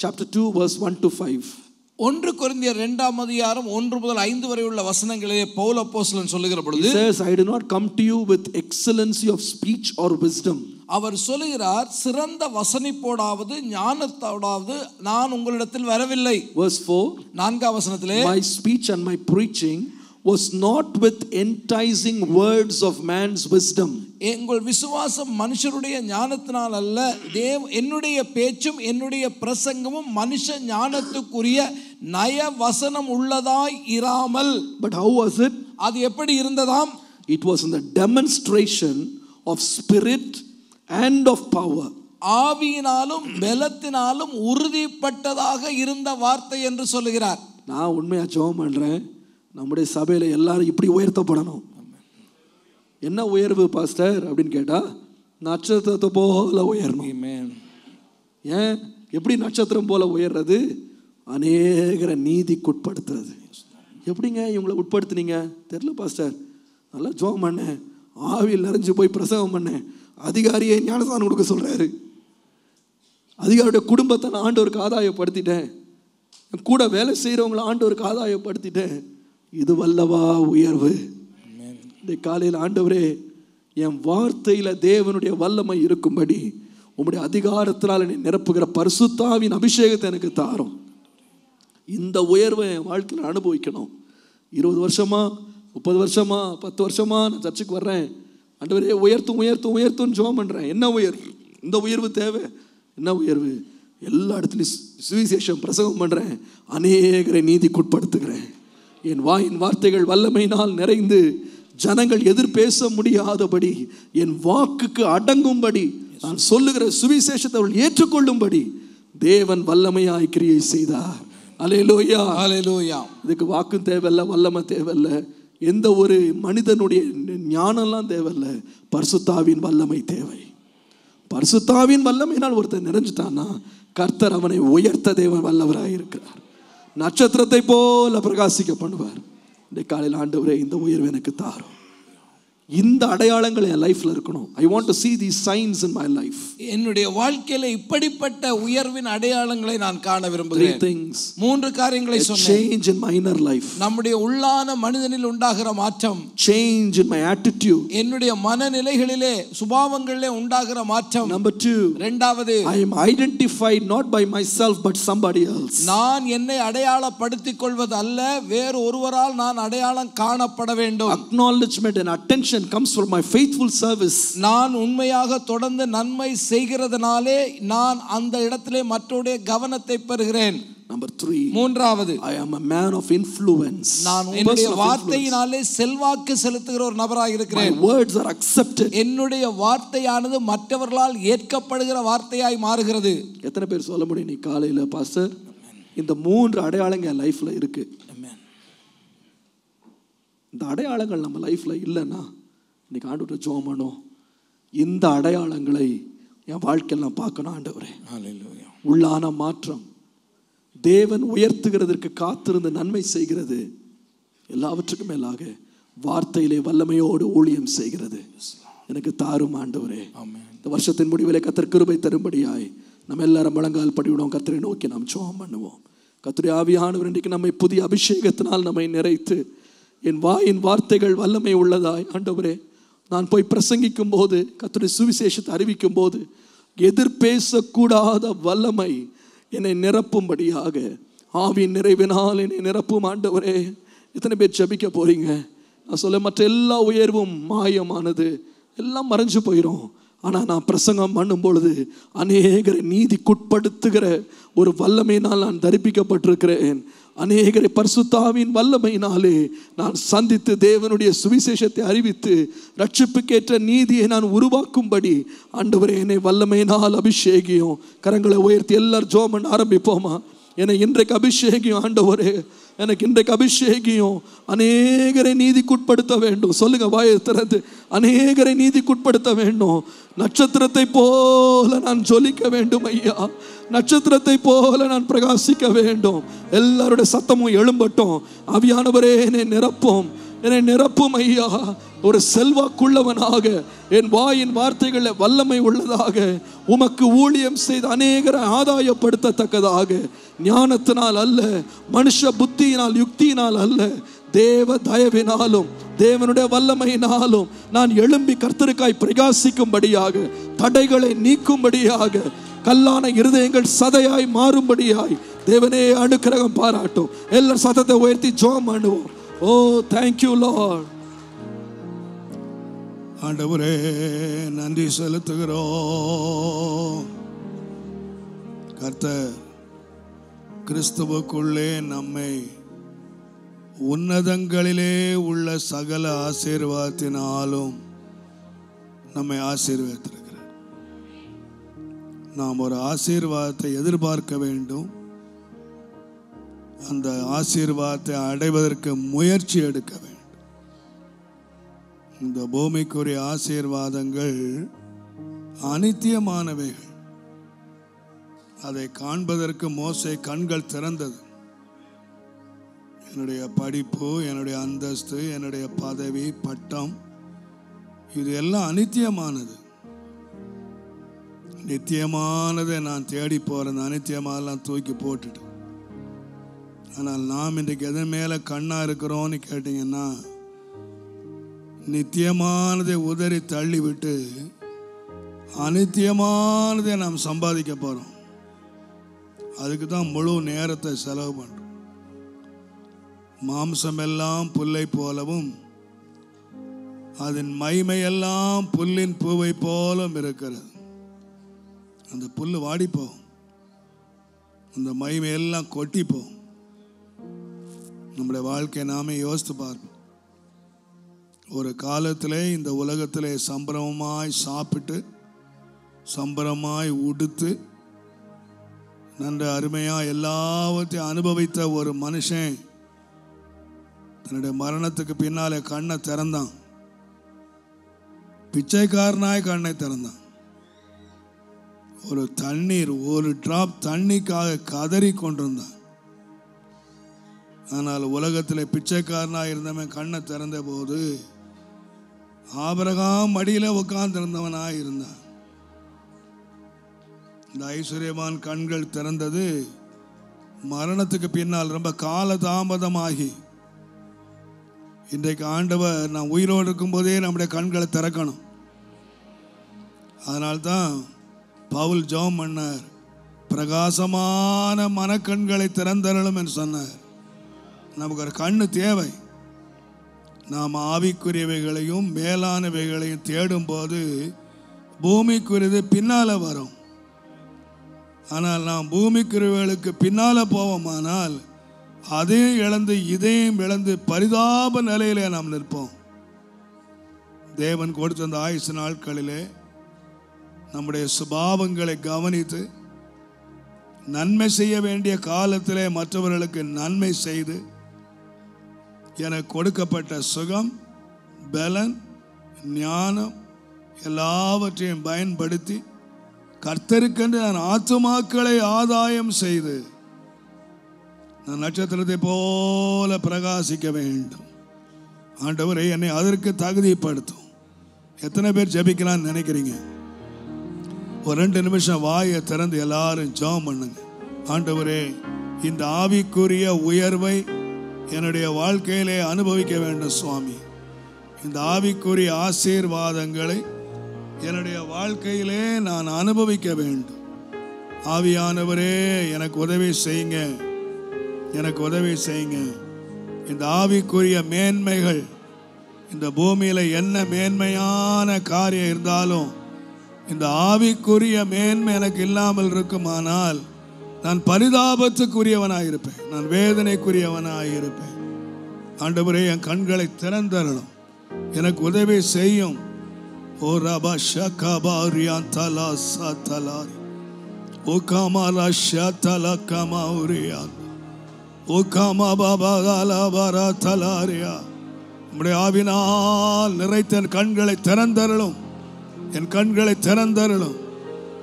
chapter 2 verse 1 to 5, 1 கொரிந்தியர் 2ஆம் அதிகாரம் 1 முதல் 5 வரை உள்ள வசனங்களிலே பவுல் அப்போஸ்தலன் சொல்லுகிற பொழுது, he says, I do not come to you with excellency of speech or wisdom. அவர் சொல்லுகிறார், சிறந்த வசனிப்போடாவது ஞானத்தோடாவது நான் உங்களிடத்தில் வரவில்லை. Verse 4, 4ஆம் வசனத்திலே, my speech and my preaching was not with enticing words of man's wisdom. எங்கள் விசுவாசம் மனுஷருடைய ஞானத்தினால் அல்ல, என்னுடைய பேச்சும் என்னுடைய பிரசங்கமும் மனுஷ ஞானத்துக்குரிய நய வசனம் உள்ளதாய் இராமல். But how was it? அது எப்படி இருந்ததாம்? It was in the demonstration of spirit and of power. ஆவியினாலும் பலத்தினாலும் உறுதிப்பட்டதாக இருந்த வார்த்தை என்று சொல்லுகிறார். நான் உண்மையா ஜெபம் பண்றேன், நம்முடைய சபையில எல்லாரும் இப்படி உயர்த்தப்படணும். என்ன உயர்வு பாஸ்டர் அப்படின்னு கேட்டா, நட்சத்திரத்தை போல உயரணும். ஏன் எப்படி நட்சத்திரம் போல உயர்றது? அநேகரை நீதிக்குட்படுத்துறது. எப்படிங்க இவங்களை உட்படுத்துனீங்க? தெரியல பாஸ்டர், நல்லா ஜெபம் பண்ணேன், ஆவியில் நிறைஞ்சு போய் பிரசவம் பண்ணேன், அதிகாரியை ஞானஸ்நானம் கொடுக்க சொல்றாரு, அதிகாரியுடைய குடும்பத்தை நான் ஆண்டவருக்கு ஆதாயப்படுத்திட்டேன், கூட வேலை செய்கிறவங்களை ஆண்டவருக்கு ஆதாயப்படுத்திட்டேன். இது வல்லவா உயர்வு? இந்த காலையில் ஆண்டவரே, என் வார்த்தையில தேவனுடைய வல்லமை இருக்கும்படி உம்முடைய அதிகாரத்தினால் என்னை நிரப்புகிற பரிசுத்தாவின் அபிஷேகத்தை எனக்கு தாரும். இந்த உயர்வை என் வாழ்க்கையில் அனுபவிக்கணும். 20 வருஷமா 30 வருஷமா 10 வருஷமா நான் சர்ச்சுக்கு வர்றேன். ஆண்டவரே உயர்த்தும் உயர்த்தும் உயர்த்தும் ஜெபம் பண்ணுறேன். என்ன உயர்வு? இந்த உயர்வு தேவை. என்ன உயர்வு? எல்லா இடத்துலையும் சுவிசேஷம் பிரசங்கம் பண்ணுறேன், அநேகரை நீதிக்குட்படுத்துகிறேன். என் வாயின் வார்த்தைகள் வல்லமையினால் நிறைந்து ஜனங்கள் எதிர்பேச முடியாதபடி, என் வாக்குக்கு அடங்கும்படி, நான் சொல்லுகிற சுவிசேஷத்தை அவர்கள் ஏற்றுக்கொள்ளும்படி தேவன் வல்லமையாய் கிரியை செய்தார். அல்லேலூயா, அல்லேலூயா. இதுக்கு வாக்கும் தேவையில்லை, வல்லமை தேவையில்லை, எந்த ஒரு மனிதனுடைய ஞானம்லாம் தேவையில்லை. பரிசுத்தாவின் வல்லமை தேவை. பரிசுத்தாவின் வல்லமையினால் ஒருத்தர் நிறைஞ்சிட்டான்னா கர்த்தர் அவனை உயர்த்த தேவன் வல்லவராக இருக்கிறார். நட்சத்திரத்தை போல பிரகாசிக்க பண்ணுவார். இந்த காலையில் ஆண்டவரே, இந்த உயர்வு எனக்கு தாரும். இந்த அடையாளங்கள் என் லைஃப்ல இருக்கணும். I want to see these signs in my life. என்னுடைய வாழ்க்கையில இப்படிப்பட்ட உயர்வின் அடையாளங்களை நான் காண விரும்புகிறேன். 3 things. 3 காரியங்களை சொன்னேன். Change in my inner life. நம்முடைய உள்ளான மனிதனில் உண்டாகிற மாற்றம். Change in my attitude. என்னுடைய மனநிலைகளிலே சுபாவங்களிலே உண்டாகிற மாற்றம். Number 2. இரண்டாவது, I am identified not by myself but somebody else. நான் என்னை அடையாளப்படுத்திக் கொள்வது அல்ல, வேறு ஒருவரால் நான் அடையாளம் காணப்பட வேண்டும். Acknowledgement and attention comes from my faithful service. நான் உண்மையாக தொடர்ந்து நன்மை செய்கிறதனாலே நான் அந்த இடத்திலே மற்றவருடைய கவனத்தை பெறுகிறேன். Number 3. மூன்றாவது, I am a man of influence. நான் என்னுடைய வார்த்தையினாலே செல்வாக்கு செலுத்துகிற ஒரு நபராக இருக்கிறேன். My words are accepted. என்னுடைய வார்த்தையானது மற்றவர்களால் ஏற்கப்படுகிற வார்த்தையாய் மாறுகிறது. எத்தனை பேர் சொல்ல முடியும் நீ காலையில, பாஸ்டர் இந்த 3 அடையாளங்கள் என் லைஃப்ல இருக்கு? இந்த அடையாளங்கள் நம்ம லைஃப்ல இல்லைன்னா இன்னைக்கு ஆண்டவர்கிட்ட ஜெபம் பண்ணோம். இந்த அடையாளங்களை என் வாழ்க்கையில் நான் பார்க்கணும் ஆண்டவரே. உள்ளான மாற்றம், தேவன் உயர்த்துகிறதற்கு காத்திருந்து நன்மை செய்கிறது, எல்லாவற்றுக்கும் மேலாக வார்த்தையிலே வல்லமையோடு ஊழியம் செய்கிறது எனக்கு தாரும் ஆண்டவரே. இந்த வருஷத்தின் முடிவிலே கர்த்தர் கிருபை தரும்படியாய் நம்ம எல்லாரும் முழங்கால் படிவிடுவோம். கர்த்தரை நோக்கி நாம் ஜெபம் பண்ணுவோம். கர்த்தருடைய ஆவியானவர் இன்றைக்கு நம்மை புதிய அபிஷேகத்தினால் நம்மை நிறைத்து, என் வாயின் வார்த்தைகள் வல்லமை உள்ளதாய் ஆண்டவரே, நான் போய் பிரசங்கிக்கும் போது, கர்த்தருடைய சுவிசேஷத்தை அறிவிக்கும் போது எதிர்பேசக்கூடாத வல்லமை என்னை நிரப்பும்படியாக ஆவியின் நிறைவினால் என்னை நிரப்பும் ஆண்டவரே. எத்தனை பேர் ஜெபிக்க போறீங்க? நான் சொல்ல, மற்ற எல்லா உயர்வும் மாயமானது, எல்லாம் மறைஞ்சு போயிடும். ஆனால் நான் பிரசங்கம் பண்ணும் பொழுது அநேகரை நீதிக்குட்படுத்துகிற ஒரு வல்லமையினால் நான் தரிப்பிக்கப்பட்டிருக்கிறேன். அநேகரை பரிசுத்தாவின் வல்லமையினாலே நான் சந்தித்து தேவனுடைய சுவிசேஷத்தை அறிவித்து ரட்சிப்புக்கேற்ற நீதியை நான் உருவாக்கும்படி ஆண்டவரே என்னை வல்லமையினால் அபிஷேகியும். கரங்களை உயர்த்தி எல்லாரும் ஜெபம் பண்ண ஆரம்பிப்போமா? என்னை இன்றைக்கு அபிஷேகியும் ஆண்டவரே, எனக்கு இன்றைக்கு அபிஷேகியும். அநேகரை நீதிக்குட்படுத்த வேண்டும். சொல்லுங்க வாயை திறந்து, அநேகரை நீதிக்குட்படுத்த வேண்டும். நட்சத்திரத்தை போல நான் ஜொலிக்க வேண்டும் ஐயா, நட்சத்திரத்தை போல நான் பிரகாசிக்க வேண்டும். எல்லாருடைய சத்தமும் எழும்பட்டும். ஆவியானவரே என்னை நிரப்பும், என்னை நிரப்பும் ஐயா. ஒரு செல்வாக்குள்ளவனாக, என் வாயின் வார்த்தைகளில் வல்லமை உள்ளதாக, உமக்கு ஊழியம் செய்து அநேகரை ஆதாயப்படுத்தத்தக்கதாக, ஞானத்தினால் அல்ல, மனுஷ புத்தியினால் யுக்தியினால் அல்ல, தேவ தயவினாலும் தேவனுடைய வல்லமையினாலும் நான் எழும்பி கர்த்தருக்காய் பிரகாசிக்கும்படியாக, தடைகளை நீக்கும்படியாக, கல்லான இருதயங்கள் சதையாய் மாறும்படியாய் தேவனே அனுக்கிரகம் பாராட்டும். எல்லாரும் சத்தத்தை உயர்த்தி ஜெபம் பண்ணுவோம். ஓ தேங்க்யூ லார்ட். ஆண்டவரே நன்றி செலுத்துகிறோம். கர்த்தர் கிறிஸ்துவுக்குள்ளே நம்மை உன்னதங்களிலே உள்ள சகல ஆசீர்வாதத்தினாலும் நம்மை ஆசீர்வதித்திருக்கிறார். நாம் ஒரு ஆசீர்வாதத்தை எதிர்பார்க்க வேண்டும். அந்த ஆசீர்வாதத்தை அடைவதற்கு முயற்சி எடுக்க வேண்டும். இந்த பூமிக்குரிய ஆசீர்வாதங்கள் அநித்தியமானவைகள். அதை காண்பதற்கு மோசே கண்கள் திறந்தது. என்னுடைய படிப்பு, என்னுடைய அந்தஸ்து, என்னுடைய பதவி, பட்டம், இது எல்லாம் அநித்தியமானது. நித்தியமானதை நான் தேடி போகிறேன், அநித்தியமானலாம் தூக்கி போட்டுட்டு. ஆனால் நாம் இன்றைக்கு எதன் மேலே கண்ணாக இருக்கிறோன்னு கேட்டிங்கன்னா, நித்தியமானதை உதறி தள்ளிவிட்டு அநித்தியமானதை நாம் சம்பாதிக்க போறோம். அதுக்கு தான் முழு நேரத்தை செலவு பண்றோம். மாம்சம் எல்லாம் புல்லை போலவும் அதன் மகிமையெல்லாம் புல்லின் பூவை போலும் இருக்கிறது. அந்த புல் வாடிப்போம், அந்த மகிமையெல்லாம் கொட்டிப்போம். நம்முடைய வாழ்க்கை நாமே யோசித்து பார்ப்போம். ஒரு காலத்திலே இந்த உலகத்திலே சம்பரமாய் சாப்பிட்டு சம்பரமாய் உடுத்து நன்ற அருமையாக எல்லாவற்றையும் அனுபவித்த ஒரு மனுஷன் தன்னுடைய மரணத்துக்கு பின்னாலே கண்ணை திறந்தான். பிச்சைக்காரனாய் கண்ணை திறந்தான். ஒரு தண்ணீர், ஒரு டிராப் தண்ணிக்காக கதறி கொண்டிருந்தான். ஆனால் உலகத்தில் பிச்சைக்காரனாக இருந்தவன் கண்ணை திறந்த போது ஆபிரகாம் மடியில் உட்கார்ந்திருந்தவனாக இருந்தான். இந்த ஐஸ்வர்யவான் கண்கள் திறந்தது மரணத்துக்கு பின்னால், ரொம்ப கால தாமதமாகி. இன்றைக்கு ஆண்டவர் நான் உயிரோடு இருக்கும்போதே நம்முடைய கண்களை திறக்கணும். அதனால்தான் பவுல் ஜெபம் பண்ணார், பிரகாசமான மனக்கண்களை திறந்தருளும் என்று சொன்னார். நமக்கு ஒரு கண்ணு தேவை. நாம் ஆவிக்குரியவைகளையும் மேலானவைகளையும் தேடும்போது பூமிக்குரியது பின்னால வரும். ஆனால் நாம் பூமிக்குரியவைகளுக்கு பின்னால போவோமானால் அதையும் இழந்து இதையும் இழந்து பரிதாப நிலையிலே நாம் நிற்போம். தேவன் கொடுத்த அந்த ஆயுசு நாட்களிலே நம்முடைய சுபாவங்களை கவனித்து நன்மை செய்ய வேண்டிய காலத்திலே மற்றவர்களுக்கு நன்மை செய்து எனக்கு கொடுக்கப்பட்ட சுகம், பலன், ஞானம் எல்லாவற்றையும் பயன்படுத்தி கர்த்தருக்கென்று நான் ஆத்துமாக்களை ஆதாயம் செய்து நான் நட்சத்திரத்தை போல பிரகாசிக்க வேண்டும். ஆண்டவரே என்னை அதற்கு தகுதிப்படுத்தும். எத்தனை பேர் ஜெபிக்கலாம்னு நினைக்கிறீங்க? ஒரு 2 நிமிஷம் வாயை திறந்து எல்லாரும் ஜெபம் பண்ணுங்க. ஆண்டவரே, இந்த ஆவிக்குரிய உயர்வை என்னுடைய வாழ்க்கையிலே அனுபவிக்க வேண்டும் சுவாமி. இந்த ஆவிக்குரிய ஆசீர்வாதங்களை என்னுடைய வாழ்க்கையிலே நான் அனுபவிக்க வேண்டும். ஆவியானவரே, எனக்கு உதவி செய்யுங்க, எனக்கு உதவி செய்யுங்க. இந்த ஆவிக்குரிய மேன்மைகள், இந்த பூமியில் என்ன மேன்மையான காரியம் இருந்தாலும் இந்த ஆவிக்குரிய மேன்மை எனக்கு இல்லாமல் இருக்குமானால் நான் பரிதாபத்துக்குரியவனாயிருப்பேன், நான் வேதனைக்குரியவனாயிருப்பேன். ஆண்டவரே, என் கண்களை திறந்தருளும், எனக்கு உதவி செய்யும். ஓ ரபா ஷகபாரியான் தலா சதலாரி ஓ கமலா ஷதலா கமௌரியான் ஓ கமா பாபா தலா தலாரியா. நம்முடைய ஆவினால் நிறைத்த என் கண்களை திறந்தருளும், என் கண்களை திறந்தருளும்.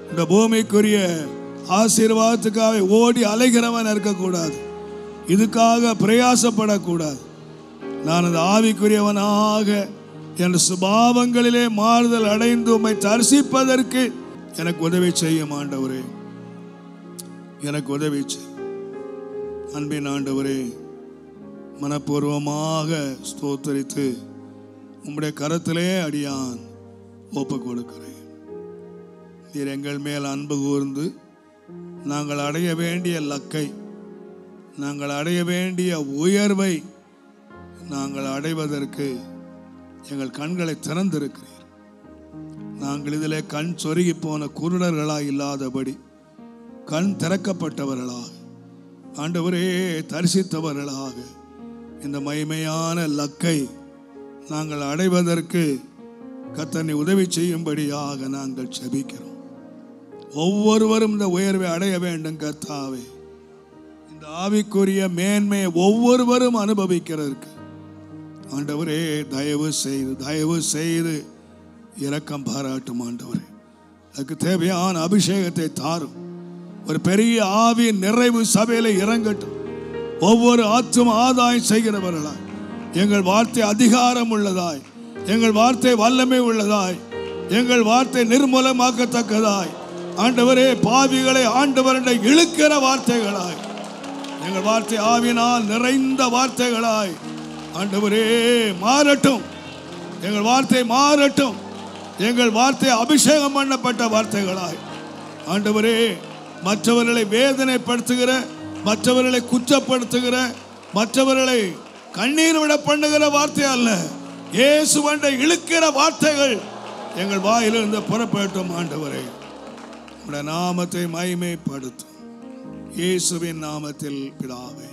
இந்த பூமிக்குரிய ஆசீர்வாதத்துக்காக ஓடி அலைகிறவன் இருக்கக்கூடாது, இதுக்காக பிரயாசப்படக்கூடாது. நான் அந்த ஆவிக்குரியவனாக என் சுபாவங்களிலே மாறுதல் அடைந்து உம்மை தரிசிப்பதற்கு எனக்கு உதவி செய்யும் ஆண்டவரே, எனக்கு உதவி செய். அன்பின் ஆண்டவரே, மனப்பூர்வமாக ஸ்தோத்தரித்து உம்முடைய கரத்திலே அடியான் ஒப்பு கொடுக்கிறேன். நீர் எங்கள் மேல் அன்பு கூர்ந்து நாங்கள் அடைய வேண்டிய லக்கை, நாங்கள் அடைய வேண்டிய உயர்வை நாங்கள் அடைவதற்கு எங்கள் கண்களை திறந்திருக்கிறீர். நாங்கள் இதிலே கண் சொருகி போன குருடர்களாக இல்லாதபடி கண் திறக்கப்பட்டவர்களாக, ஆண்டவரே தரிசித்தவர்களாக இந்த மகிமையான லக்கை நாங்கள் அடைவதற்கு கர்த்தர் உதவி செய்யும்படியாக நாங்கள் ஜெபிக்கிறோம். ஒவ்வொருவரும் இந்த உயர்வை அடைய வேண்டும் கர்த்தாவே. இந்த ஆவிக்குரிய மேன்மையை ஒவ்வொருவரும் அனுபவிக்கிறதற்கு ஆண்டவரே தயவு செய்து இரக்கம் பாராட்டும் ஆண்டவரே. அதுக்கு தேவையான அபிஷேகத்தை தாரும். ஒரு பெரிய ஆவி நிறைவு சபையில இறங்கட்டும். ஒவ்வொரு ஆத்தும் ஆதாயம் செய்கிறவர்களாய், எங்கள் வார்த்தை அதிகாரம் உள்ளதாய், எங்கள் வார்த்தை வல்லமை உள்ளதாய், எங்கள் வார்த்தை நிர்மூலமாக்கத்தக்கதாய், ஆண்டவரே பாவிகளை ஆண்டவரை இழுக்கிற வார்த்தைகளாய், எங்கள் வார்த்தை ஆவினால் நிறைந்த வார்த்தைகளாய் ஆண்டவரே மாறட்டும். எங்கள் வார்த்தை மாறட்டும். எங்கள் வார்த்தை அபிஷேகம் பண்ணப்பட்ட வார்த்தைகளாய் ஆண்டவரே, மற்றவர்களை வேதனைப்படுத்துகிற, மற்றவர்களை குற்றப்படுத்துகிற, மற்றவர்களை கண்ணீர் விட பண்ணுகிற வார்த்தை அல்ல, இயேசுவண்டை இழுக்கிற வார்த்தைகள் எங்கள் வாயிலிருந்து புறப்படட்டும். ஆண்டவரே, உம்முடைய நாமத்தை மகிமைப்படுத்தும். இயேசுவின் நாமத்தில் பிதாவே.